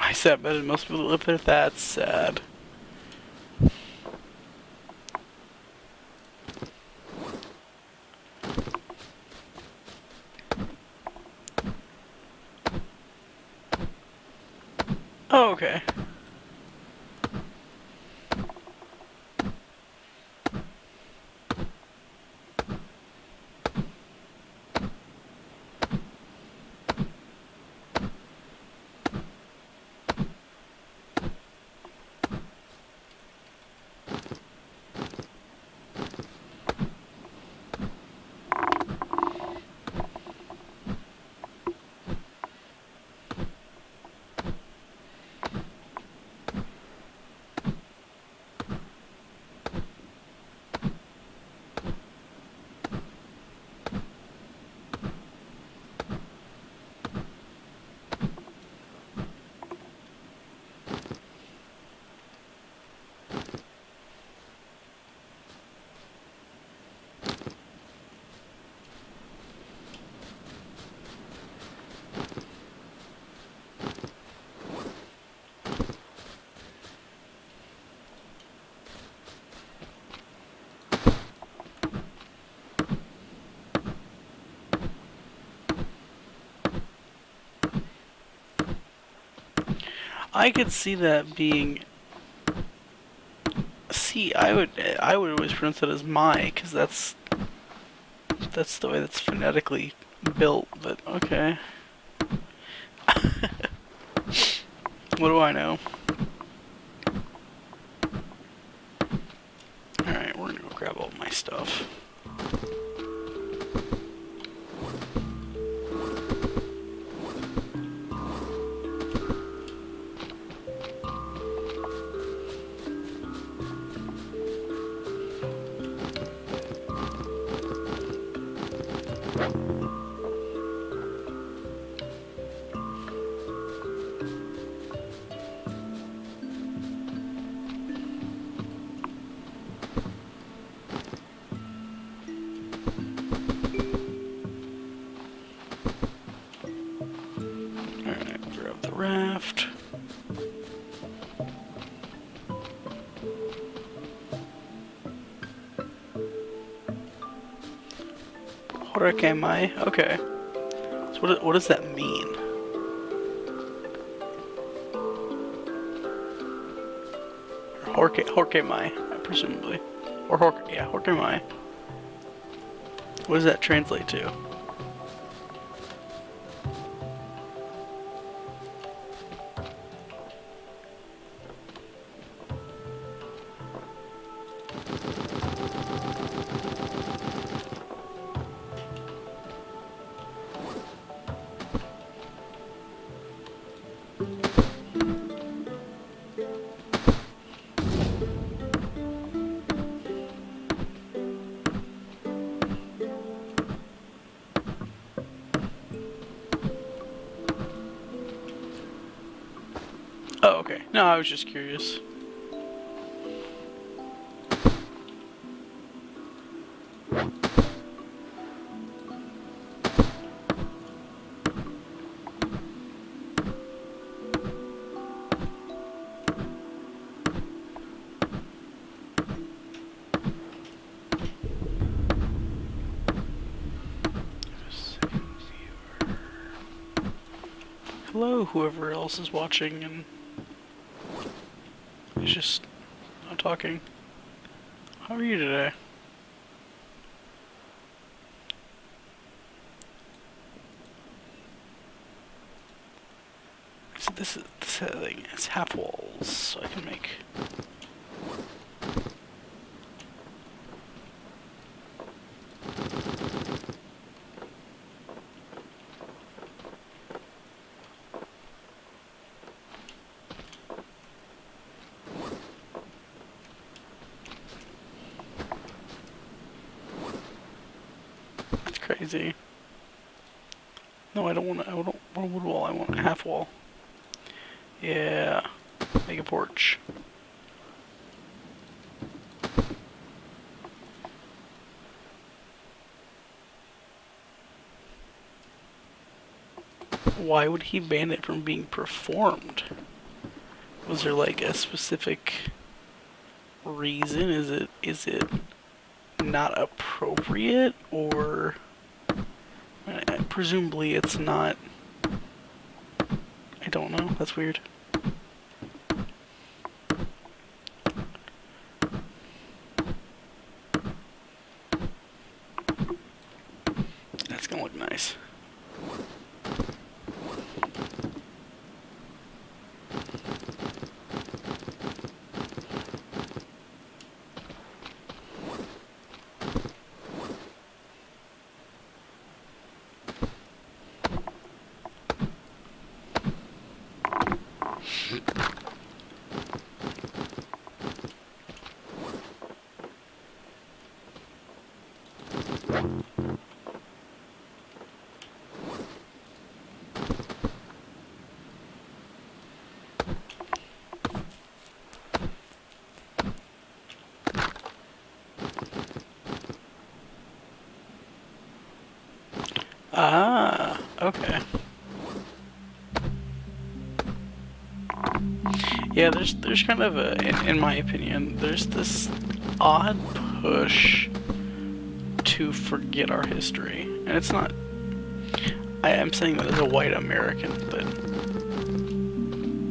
I said, but most people live there. That's sad. Oh, okay. I could see that being. See, I would always pronounce it as my, because that's the way that's phonetically built. But okay, what do I know? All right, we're gonna go grab all my stuff. Alright, grab the raft. Horakemai? Okay. So what does that mean? Horkemai, presumably. Or Horkemai. What does that translate to? Oh, okay. No, I was just curious. Hello, whoever else is watching and is just not talking. How are you today? So this thing is half walls, so I can make. That's crazy. No, I don't want. I don't want a wood wall. I want a half wall. Yeah, make a porch. Why would he ban it from being performed? Was there like a specific reason? Is it not appropriate, or presumably it's not? I don't know. That's weird. That's gonna look nice. Ah, okay. Yeah, there's kind of a, in my opinion, there's this odd push to forget our history, and it's not. I am saying that as a white American, but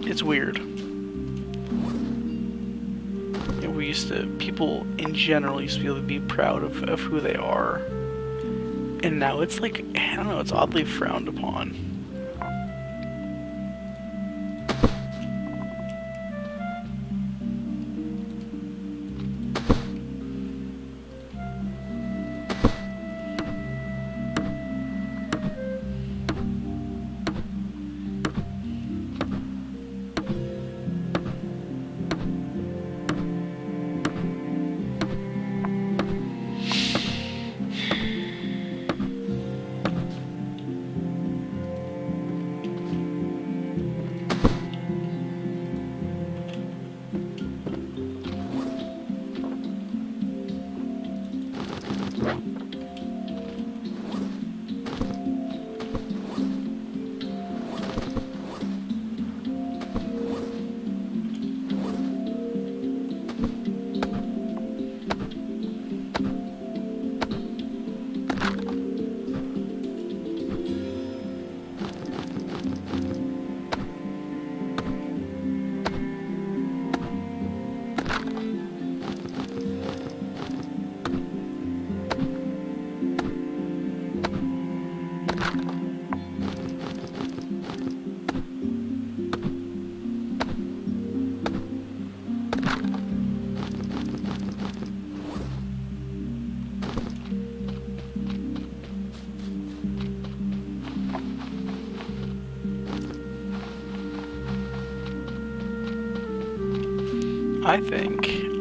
it's weird. You know, people in general used to be able to be proud of who they are, and now it's like, I don't know, it's oddly frowned upon.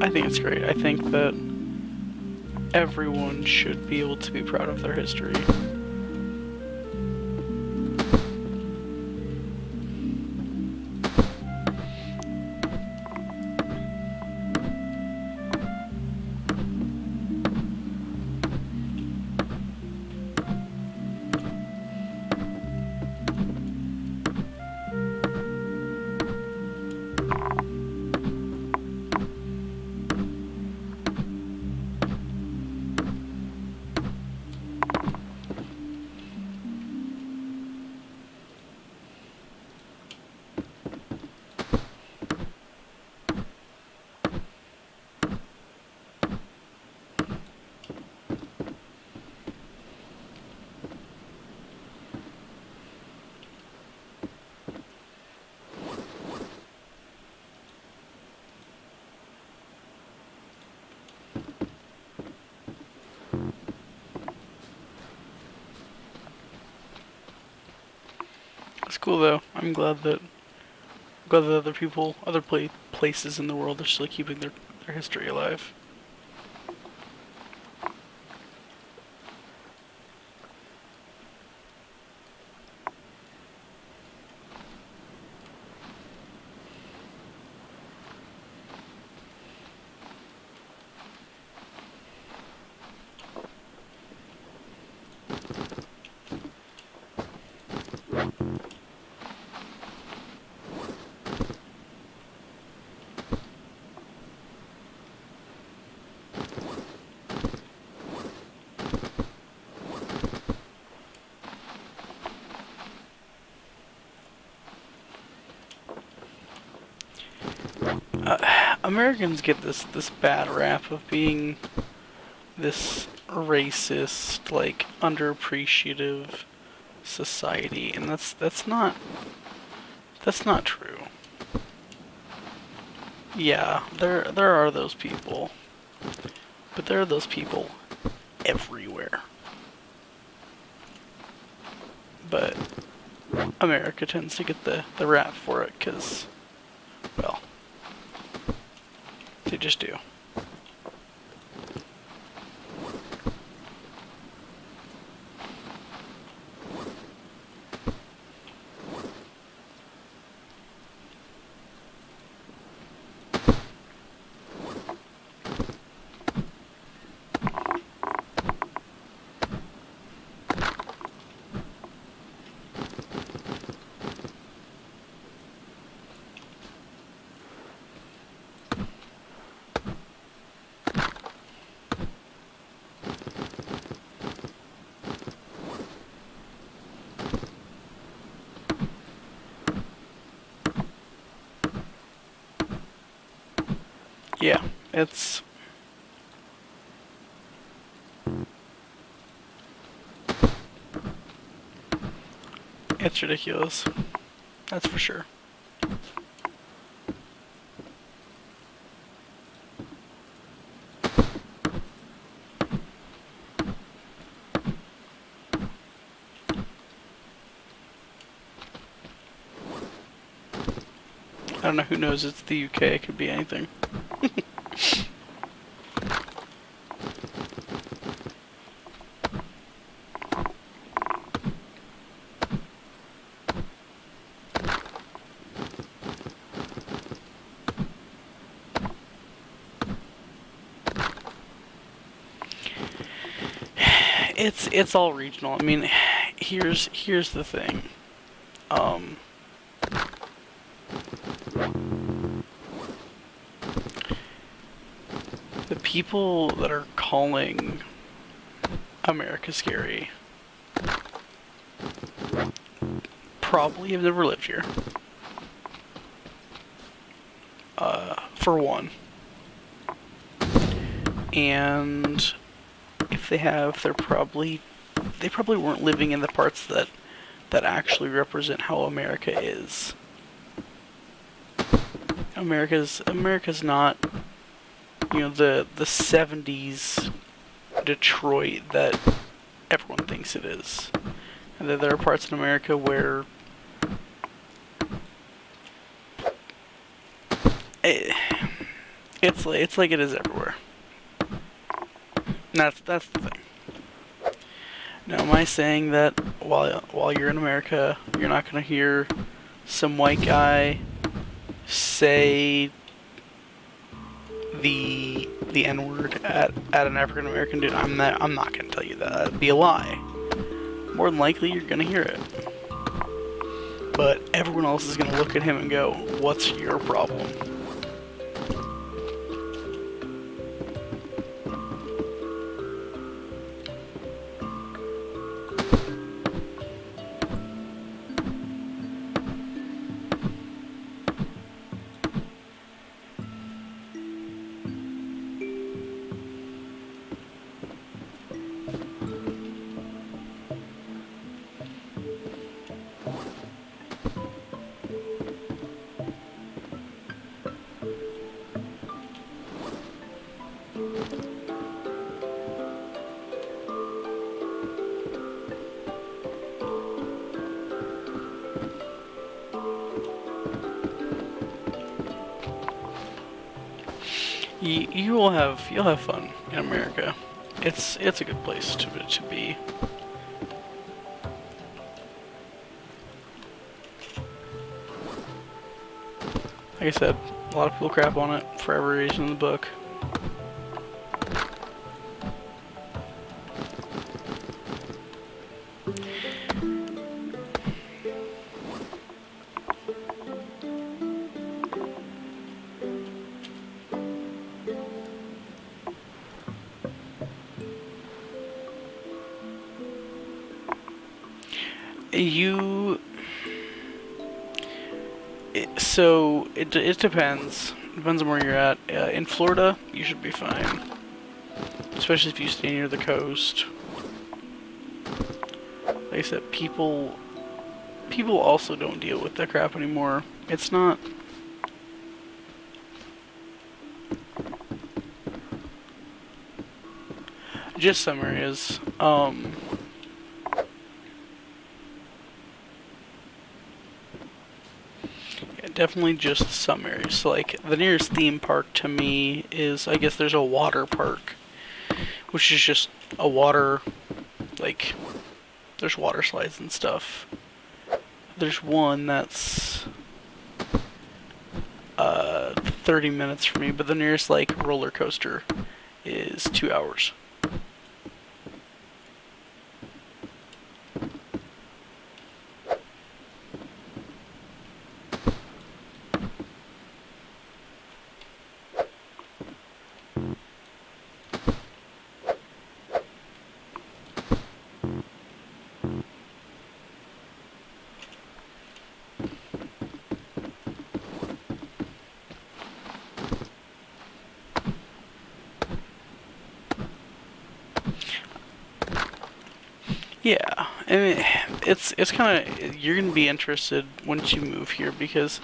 I think it's great. I think that everyone should be able to be proud of their history. cool though. I'm glad that other people, places in the world are still keeping their history alive. Americans get this bad rap of being this racist, like underappreciative society, and that's not true. Yeah, there are those people, but there are those people everywhere. But America tends to get the rap for it because, well, they just do. Yeah, it's ridiculous. That's for sure. I don't know, who knows, it's the UK, it could be anything. It's all regional. I mean, here's the thing. Um, the people that are calling America scary probably have never lived here. For one. And if they have, they probably weren't living in the parts that actually represent how America is. America's not, the 70s Detroit that everyone thinks it is. And that there are parts in America where it's like it is everywhere. And that's the thing. Now, am I saying that while you're in America, you're not gonna hear some white guy say the N word at an African American dude? I'm not gonna tell you that. That'd be a lie. More than likely, you're gonna hear it. But everyone else is gonna look at him and go, "What's your problem?" you'll have fun in America. It's a good place to be. Like I said, a lot of people crap on it for every reason in the book. You it depends. Depends on where you're at. In Florida, you should be fine, especially if you stay near the coast. Like I said, people also don't deal with that crap anymore. It's not. Just some areas. Yeah, definitely just some areas. So, like, the nearest theme park to me is, I guess there's a water park, which is just a water, like, there's water slides and stuff. There's one that's 30 minutes for me, but the nearest, like, roller coaster is 2 hours. 'Yeah, I mean, it's kind of you're gonna be interested once you move here because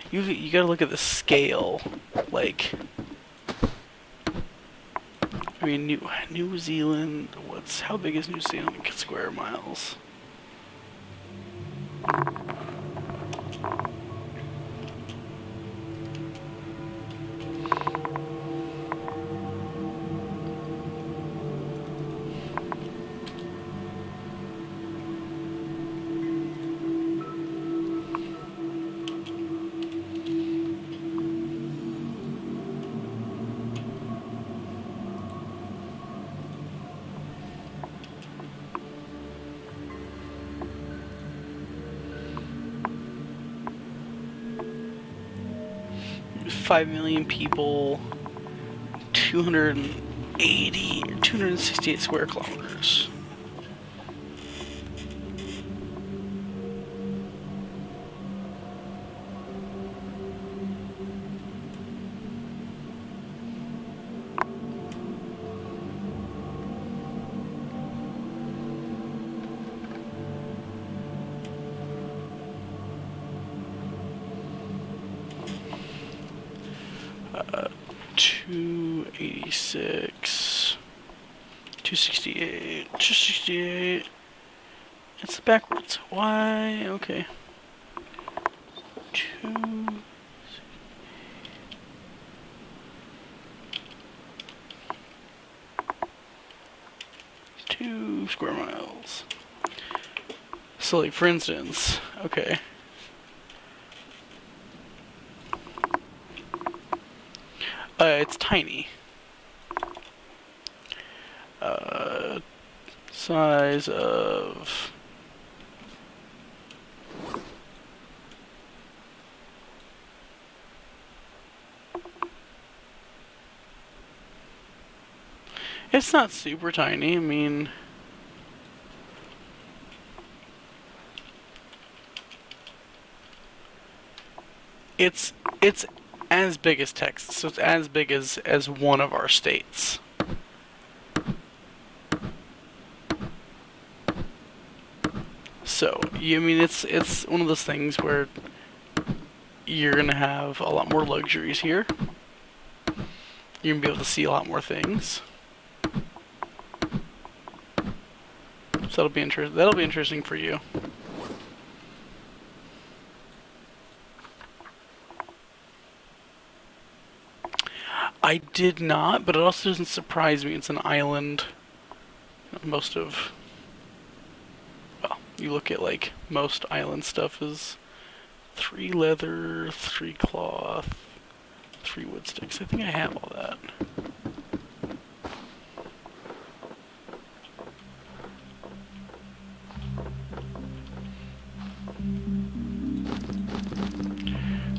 you gotta look at the scale. Like, I mean, New Zealand. How big is New Zealand in square miles? Five million people, 268 square kilometers. Uh, 286, 268, 268. It's backwards. Why? Okay. Two. 2 square miles. So, like, for instance, okay. It's tiny. Size of... It's not super tiny, I mean... It's as big as Texas, so it's as big as one of our states. So, I mean, it's one of those things where you're gonna have a lot more luxuries here. You're gonna be able to see a lot more things. So that'll be interesting for you. I did not, but it also doesn't surprise me. It's an island. Most of, well, you look at like most island stuff is 3 leather, 3 cloth, 3 wood sticks. I think I have all that.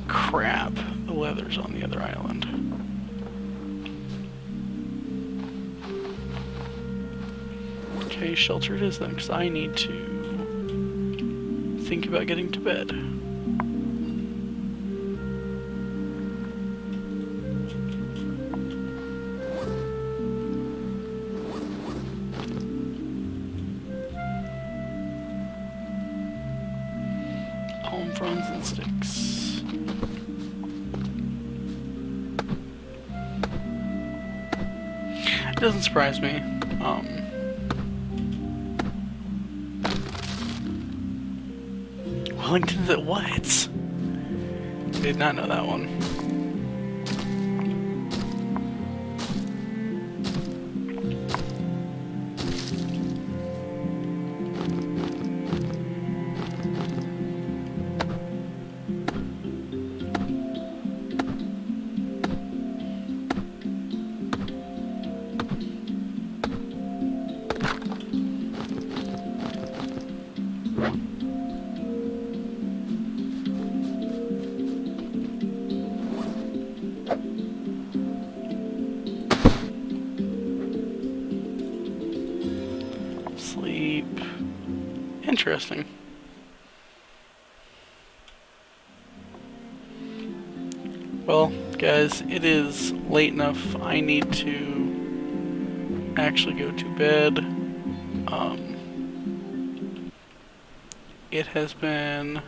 Crap, the leather's on the other island. Okay, shelter it is then, because I need to think about getting to bed. Palm fronds and sticks. It doesn't surprise me. Wellington, that what? Did not know that one. Sleep. Interesting. Well, guys, it is late enough. I need to actually go to bed. It has been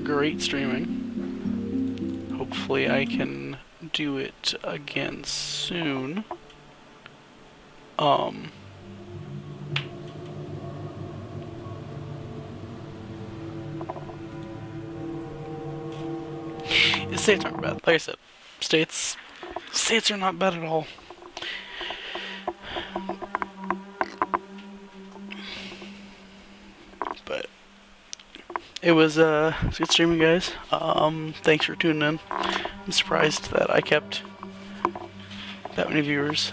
great streaming. Hopefully I can do it again soon. States aren't bad. Like I said, states are not bad at all. But it was good streaming, guys. Thanks for tuning in. I'm surprised that I kept that many viewers.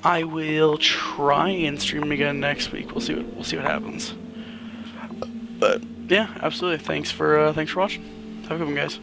I will try and stream again next week. We'll see what happens. But yeah, absolutely. Thanks for watching. Have a good one, guys.